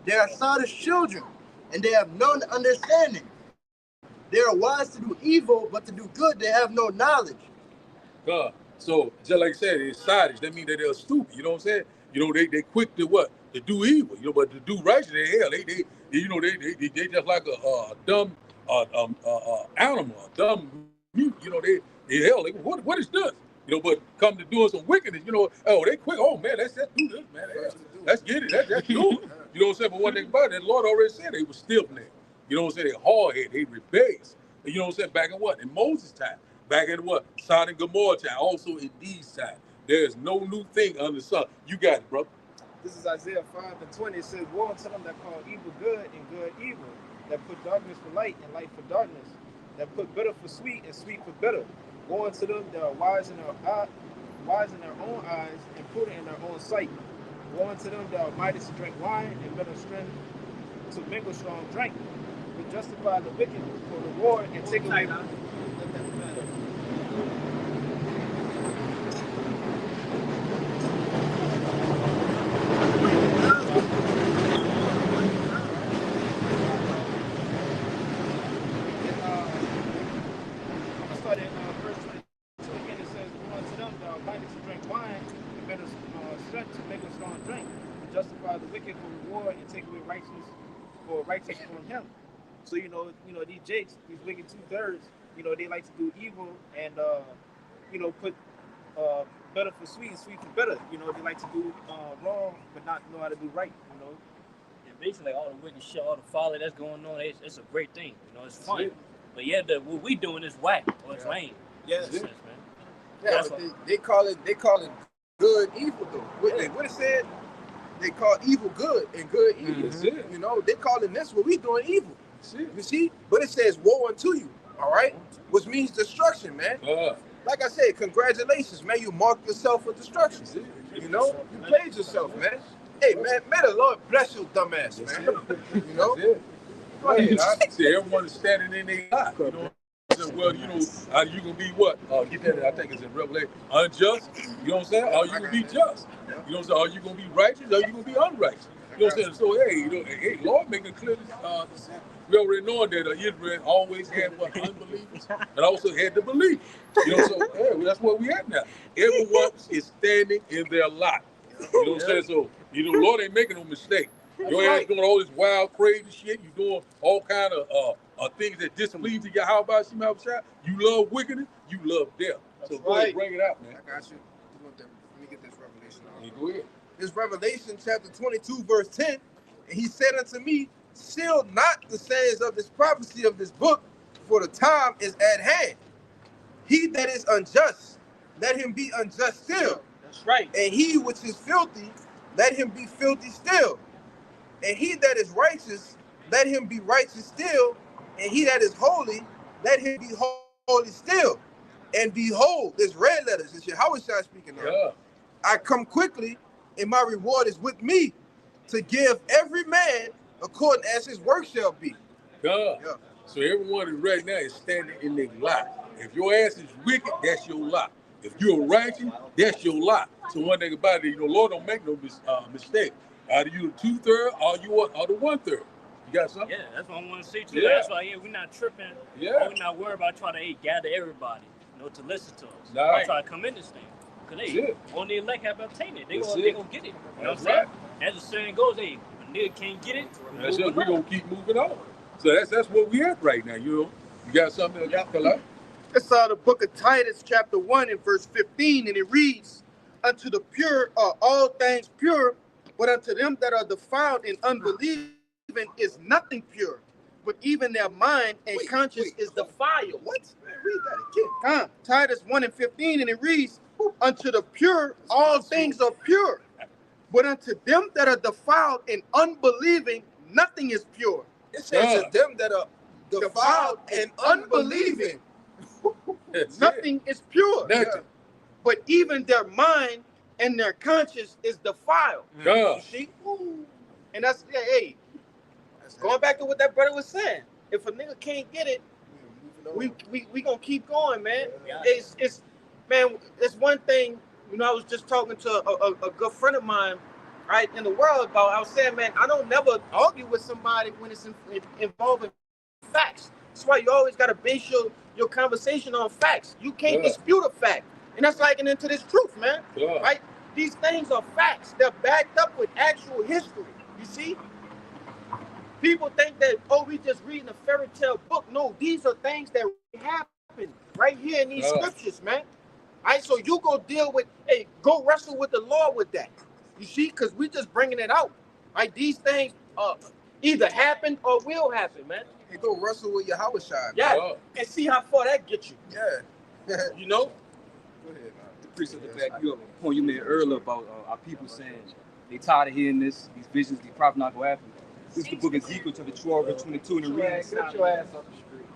They are childish children, and they have no understanding. They are wise to do evil, but to do good, they have no knowledge. God. So, just like I said, it's childish. That means that they're stupid. You know what I'm saying? They quick to what? To do evil. But to do righteous, they just like a dumb animal, a dumb mute. You know, they hell, they, what is this? You know, but come to doing some wickedness, you know, oh, they quick, oh man, let's do this, man. Let's get it. That's do it. You know what I'm saying? But one thing about it, the Lord already said they were stiff-necked. You know what I'm saying? They hard-headed, they rebellious. You know what I'm saying? Back in what? In Moses' time. Back in what? Sodom and Gomorrah time. Also in these time. There is no new thing under the sun. You got it, bro. This is Isaiah 5:20. It says, woe unto them that call evil good and good evil, that put darkness for light and light for darkness, that put bitter for sweet and sweet for bitter. Woe unto them that are wise in their own eyes and prudent in their own sight. Woe unto them that are mighty to drink wine and men of strength to mingle strong drink. We justify the wicked for reward and take away. The wicked for reward and take away righteousness from him. So you know these jakes, these wicked 2/3, they like to do evil and put better for sweet and sweet for better. They like to do wrong but not know how to do right. And basically all the wicked shit, all the folly that's going on, it's a great thing. It's fun. But yeah, what we doing is whack or it's lame. Yes. Man. Yeah, but they call it good evil though. What it said? They call evil good and good evil. Mm-hmm. They calling this what we doing evil. You see? But it says woe unto you, all right? Which means destruction, man. Like I said, congratulations, man. You marked yourself for destruction. You played yourself, man. Hey, man, may the Lord bless you, dumbass, man. Go ahead, see, everyone is standing in their lot. Well, are you gonna be what? Get that? I think it's in Revelation. Unjust. You know what I'm saying? Are you gonna be just? You know what I'm saying? Are you gonna be righteous? Or are you gonna be unrighteous? You know what I'm saying? So hey, Lord, making clear this. We already know that Israel always had unbelievers and also had the belief. So that's where we at now. Everyone is standing in their lot. You know what I'm saying? So Lord ain't making no mistake. Your ass doing all this wild, crazy shit. You doing all kind of things that displease to Yahweh Shema Shah. You love wickedness. You love death. So go ahead, bring it out, man. I got you. Let me get this revelation out. Yeah, go ahead. This Revelation chapter 22, verse 10. And he said unto me, seal not the sayings of this prophecy of this book, for the time is at hand. He that is unjust, let him be unjust still. That's right. And he which is filthy, let him be filthy still. And he that is righteous, let him be righteous still. And he that is holy, let him be holy still. And behold, there's red letters. It's Yahweh Shai speaking now. Yeah. I come quickly, and my reward is with me, to give every man according as his work shall be. Yeah. So everyone right now is standing in their lot. If your ass is wicked, that's your lot. If you're righteous, that's your lot. So one thing about it, Lord don't make no mistake. Either you the 2/3 or you are the 1/3. You got something? Yeah, that's what I want to say too. Yeah. That's why we're not tripping. Yeah. We're not worried about trying to gather everybody, to listen to us. Right. Try to come in this thing. Because on the elect have obtained it. They gonna get it. You know what I'm right. saying? As the saying goes, a nigga can't get it. That's it. We're gonna keep moving on. So that's where we at right now. You got something to fill out? It's the book of Titus, chapter 1 and verse 15, and it reads, unto the pure are all things pure, but unto them that are defiled and unbelieving is nothing pure, but even their mind and conscience is defiled. What? Man, read that again. Titus 1 and 15, and it reads, unto the pure all things are pure, but unto them that are defiled and unbelieving nothing is pure. It says to them that are defiled and unbelieving. Nothing is pure. Nothing. But even their mind and their conscience is defiled. Yeah. You see? And that's going back to what that brother was saying. If a nigga can't get it, we gonna keep going, man. Yeah. It's one thing. I was just talking to a good friend of mine, right, in the world about. I was saying, man, I don't never argue with somebody when it's involving facts. That's why you always gotta base your conversation on facts. You can't dispute a fact, and that's like into this truth, man. Yeah. Right? These things are facts. They're backed up with actual history. You see? People think that, we just reading a fairy tale book. No, these are things that really happened. right here in these scriptures, man. All right, so you go deal with, hey, go wrestle with the Lord with that. You see, because we just bringing it out. Right, these things either happen or will happen, man. Hey, go wrestle with your Yahweh Shai. Yeah, and see how far that gets you. Yeah. You know? Go ahead, man. The precept to back you up, a point you made earlier about our people saying they tired of hearing this, these visions, these prophets not going to happen. This is the book of Ezekiel, chapter 12, verse 22, and it reads. Get your ass off the street.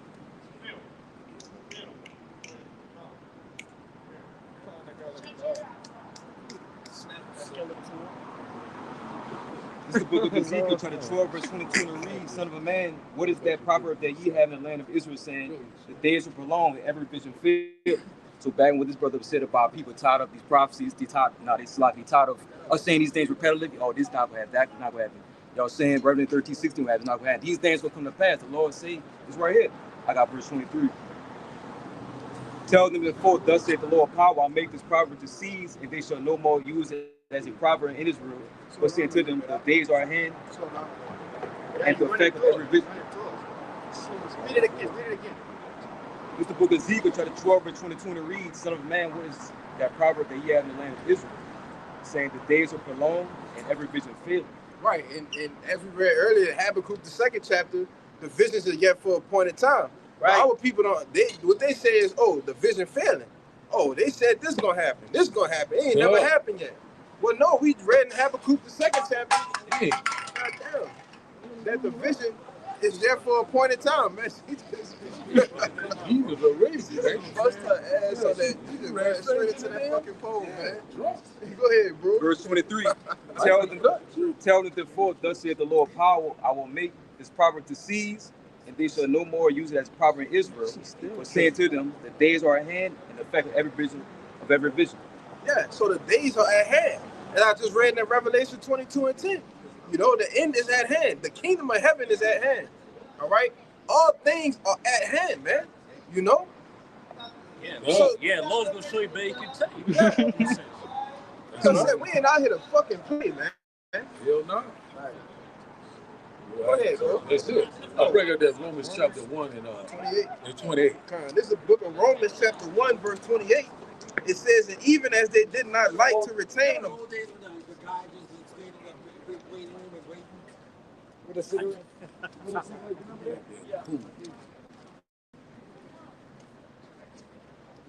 This is the book of Ezekiel, chapter 12, verse 22, and it reads, Son of a man, what is that proverb that ye have in the land of Israel, saying, the days will prolong and every vision filled? So back when this brother said about people tired of these prophecies, they tired of us saying these things repetitively. Oh, this not going to happen, that not going to happen. Y'all saying Revelation 13, 16 will happen, not going to happen. These things will come to pass. The Lord say, it's right here. I got verse 23. Tell them before, thus saith the Lord power, I'll make this proverb to cease, and they shall no more use it as a proverb in Israel. But say to them, the days are at hand, and the effect of every vision. Read it again. It's the book of Ezekiel, chapter 12, verse 22, and it reads, Son of man, what is that proverb that ye have in the land of Israel? Saying the days are prolonged and every vision filled. Right, and as we read earlier, Habakkuk, the 2nd chapter, the visions are yet for a appointed time. Right. Our people don't. What they say is, oh, the vision failing. Oh, they said this gonna happen. This gonna happen. It ain't never happened yet. Well, no, we read in Habakkuk, the 2nd chapter. Hey, goddamn, that the vision is there for a appointed time, man. He was a racist, man. Bust her ass on that. You just ran straight into that fucking pole, man. Go ahead, bro. Verse 23. Tell them therefore, thus saith the Lord power, I will make this proverb to cease, and they shall no more use it as a proverb in Israel. But saying to them, the days are at hand, and the effect of every vision. Yeah, so the days are at hand. And I just read in Revelation 22 and 10. You know, the end is at hand. The kingdom of heaven is at hand. All right? All things are at hand, man. You know? Yeah, Lord's going to show you, but you can tell you. Yeah. So I said, we ain't out here to fucking play, man. Hell no. Right. Go ahead, bro. That's it. I'll bring up that Romans chapter 1 and 28. This is the book of Romans chapter 1, verse 28. It says, and even as they did not like to retain them. It's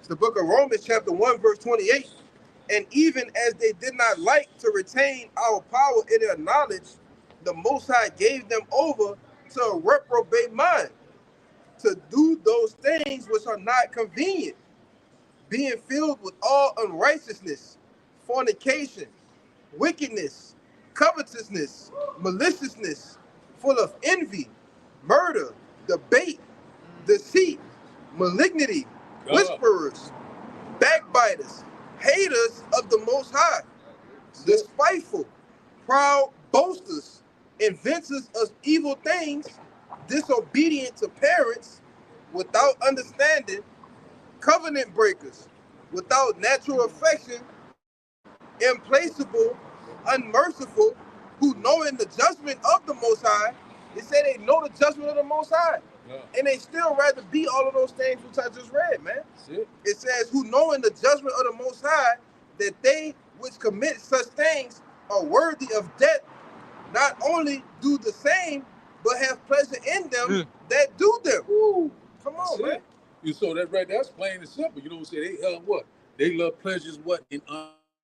the book of Romans chapter 1, verse 28. And even as they did not like to retain our power in their knowledge, the Most High gave them over to a reprobate mind, to do those things which are not convenient, being filled with all unrighteousness, fornication, wickedness, covetousness, maliciousness, full of envy, murder, debate, deceit, malignity, whisperers, backbiters, haters of the Most High, despiteful, proud, boasters, inventors of evil things, disobedient to parents, without understanding, covenant breakers, without natural affection, implacable, unmerciful, who knowing the judgment of the Most High, they say they know the judgment of the Most High, and they still rather be all of those things which I just read, man. It says, who knowing the judgment of the Most High, that they which commit such things are worthy of death, not only do the same, but have pleasure in them that do them. Ooh, come on, man. You saw that right there. That's plain and simple. You know what I'm saying? They what? They love pleasures what? In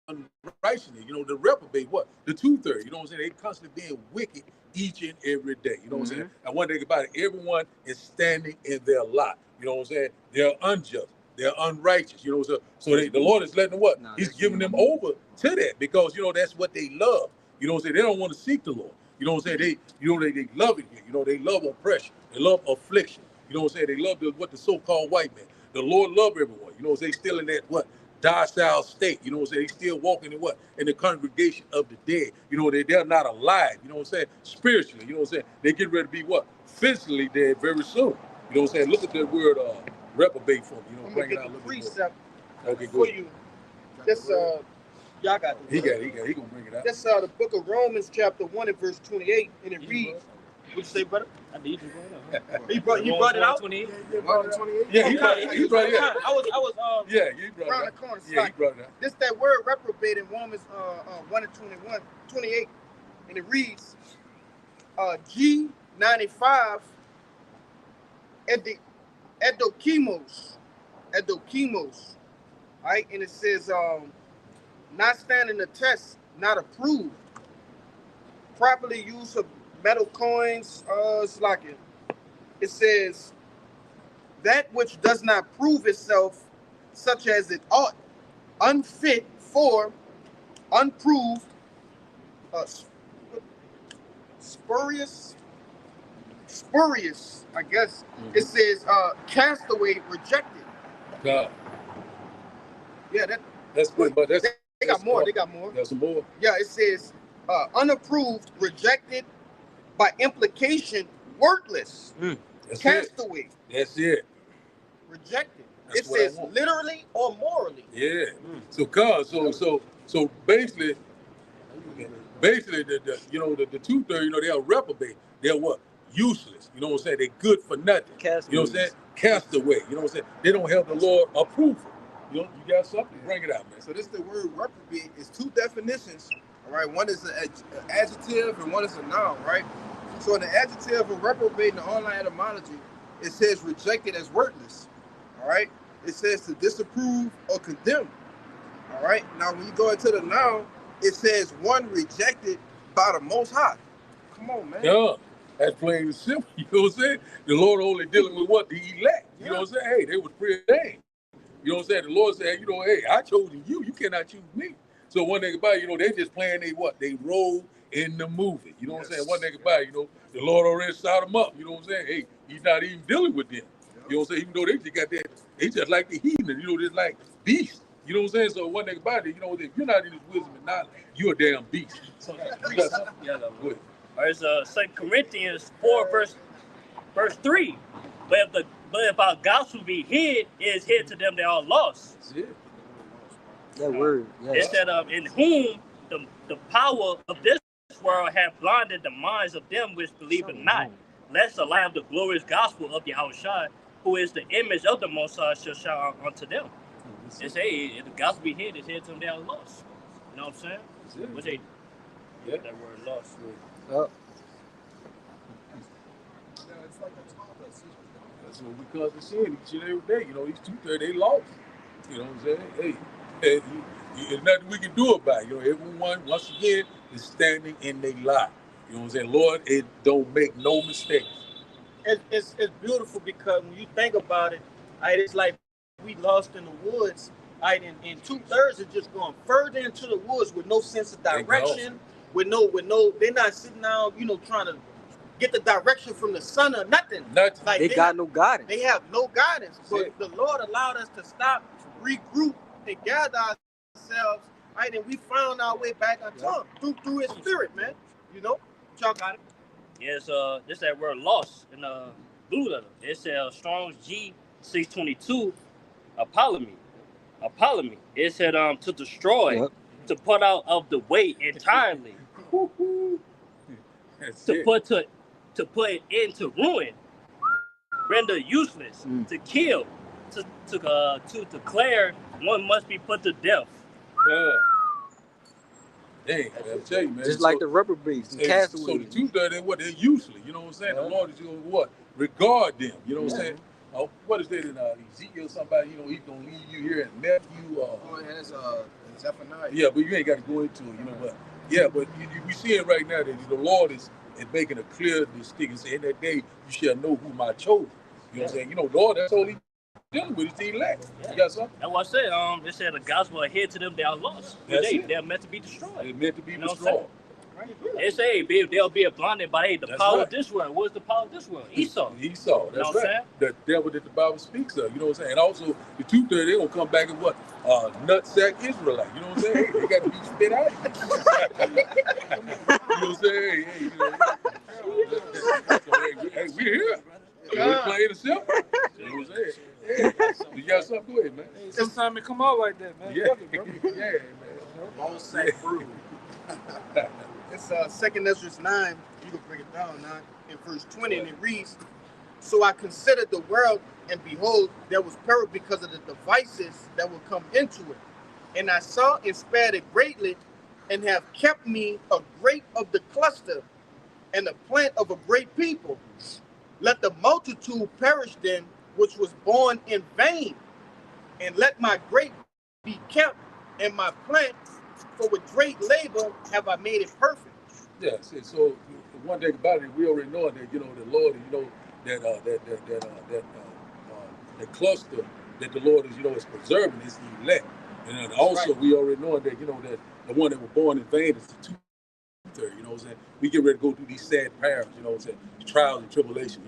unrighteousness. You know, the reprobate what? The 2/3. You know what I'm saying? They constantly being wicked each and every day. You know what I'm saying? And one thing about it, everyone is standing in their lot. You know what I'm saying? They're unjust. They're unrighteous. You know what I'm saying? So the Lord is letting them what? He's giving them over to that because, you know, that's what they love. You know what I'm saying? They don't want to seek the Lord. You know what I'm saying? They love it here. You know, they love oppression. They love affliction. You know what I'm saying? They love what the so-called white man. The Lord love everyone. You know what I'm saying? Still in that what? Docile state. You know what I'm saying? They still walking in what? In the congregation of the dead. You know, they're not alive. You know what I'm saying? Spiritually. You know what I'm saying? They get ready to be what? Physically dead very soon. You know what I'm saying? Look at that word reprobate for me. You know, I'm bring it gonna out a get little the bit precept okay, for good. you. This y'all got He gonna bring it out. That's the book of Romans chapter 1 and verse 28, and it reads, What'd you say, brother? I need you going up. He brought it out. 28. Mark 28. Yeah, he brought it out. I was Yeah, he brought around it the out. corner. Yeah, he brought it out. This that word reprobate in Romans 1:28, and it reads G95 Edokimos, right? And it says not standing the test, not approved, properly used of metal coins. It's like it says that which does not prove itself, such as it ought, unfit for, unproved, spurious, I guess. Mm-hmm. It says castaway, rejected. God. Yeah, that's good, but they got more. They got more. Got some more. Yeah, it says unapproved, rejected, by implication, worthless. That's castaway. It. That's it. Rejected. That's it says literally or morally. Yeah. So basically the 2/3, they are reprobate. They're what? Useless. You know what I'm saying? They're good for nothing. Castaway. You know what I'm saying? Castaway. You know what I'm saying? They don't have the Lord approval. You got something? Bring it out, man. So this the word reprobate is two definitions. All right, one is an adjective and one is a noun, right? So in the adjective of reprobate in the online etymology, it says rejected as worthless. All right, it says to disapprove or condemn. All right, now when you go into the noun, it says one rejected by the Most High. Come on, man. Yeah, that's plain and simple. You know what I'm saying? The Lord only dealing with what? The elect. You know what I'm saying? Hey, they was preordained. You know what I'm saying? The Lord said, hey, I chosen you. You cannot choose me. So one thing about it, they just playing they role in the movie. You know what I'm saying? One thing about it, the Lord already set them up. You know what I'm saying? Hey, he's not even dealing with them. You know what I'm saying? Even though they just got that, they just like the heathen, just like beasts. You know what I'm saying? So one thing about it, if you're not in his wisdom and knowledge, you're a damn beast. So All right, it's 2 Corinthians 4, verse 3. But if our gospel be hid, it is hid to them that are lost. That's it. That word. Yes. It said, in whom the power of this world hath blinded the minds of them which believe not, lest the light of the glorious gospel of Yahushua, who is the image of the Most High, shall shine unto them. It say, if the gospel be hid, it's hid to them that are lost. You know what I'm saying? What's that word lost? That's what we cause the sin each and every day. These 2/3, they lost. You know what I'm saying? Hey, there's nothing we can do about it. Everyone, once again, is standing in their lie. You know what I'm saying? Lord, it don't make no mistakes. It's beautiful because when you think about it, it's like we lost in the woods. And 2/3 is just going further into the woods with no sense of direction, with no, they're not sitting down, trying to get the direction from the sun or nothing. Like they got no guidance. They have no guidance. But the Lord allowed us to stop, regroup, and gather ourselves, right? And we found our way back on top through His Spirit, man. Y'all got it. Yes, this that word lost in blue letter. It says Strong's G622, apolomy. It said to destroy, to put out of the way entirely, to put it into ruin, render useless, to kill, to declare one must be put to death. Yeah. Dang, I gotta tell you, man. Just like the rubber beats, the castaways. So the 2/3, they're useless. You know what I'm saying? The Lord is going to regard them. You know what I'm saying? What is that in Ezekiel? Somebody, he's gonna leave you here in Matthew. That's Zephaniah. Yeah, but you ain't got to go into it. But we see it right now that the Lord is making a clear distinction. Saying, in that day you shall know who my chosen. You know what I'm saying? Lord, that's all He dealing with. It's the elect. You got something? That's what I said. It said the gospel ahead to them that are lost. They're meant to be destroyed. They're meant to be destroyed. They say they'll be blinded by the power of this world. What's the power of this world? Esau. That's right. The devil that the Bible speaks of. You know what I'm saying? And also the 2/3, they're gonna come back and nutsack Israelite. You know what I'm saying? They got to be spit out. You know what I'm saying? Hey, we're here. We're playing the simple. You know what I'm saying? You got something? Go ahead, man. Sometimes it come out like that, man. Yeah, Fuck it, bro. yeah, man. Won't say fruit. It's 2nd Ezra 9. You can break it down now in verse 20, and it reads, "So I considered the world, and behold, there was peril because of the devices that would come into it. And I saw and spared it greatly, and have kept me a great of the cluster, and the plant of a great people. Let the multitude perish then, which was born in vain, and let my grape be kept, and my plant, for with great labor have I made it perfect." Yeah, see, so one thing about it, we already know that the Lord, the cluster that the Lord is preserving is the elect, and also we already know that that the one that was born in vain is the two-third. You know what I'm saying? We get ready to go through these sad perils. You know what I'm saying? Trials and tribulation.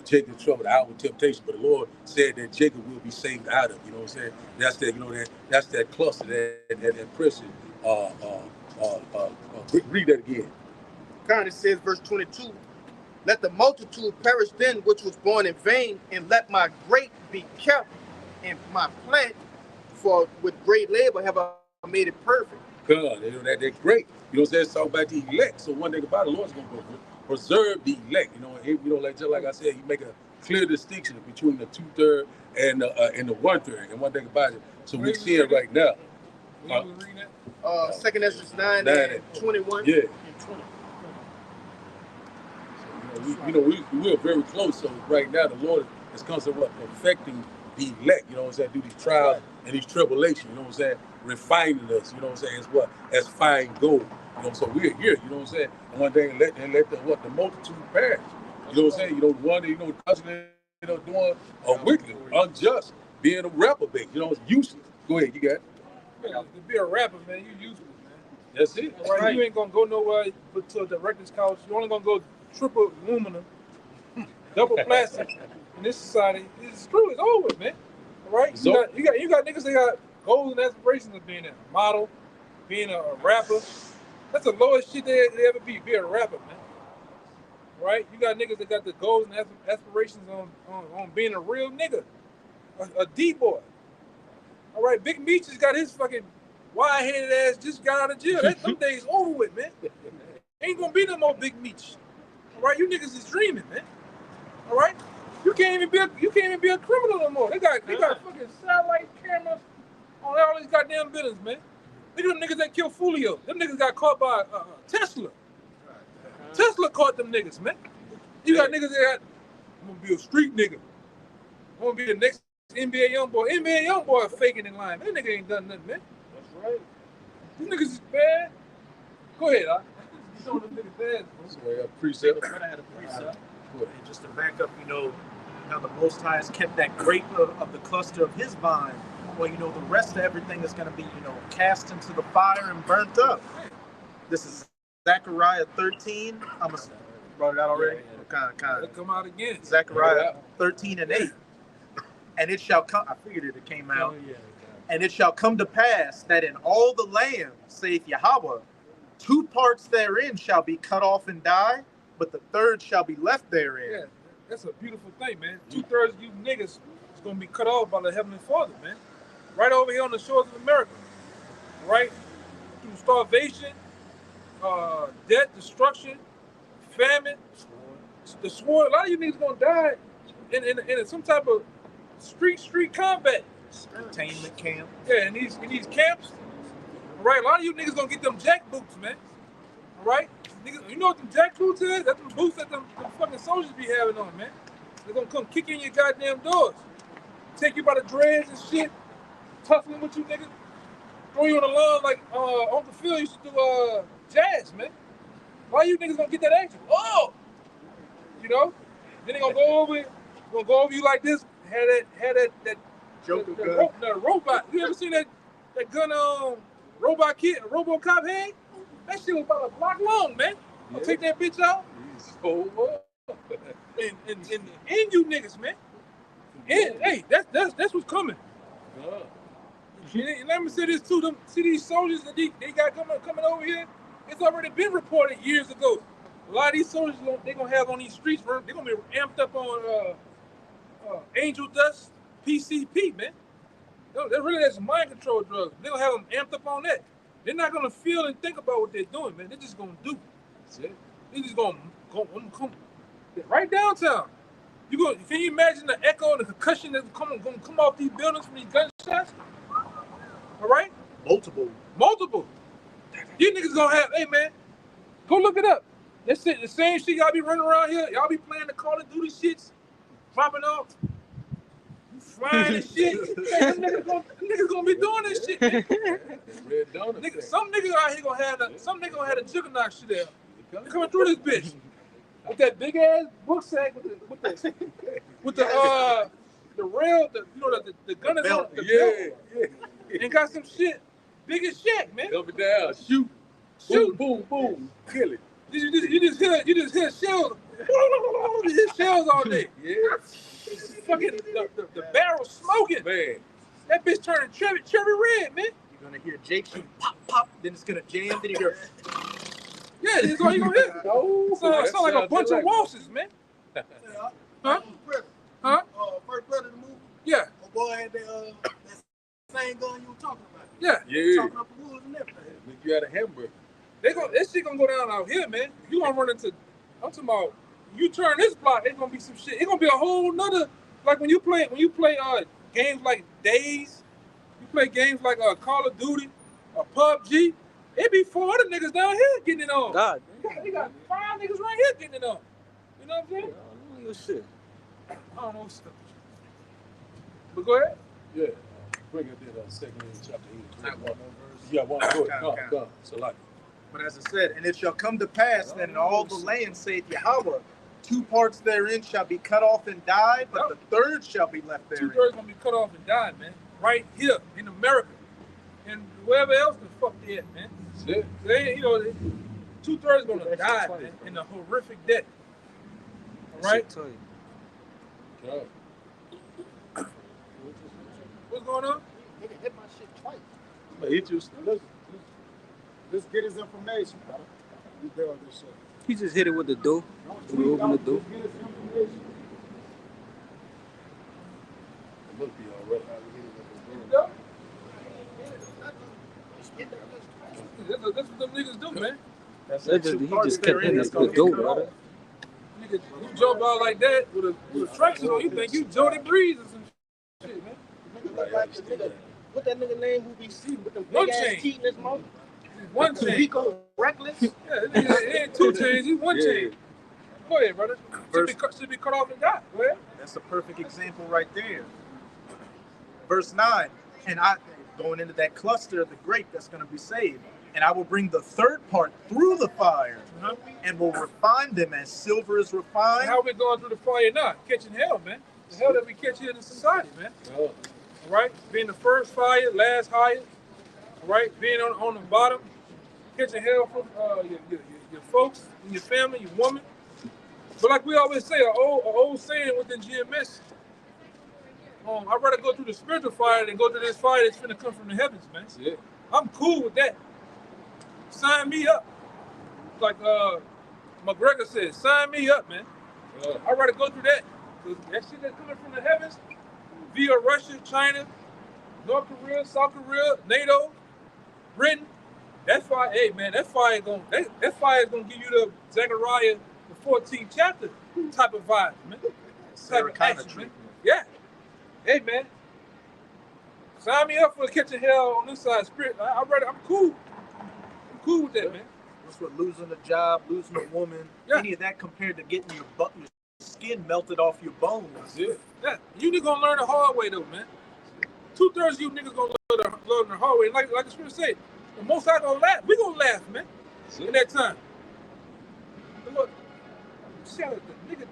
Jacob's trouble, the hour of temptation, but the Lord said that Jacob will be saved out of. You know what I'm saying? That's that's that cluster, that precious. Read that again. It says, verse 22, "Let the multitude perish then, which was born in vain, and let my grape be kept, and my plant, for with great labor have I made it perfect." God, that's great. You know what I'm saying? It's talking about the elect. So one thing about the Lord's going to preserve the elect. Like I said, He make a clear distinction between the 2/3 and the 1/3. And one thing about it, so we see it right now. 2nd Ezra 9 and 21. Yeah. And 20. We're very close. So right now, the Lord is constantly perfecting the elect. You know what I'm saying? Through these trials and these tribulations. You know what I'm saying? Refining us. You know what I'm saying? As fine gold. So we're here. You know what I'm saying? And one thing, let the multitude perish. You know what I'm saying? The one that constantly doing wicked, unjust, being a reprobate. It's useless. Go ahead, you got it. To be a rapper, man, you useless, man. That's it. Right? You ain't gonna go nowhere but to a director's couch. You're only gonna go triple aluminum, double plastic. In this society, it's true. It's over with, man. All right? You got niggas that got goals and aspirations of being a model, being a rapper. That's the lowest shit they ever be a rapper, man. Right? You got niggas that got the goals and aspirations on being a real nigga, a D-boy. All right, Big Meech has got his fucking wide-headed ass just got out of jail. Them days over with, man. Ain't gonna be no more Big Meech. All right, you niggas is dreaming, man. All right, you can't even be a criminal no more. They got fucking satellite cameras on all these goddamn buildings, man. Look at them niggas that killed Fulio. Them niggas got caught by Tesla. Tesla caught them niggas, man. You got niggas that I'm gonna be a street nigga. I'm gonna be the next NBA YoungBoy. NBA YoungBoy faking in line. That nigga ain't done nothing, man. That's right. These niggas is bad. Go ahead, you showing them niggas bad. So I got a precept. I had a precept. And just to back up, how the Most High has kept that grape of the cluster of His vine. Well, the rest of everything is going to be, cast into the fire and burnt up. This is Zechariah 13. I brought it out already. Kind of. Come out again. Zechariah 13 and 8. And it shall come. I figured it came out. Oh, yeah. And it shall come to pass that in all the land, saith Yahweh, 2 parts therein shall be cut off and die, but the third shall be left therein. Yeah, that's a beautiful thing, man. 2/3 of you niggas is gonna be cut off by the Heavenly Father, man. Right over here on the shores of America. Right? Through starvation, death, destruction, famine, the sword. A lot of you niggas gonna die in some type of street combat. Containment camp. Yeah, in these camps. Right? A lot of you niggas gonna get them jack boots, man. All right? Niggas, you know what them jack boots is? That's them boots that them fucking soldiers be having on, man. They're gonna come kick in your goddamn doors. Take you by the dreads and shit. Tussling with you niggas. Throw you on the lawn like Uncle Phil used to do jazz, man. Why you niggas gonna get that action? Oh! Then they gonna go over you like this, had that Joker gun. The robot. You ever seen that gun robot kid, RoboCop had? That shit was about a block long, man. I'll take that bitch out. And you niggas, man. And hey, that's what's coming. And let me say this too. See these soldiers that they got coming over here? It's already been reported years ago. A lot of these soldiers they're gonna have on these streets, they're gonna be amped up on angel dust, PCP, man. That's mind control drugs. They're gonna have them amped up on that. They're not gonna feel and think about what they're doing, man. They're just gonna do. That's it. They're just gonna come right downtown. Can you imagine the echo and the concussion that's gonna come off these buildings from these gunshots? All right? Multiple. You niggas gonna have, hey man, go look it up. That's it. The same shit y'all be running around here. Y'all be playing the Call of Duty shits, dropping off, flying and shit. Man, them niggas gonna be doing this shit, man. Red donut. Nigga, some nigga out here gonna have a juggernaut shit there. They coming through this bitch with that big ass book sack with the rail, the gun is on the belt. And got some shit big as shit, man. Up and down, shoot, boom, boom, kill it. You just hear shells. You hear shells all day. Yeah. Fucking the barrel smoking. Man. That bitch turning cherry red, man. You're gonna hear Jake shoot pop, then it's gonna jam, then you hear. Yeah, that's all you gonna hear. Sound like a bunch of waltzes, man. Huh? Huh? First Predator movie. Yeah. A boy had that same gun you were talking about. Yeah. Chopping up the woods and everything. You had a hamburger. That shit gonna go down out here, man. You gonna run into. I'm talking about. You turn this block, it's gonna be some shit. It's gonna be a whole nother. Like when you play games like Days, you play games like Call of Duty or PUBG. It be 4 other niggas down here getting it on. God, You got 5 niggas right here getting it on. You know what I'm saying? I don't know your shit. I don't know what's up. But go ahead. Yeah. Bring it to the second chapter 8. Yeah, one good. Go. So like. But as I said, and it shall come to pass that in all the land, saith Yahweh, 2 parts therein shall be cut off and die, but the third shall be left therein. 2/3 gonna be cut off and die, man. Right here in America. And wherever else the fuck they at, man. That's it. They, 2/3 gonna die, man, in a horrific death. All right? Okay. What's going on? Nigga hit my shit twice. But he just Let's get his information, brother. You build this shit. He just hit it with the door. We open the door. Let's get his information. it must be all right. That's what them niggas do, man. He just kept hitting us with the door, brother. Nigga, you jump out like that with a tracksuit on, you think you Jody Breeze or some shit, man. Nigga look like the nigga. What that nigga name who be see with them One big ass chain. teeth in his mouth? One chain. Rico Reckless. Yeah, it ain't 2 chains, he's 1 chain. Go ahead, brother. Should be cut off and die. Go ahead. That's a perfect example right there. Verse 9, and I, going into that cluster of the grape that's going to be saved, and I will bring the third part through the fire, and will refine them as silver is refined. How we going through the fire now? Catching hell, man. The hell that we catch here in society, man. Oh. All right? Being the first fire, last higher. All right? Being on the bottom. Catching hell from your folks, and your family, your woman. But like we always say, an old saying within GMS, I'd rather go through the spiritual fire than go through this fire that's finna come from the heavens, man. That's it. I'm cool with that. Sign me up. Like McGregor said, sign me up, man. I'd rather go through that. That shit that's coming from the heavens, via Russia, China, North Korea, South Korea, NATO, Britain, that fire, hey man, that fire is gonna give you the Zechariah, the 14th chapter type of vibe, man. Type of action, man. Yeah. Hey man. Sign me up for catching hell on this side. Spirit. I'm cool. I'm cool with that, man. That's what losing a job, losing a woman, any of that compared to getting your skin melted off your bones. Yeah. You niggas gonna learn the hard way though, man. 2/3 of you niggas gonna learn the hard way. Like the scripture said, the most I gonna laugh. We gonna laugh, man. In that time. The Lord,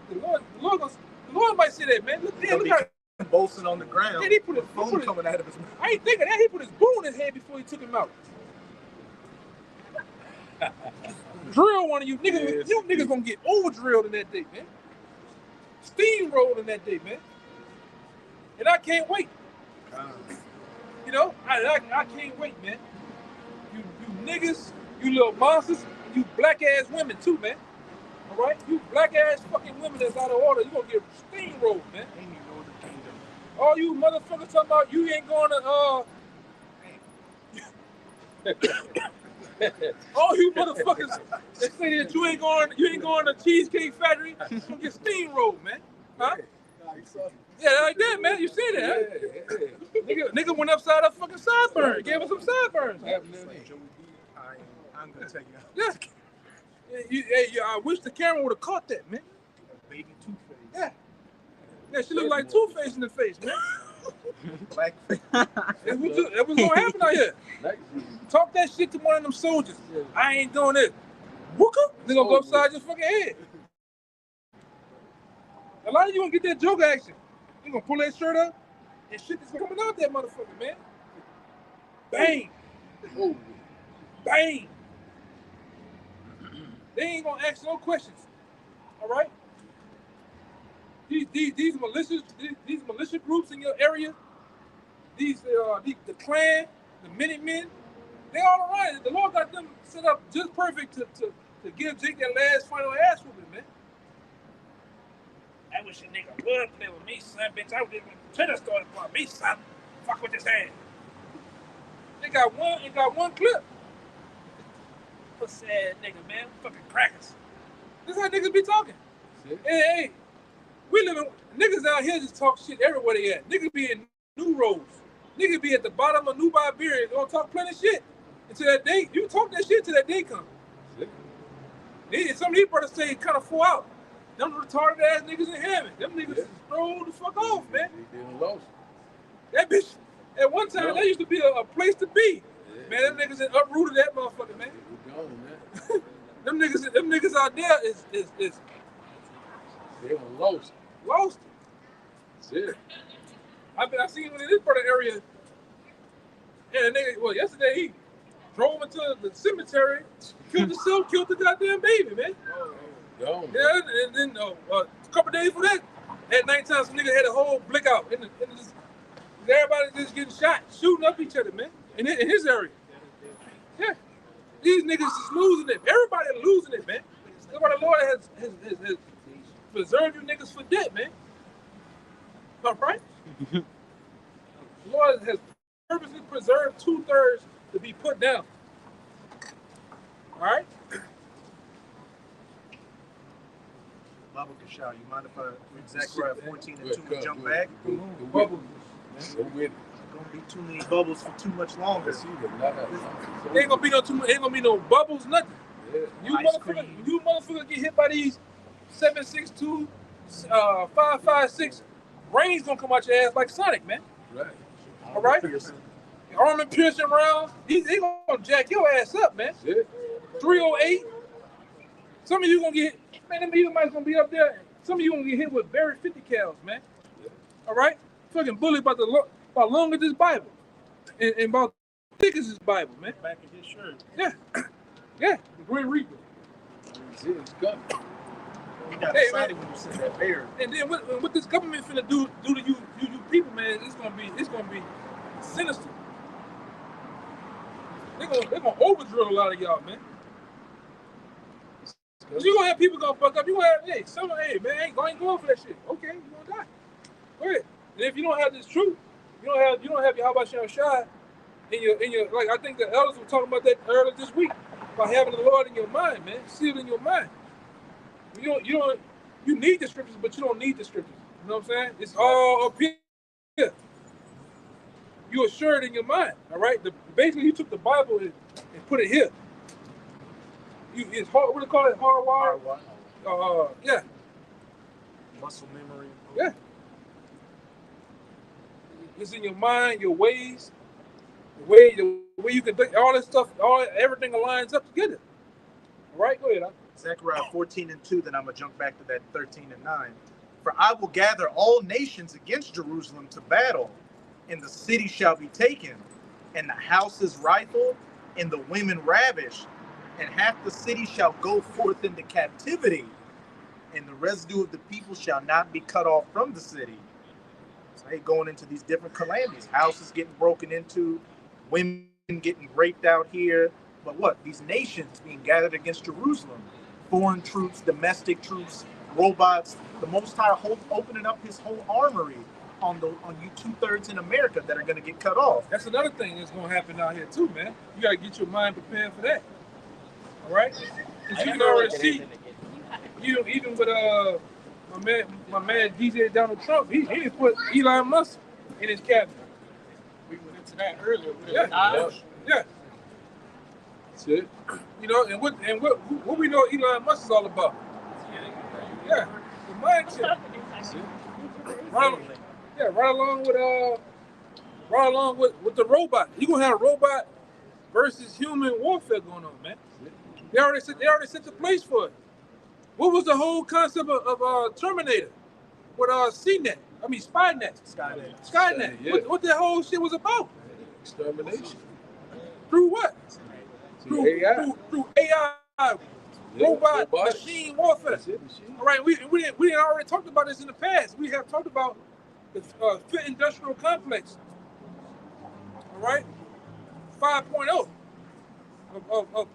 the Lord might say that, man. Look how bolting on the ground. Yeah, he put his phone coming out of his mouth. I ain't thinking that. He put his boot in his head before he took him out. Drill one of you niggas. Yes. You niggas gonna get over drilled in that day, man. Steamrolled in that day, man. And I can't wait. You know, I can't wait, man. You niggas, you little monsters, you black ass women too, man. All right, you black ass fucking women that's out of order. You gonna get steamrolled, man. All you motherfuckers talking about you ain't going to All you motherfuckers that say that you ain't going to Cheesecake Factory, you gonna get steamrolled, man. Huh? Yeah, like that, man. You see that? Huh? Nigga went upside up fucking sideburns. Gave us some sideburns. I'm gonna tell you. Yeah. Hey, I wish the camera would have caught that, man. Baby Two-Face. Yeah. Yeah, she looked like Two-Face in the face, man. Black. That was gonna happen out here. Talk that shit to one of them soldiers. I ain't doing this. Wooka, they gonna go upside your fucking head. A lot of you gonna get that joke action. You gonna pull that shirt up and shit is coming out that motherfucker, man. Bang. Bang. They ain't gonna ask no questions. All right? These militia groups in your area, the Klan, the Minutemen, they all around. The Lord got them set up just perfect to give Jake that last final ass whooping, man. I wish a nigga would play with me, son, bitch. I would even should have started for me, son. Fuck with this hand. They got one clip. Pussy ass nigga, man. Fucking crackers. This how niggas be talking. Hey, we living niggas out here just talk shit everywhere they at. Niggas be in New Roads. Niggas be at the bottom of New Iberia gonna talk plenty of shit. Until that day, you talk that shit till that day comes. Some of these brothers say kind of fall out. Them retarded ass niggas in heaven. Them niggas is throw the fuck off, man. That bitch, at one time, that used to be a place to be. Man, them niggas uprooted that motherfucker, man. them niggas out there is they were lost. Lost. Yeah. I seen him in this part of the area. Yeah, nigga, yesterday he drove into the cemetery, killed himself, killed the goddamn baby, man. Yeah, and then a couple days for that, at nighttime, some nigga had a whole blick out. Everybody just getting shot, shooting up each other, man, in his area. Yeah. These niggas is losing it. Everybody losing it, man. That's why the Lord has preserved you niggas for debt, man. All right? The Lord has purposely preserved 2/3 to be put down. All right? Baba Kashal, you mind if I read Zechariah 14 and 2 and jump back? Bubbles. Gonna be too many bubbles for too much longer. Ain't gonna be no bubbles, nothing. You motherfucker get hit by these 7.62, 5.56. Brains gonna come out your ass like Sonic, man. Right. All right. Armor piercing rounds. They gonna jack your ass up, man. 308. Some of you gonna get man. Them Edomites gonna be up there. Some of you gonna get hit with very 50 cals, man. All right. Fucking bully about long as this Bible, and about thick as this Bible, man. Back of his shirt. Yeah. Yeah. The Great Reaper. He got excited when you said that bear. And then what this government finna do to you people, man, it's gonna be sinister. They're gonna overdrill a lot of y'all, man. Cause you gonna have people gonna fuck up. You gonna have hey man, I ain't going for that shit. Okay, you gonna die. Go ahead. And if you don't have this truth, you don't have your how about Shai in your like I think the elders were talking about that earlier this week about having the Lord in your mind, man, sealed in your mind. You need the scriptures, but you don't need the scriptures. You know what I'm saying? It's all up here. You assured in your mind, all right? Basically, you took the Bible and put it here. It's hard. What do you call it? Hardwired. Yeah. Muscle memory. Yeah. It's in your mind, your ways, the way you can think. All this stuff, everything aligns up together. All right, go ahead. Zechariah 14 and 2, then I'm going to jump back to that 13 and 9. For I will gather all nations against Jerusalem to battle, and the city shall be taken, and the houses rifled, and the women ravished, and half the city shall go forth into captivity, and the residue of the people shall not be cut off from the city. So they going into these different calamities. Houses getting broken into, women getting raped out here. But what? These nations being gathered against Jerusalem. Foreign troops, domestic troops, robots. The Most High opening up his whole armory on you 2/3 in America that are going to get cut off. That's another thing that's going to happen out here too, man. You got to get your mind prepared for that. All right? Because you can already see, even with my man DJ Donald Trump, he didn't put Elon Musk in his cabinet. We went into that earlier. Yeah. That's it. You know, and what we know Elon Musk is all about. Yeah, the mindset. Right along with the robot. You gonna have robot versus human warfare going on, man. They already set the place for it. What was the whole concept of Terminator with CNET? I mean Spynet. Skynet. Yeah. What that whole shit was about? Extermination. Through what? Through AI. Through AI. Robot, machine warfare. That's it, machine. All right, we didn't already talked about this in the past. We have talked about the Fit Industrial Complex. All right, 5.0 of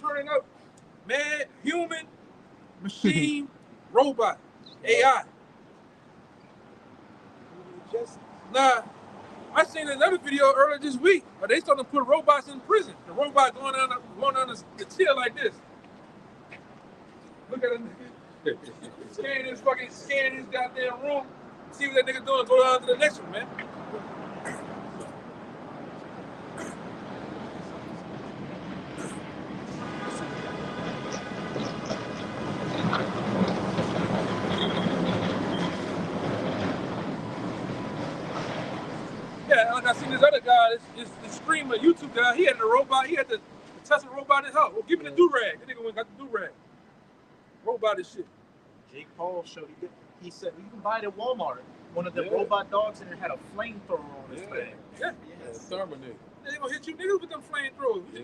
turning up man, human, machine, robot, AI. Now, I seen another video earlier this week. They starting to put robots in prison. The robot going on the chair like this. Look at him. Scan this goddamn room. See what that nigga doing. Go down to the next one, man. Yeah, like I seen this other guy, this streamer, YouTube guy. He had the robot. He had the Tesla robot in his house. Well, give me the do-rag. That nigga went and got the do-rag. Robot is shit. Jake Paul showed he said you can buy it at Walmart. One of the robot dogs and it had a flamethrower on his thing. Yeah. Terminator. They gonna hit you niggas with them flamethrowers. Them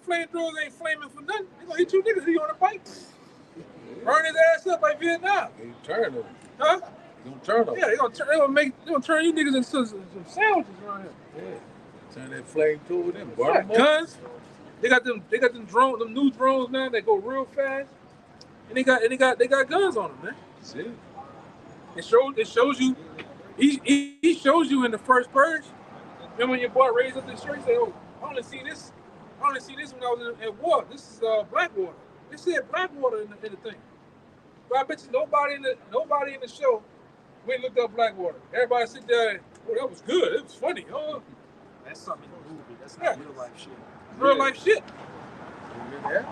flamethrowers ain't flaming for nothing. They gonna hit you niggas who on a bike. Burn his ass up like Vietnam. They turn them. Huh? They gonna turn them. Yeah, they gonna turn you niggas into some sandwiches around here. Yeah. Turn that flame to them. Burn them up. Guns. They got them drones, them new drones now. They go real fast. And they got guns on them, man. See? It shows you. He shows you in the first purge. Remember when your boy raised up the shirt? He said, "Oh, I only see this when I was at war. This is Blackwater." They said Blackwater in the thing. But I bet you nobody in the show went and looked up Blackwater. Everybody sit there and, "Oh, that was good. It was funny." Oh, that's something in the movie. That's not real life shit. Real life shit. Yeah.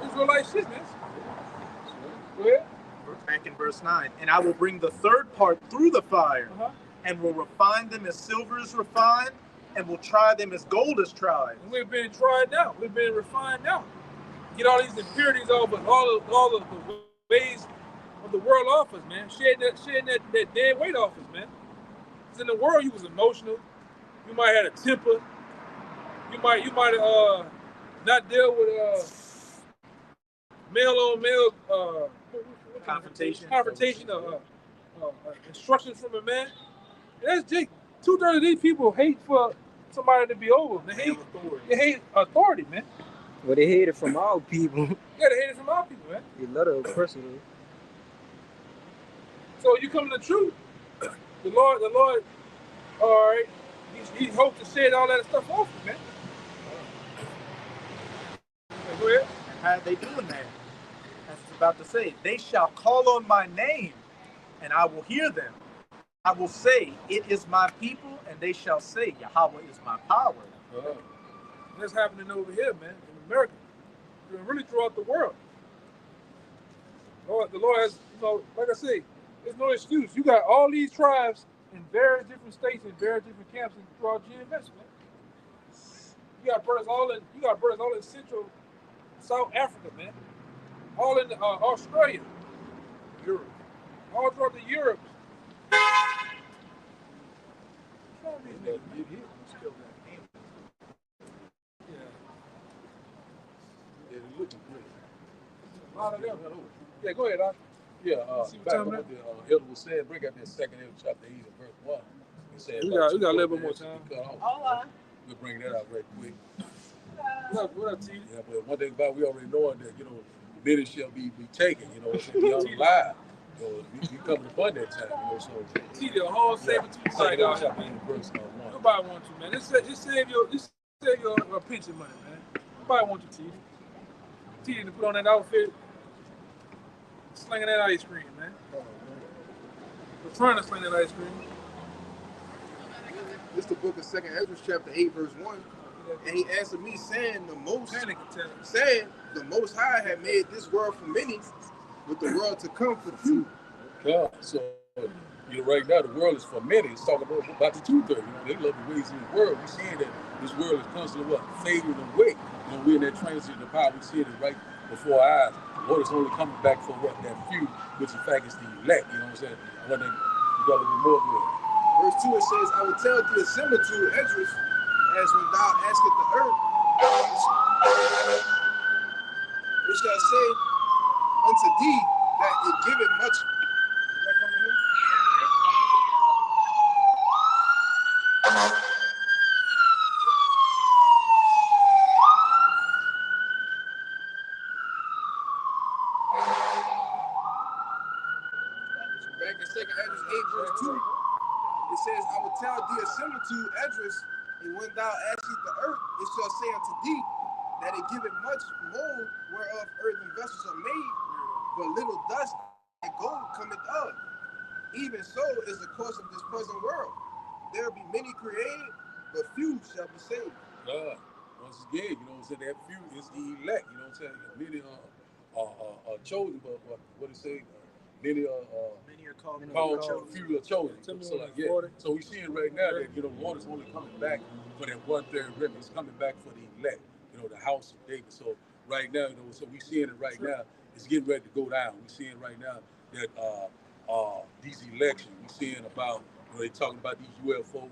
It's real life shit, man. Go ahead. Back in verse 9, and I will bring the third part through the fire, and will refine them as silver is refined, and will try them as gold is tried. And we've been tried now. We've been refined now. Get all these impurities off, but all of the ways of the world off us, man. Shedding that dead weight off us, man. Because in the world, you was emotional. You might have had a temper. You might have not deal with male on male confrontation instructions from a man. And that's Jake. 2/3 of these people hate for somebody to be over. They hate authority, man. Well, they hate it from all people. Yeah, they hate it from all people, man. You love it personally. So you come to the truth. The Lord, all right, he hopes to shed all that stuff off you, man. Okay, go ahead. How are they doing that? That's what it's about to say. They shall call on my name, and I will hear them. I will say, it is my people, and they shall say, Yahweh is my power. That's happening over here, man, in America. Really throughout the world. The Lord has, like I say, there's no excuse. You got all these tribes in various different states and various different camps throughout GMS, man. You got brothers all in Central, South Africa, man. All in Australia, Europe, all throughout the Europe. Yeah, go ahead, Doc. Yeah, back on what the elder was saying, bring out that second chapter 8 and verse 1. He said, we got a little bit more time. We'll bring that out right quick. What up, T? Yeah, but one thing about we already knowing that, many shall be taken, it's be unalive. You coming upon that time, so See the whole saber-tooth tiger out here, man. Nobody wants you, man. It save your pension money, man. Nobody wants you, T. T to put on that outfit, slinging that ice cream, man. We're trying to sling that ice cream. This is the book of 2nd Ezra, chapter 8, verse 1. And he answered me, saying, the Most High had made this world for many, but the world to come for few. Yeah, so right now the world is for many. It's talking about the two-thirds. They love the ways in the world. We're seeing that this world is constantly fading away. We're in that transition of power. We see it right before our eyes. The Lord is only coming back for that few, which in fact is the elect. You know what I'm saying? You got to be more good. Verse 2, it says, I will tell thee a similitude, Esdras, as when thou askest the earth, it shall say unto thee that it giveth much. Is that coming here? Back in 2nd Ezra 8, verse 2, it says, I will tell thee a similitude, Esdras, and when thou askest the earth, it shall say unto thee that it giveth much mold whereof earthen vessels are made, but little dust and gold cometh of. Even so is the course of this present world. There will be many created, but few shall be saved. God, once again, that few is the elect. Many are chosen, but what it say? Many are called, few are chosen. So we're seeing right now that the Lord is only coming back for that 1/3 remnant. He's coming back for the elect, the house of David. So right now, so we're seeing it right now. It's getting ready to go down. We're seeing right now that these elections. We're seeing about they talking about these UFOs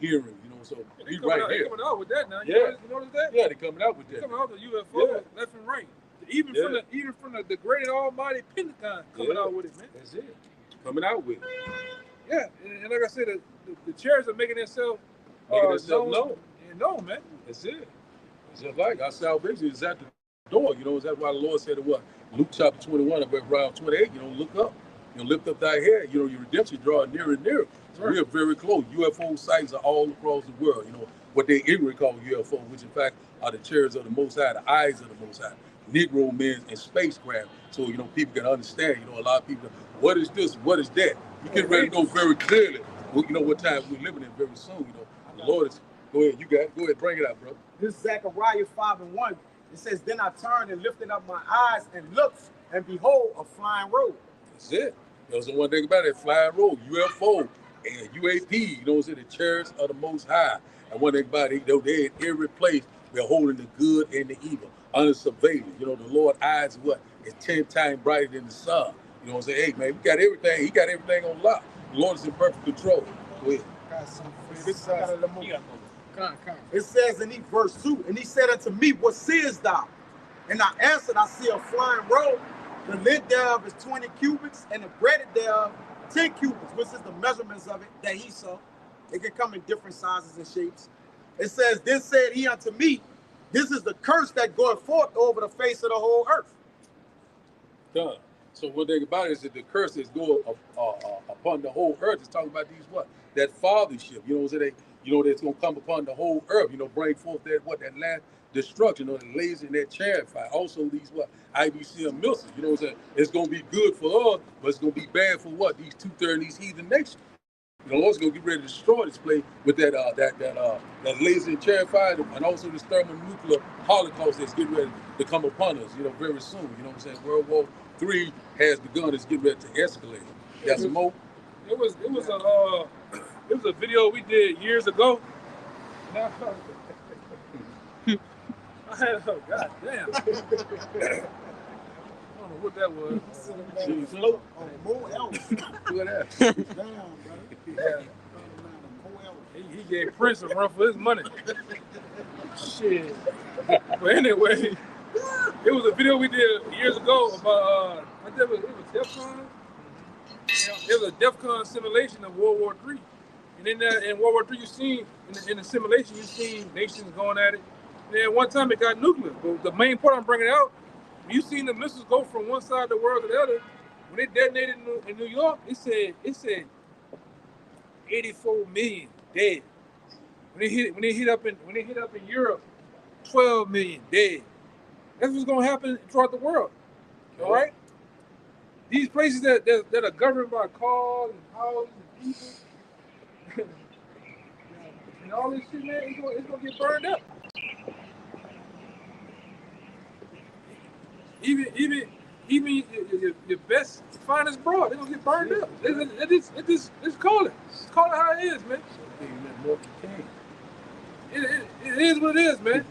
hearing. So we right here. They're coming out with that now. You notice that? Yeah, they're coming out with that. They're coming out with UFOs left and right. Even from the great almighty Pentagon coming out with it, man. That's it. Coming out with it. Yeah, and like I said, the chairs are making themselves known. No, man. That's it. It's just like our salvation is at the door. That's why the Lord said in Luke chapter 21, around 28, look up. Lift up thy head. Your redemption drawing nearer and nearer. Right. We are very close. UFO sites are all across the world. What they ignorantly call UFO, which in fact are the chairs of the Most High, the eyes of the Most High, Negro men and spacecraft. So people can understand. A lot of people. What is this? What is that? You get ready to know very clearly. What time we're living in very soon. The Lord is. Go ahead. You got it. Go ahead. Bring it out, bro. This is Zechariah 5:1. It says, "Then I turned and lifted up my eyes and looked, and behold, a flying road." That's it. There's the one thing about it, flying road, UFO, and UAP, the chairs of the Most High. And one thing about it, they're in every place. They're holding the good and the evil under surveillance. The Lord's eyes is 10 times brighter than the sun. Hey, man, we got everything. He got everything on lock. The Lord is in perfect control. Go ahead. It says in verse 2, and he said unto me, what seest thou? And I answered, I see a flying road. The length thereof is 20 cubits, and the breadth thereof 10 cubits, which is the measurements of it that he saw. It can come in different sizes and shapes. It says, then said he unto me, this is the curse that goeth forth over the face of the whole earth. Done. So one thing about it is that the curse is going upon the whole earth. It's talking about these that fathership. That's gonna come upon the whole earth. Bring forth that last destruction. The lazy and that chariot fire. Also these IBCM missiles. It's gonna be good for us, but it's gonna be bad for these 2/3 these heathen nations. The Lord's gonna get ready to destroy this place with that laser and chariot fire, and also this thermonuclear holocaust that's getting ready to come upon us. Very soon. World War III has begun. It's getting ready to escalate. Got some more? It was a video we did years ago. Oh, God damn. I don't know what that was. Float. More else. Look at that. Damn, bro. He gave Prince a run for his money. Shit. But anyway, it was a video we did years ago about, I think it was DEFCON. It was a DEFCON simulation of World War III. And then in World War III, you seen, in the simulation, you seen nations going at it. And then one time it got nuclear. But the main part I'm bringing out, you seen the missiles go from one side of the world to the other. when they detonated in New York, it said 84 million dead. When they hit up in Europe, 12 million dead. That's what's gonna happen throughout the world. All right. These places that are governed by cars and houses and people and all this shit, man, it's gonna get burned up. Even your best, finest broad, they're gonna get burned up. It's call it how it is, man. It is what it is, man.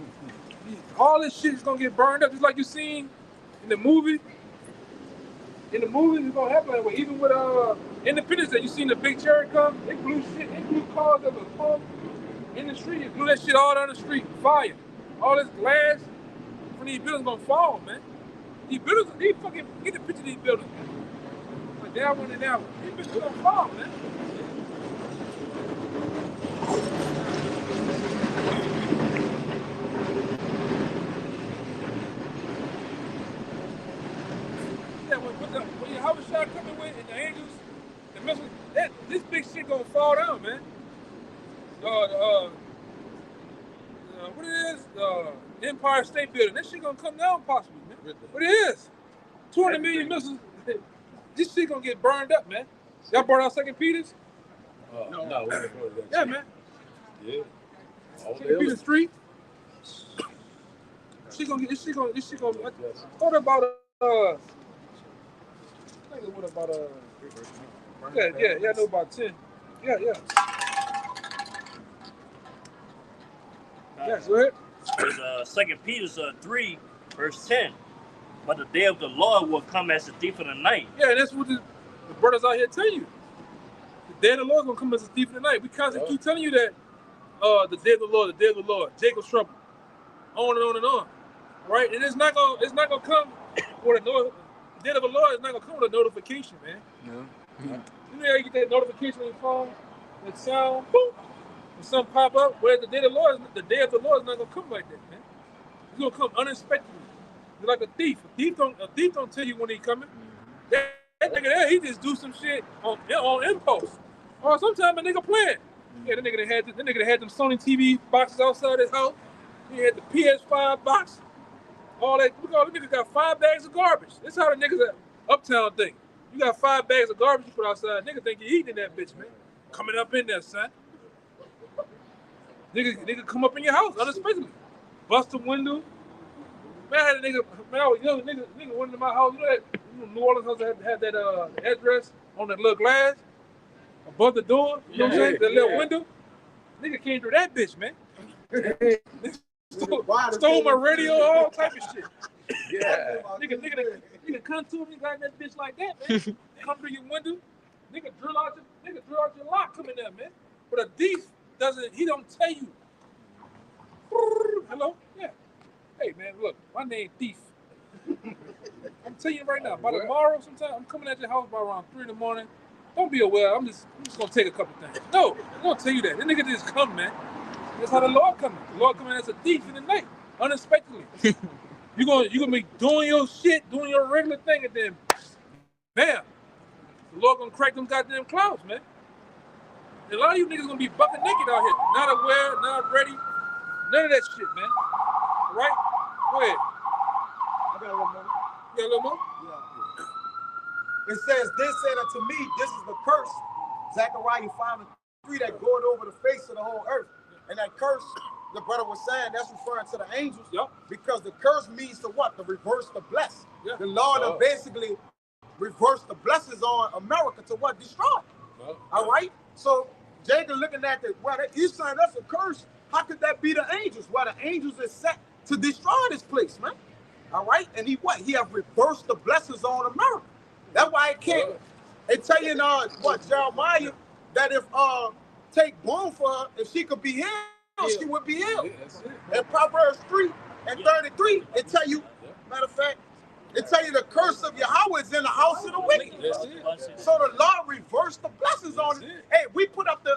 All this shit is gonna get burned up, just like you seen in the movie. In the movies, it's gonna happen that way. Even with Independence Day, you seen the big chariot come? They blew cars that was pumped in the street. It blew that shit all down the street, fire. All this glass from these buildings gonna fall, man. These buildings, these fucking, get the picture of these buildings, man. Like that one and that one. These buildings gonna fall, man. Yeah, when your house shot coming with and the angels, the missiles, this big shit gonna fall down, man. What it is? Empire State Building. That shit gonna come down possibly, man. What it is? 200 million missiles. This shit gonna get burned up, man. Y'all burned out Second Peters? No, we didn't go to that. Yeah, man. Yeah. Second Peter Street. This shit gonna. What about I think what about yeah, I know about 10. Yeah. Yeah, go ahead. It's 2 Peter 3, verse 10. But the day of the Lord will come as a thief in the night. Yeah, and that's what the brothers out here tell you. The day of the Lord is gonna come as a thief in the night. We constantly keep telling you that the day of the Lord, Jacob's trouble. On and on and on. Right? And it's not gonna come with the day of the Lord is not gonna come with a notification, man. No. You know how you get that notification on your phone, that sound, boom, and something pop up. Whereas the day of the Lord is not gonna come like that, man. It's gonna come unexpectedly. It's like a thief. A thief don't tell you when he's coming. That nigga there, he just do some shit on impulse. Or sometimes a nigga playing. Yeah, the nigga that had them Sony TV boxes outside his house. He had the PS5 box. All that. Look, all the niggas got 5 bags of garbage. That's how the niggas at Uptown think. You got 5 bags of garbage you put outside. Nigga think you eating that bitch, man. Coming up in there, son. Nigga come up in your house unexpectedly. Bust the window. Man, I had a nigga, man, I was young, nigga went into my house. You know that New Orleans house had that address on that little glass above the door? You know what I'm saying? That little window. Nigga came through that bitch, man. Stole my radio, all type of shit. Yeah. Nigga come to me like that bitch like that, man. Come through your window. Nigga drill out your lock coming there, man. But a thief he don't tell you. Hello? Yeah. Hey, man, look, my name Thief. I'm telling you right now, by tomorrow sometime, I'm coming at your house by around 3 in the morning. Don't be aware, I'm just gonna take a couple things. No, I'm gonna tell you that. That nigga just come, man. That's how the Lord coming. The Lord coming as a thief in the night, unexpectedly. You gonna be doing your shit, doing your regular thing, and then, bam, the Lord gonna crack them goddamn clouds, man. And a lot of you niggas gonna be bucket naked out here, not aware, not ready, none of that shit, man. All right? Go ahead. I got a little more. You got a little more? Yeah. It says, "This said unto me, this is the curse." Zechariah 5:3, that goeth over the face of the whole earth. And that curse, the brother was saying, that's referring to the angels. Yep. Because the curse means to what? To reverse the bless. Yep. The Lord will basically reverse the blessings on America to what? Destroy. Yep. All right? So Jacob looking at he's saying that's a curse. How could that be the angels? Well, the angels is set to destroy this place, man. All right? And he have reversed the blessings on America. That's why it can't. They tell you Jeremiah, that if take bone for her, if she could be healed, she would be healed. In Proverbs 3:33, it tell you, matter of fact, it tell you the curse of Yahweh is in the house of the wicked. So the Lord reversed the blessings on it. Hey, we put up the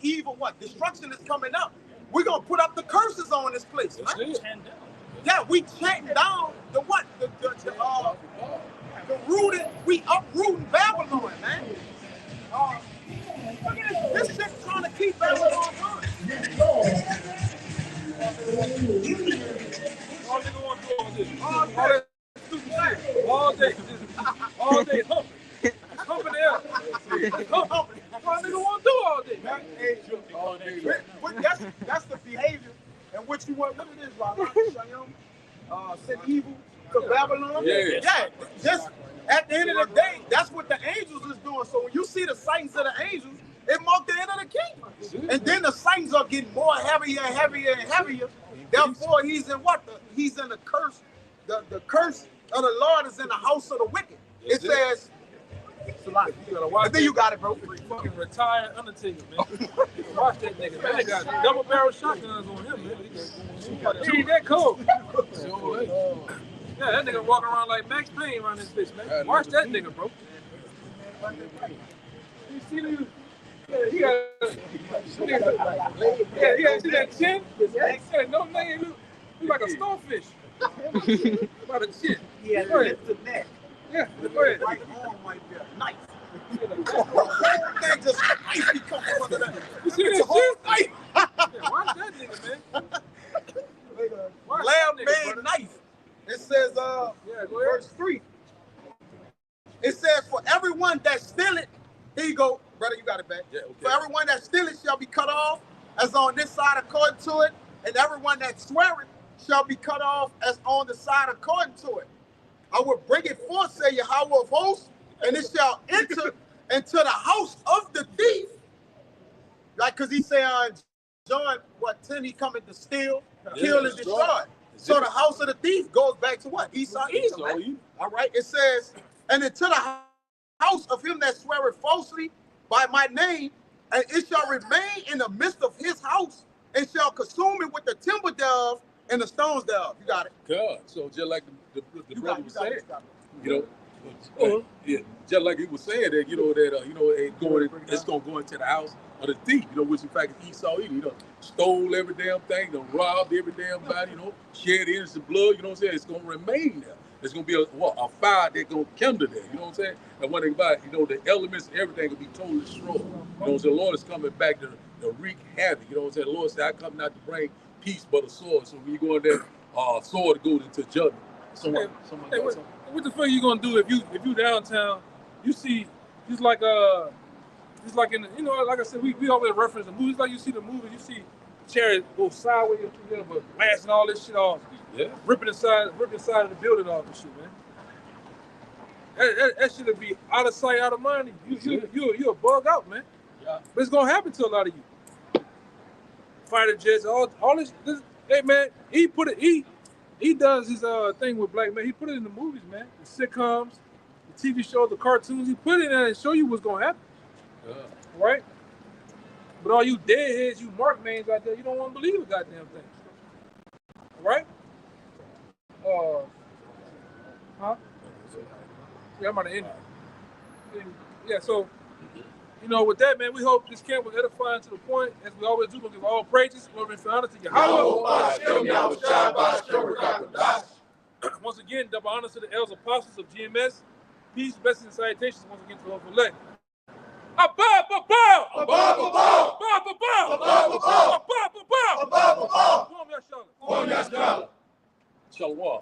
evil destruction is coming up. We're gonna put up the curses on this place, man. Yeah, we chant down the uprooting Babylon, man. Look at this shit trying to keep Babylon on. All nigga want to do all this. All that stupid shit. All day. All day humping. Humping the air. Humping. All nigga want to do all day. That's the behavior and what you want. What it is, Ryan? Send evil to Babylon. Yeah. Just at the end of the day, that's what the angels is doing. So when you see the signs of the angels, it marks the end of the kingdom. And then the signs are getting more heavier and heavier and heavier. Therefore, he's in what? He's in the curse. The curse of the Lord is in the house of the wicked. It says, and then you got it, bro. Fucking retired Undertaker, man. Watch that nigga, man. They got double barrel shotguns on him, man. He ain't that cold. Yeah, that nigga walking around like Max Payne around this bitch, man. Watch that nigga, bro. You see the... Yeah, he got see that chin? Yeah, no name, look like a starfish. About a chin. Yeah, lift the neck. Yeah, go ahead. Right arm might be a knife. The whole thing just spicy coming under that. You see that shit? Yeah, watch that nigga, man. Lamb-made knife. It says, verse 3. It says, for everyone that stealeth, here you go, brother, you got it back. Yeah, okay. For everyone that stealeth shall be cut off, as on this side according to it, and everyone that sweareth shall be cut off as on the side according to it. I will bring it forth, say Yahweh of hosts, and it shall enter into the house of the thief. Like, because he say on John, 10, he coming to steal, kill, and destroy. So the house of the thief goes back to what? Esau, Edom. All right, it says, and into the house of him that sweareth falsely by my name, and it shall remain in the midst of his house, and shall consume it with the timber thereof and the stones thereof. You got it. God. So just like the brother was saying, just like he was saying that, it's gonna go into the house of the thief, which in fact is Esau, stole every damn thing, robbed every damn body, shed innocent blood, you know what I'm saying? It's gonna remain there. There's gonna be a fire that's gonna kindle there, you know what I'm saying? And one thing about it, the elements and everything will be totally destroyed. You know what I'm saying? The Lord is coming back to wreak havoc, you know what I'm saying? The Lord said, I come not to bring peace but a sword. So when you go in there, sword goes into judgment. What the fuck are you gonna do if you downtown, you see just like in the, like I said, we always reference the movies, like you see the movie, you see chariots go sideways, but blasting all this shit off, ripping the side of the building off and shit, man. That shit'll be out of sight, out of mind. You a bug out, man. Yeah. But it's gonna happen to a lot of you. Fighter jets, all this. Hey man, he does his thing with black men. He put it in the movies, man. The sitcoms, the TV shows, the cartoons. He put it in there and show you what's gonna happen. Right? But all you deadheads, you mark names out there, you don't want to believe a goddamn thing. Right? Yeah, I'm about to end it. Yeah, so, with that, man, we hope this camp was edifying to the point, as we always do, we'll give all praises, glory, and honor to Yahweh. Once again, double honor to the elders apostles of GMS. Peace, blessings, and salutations once again to the whole elect. Shalom.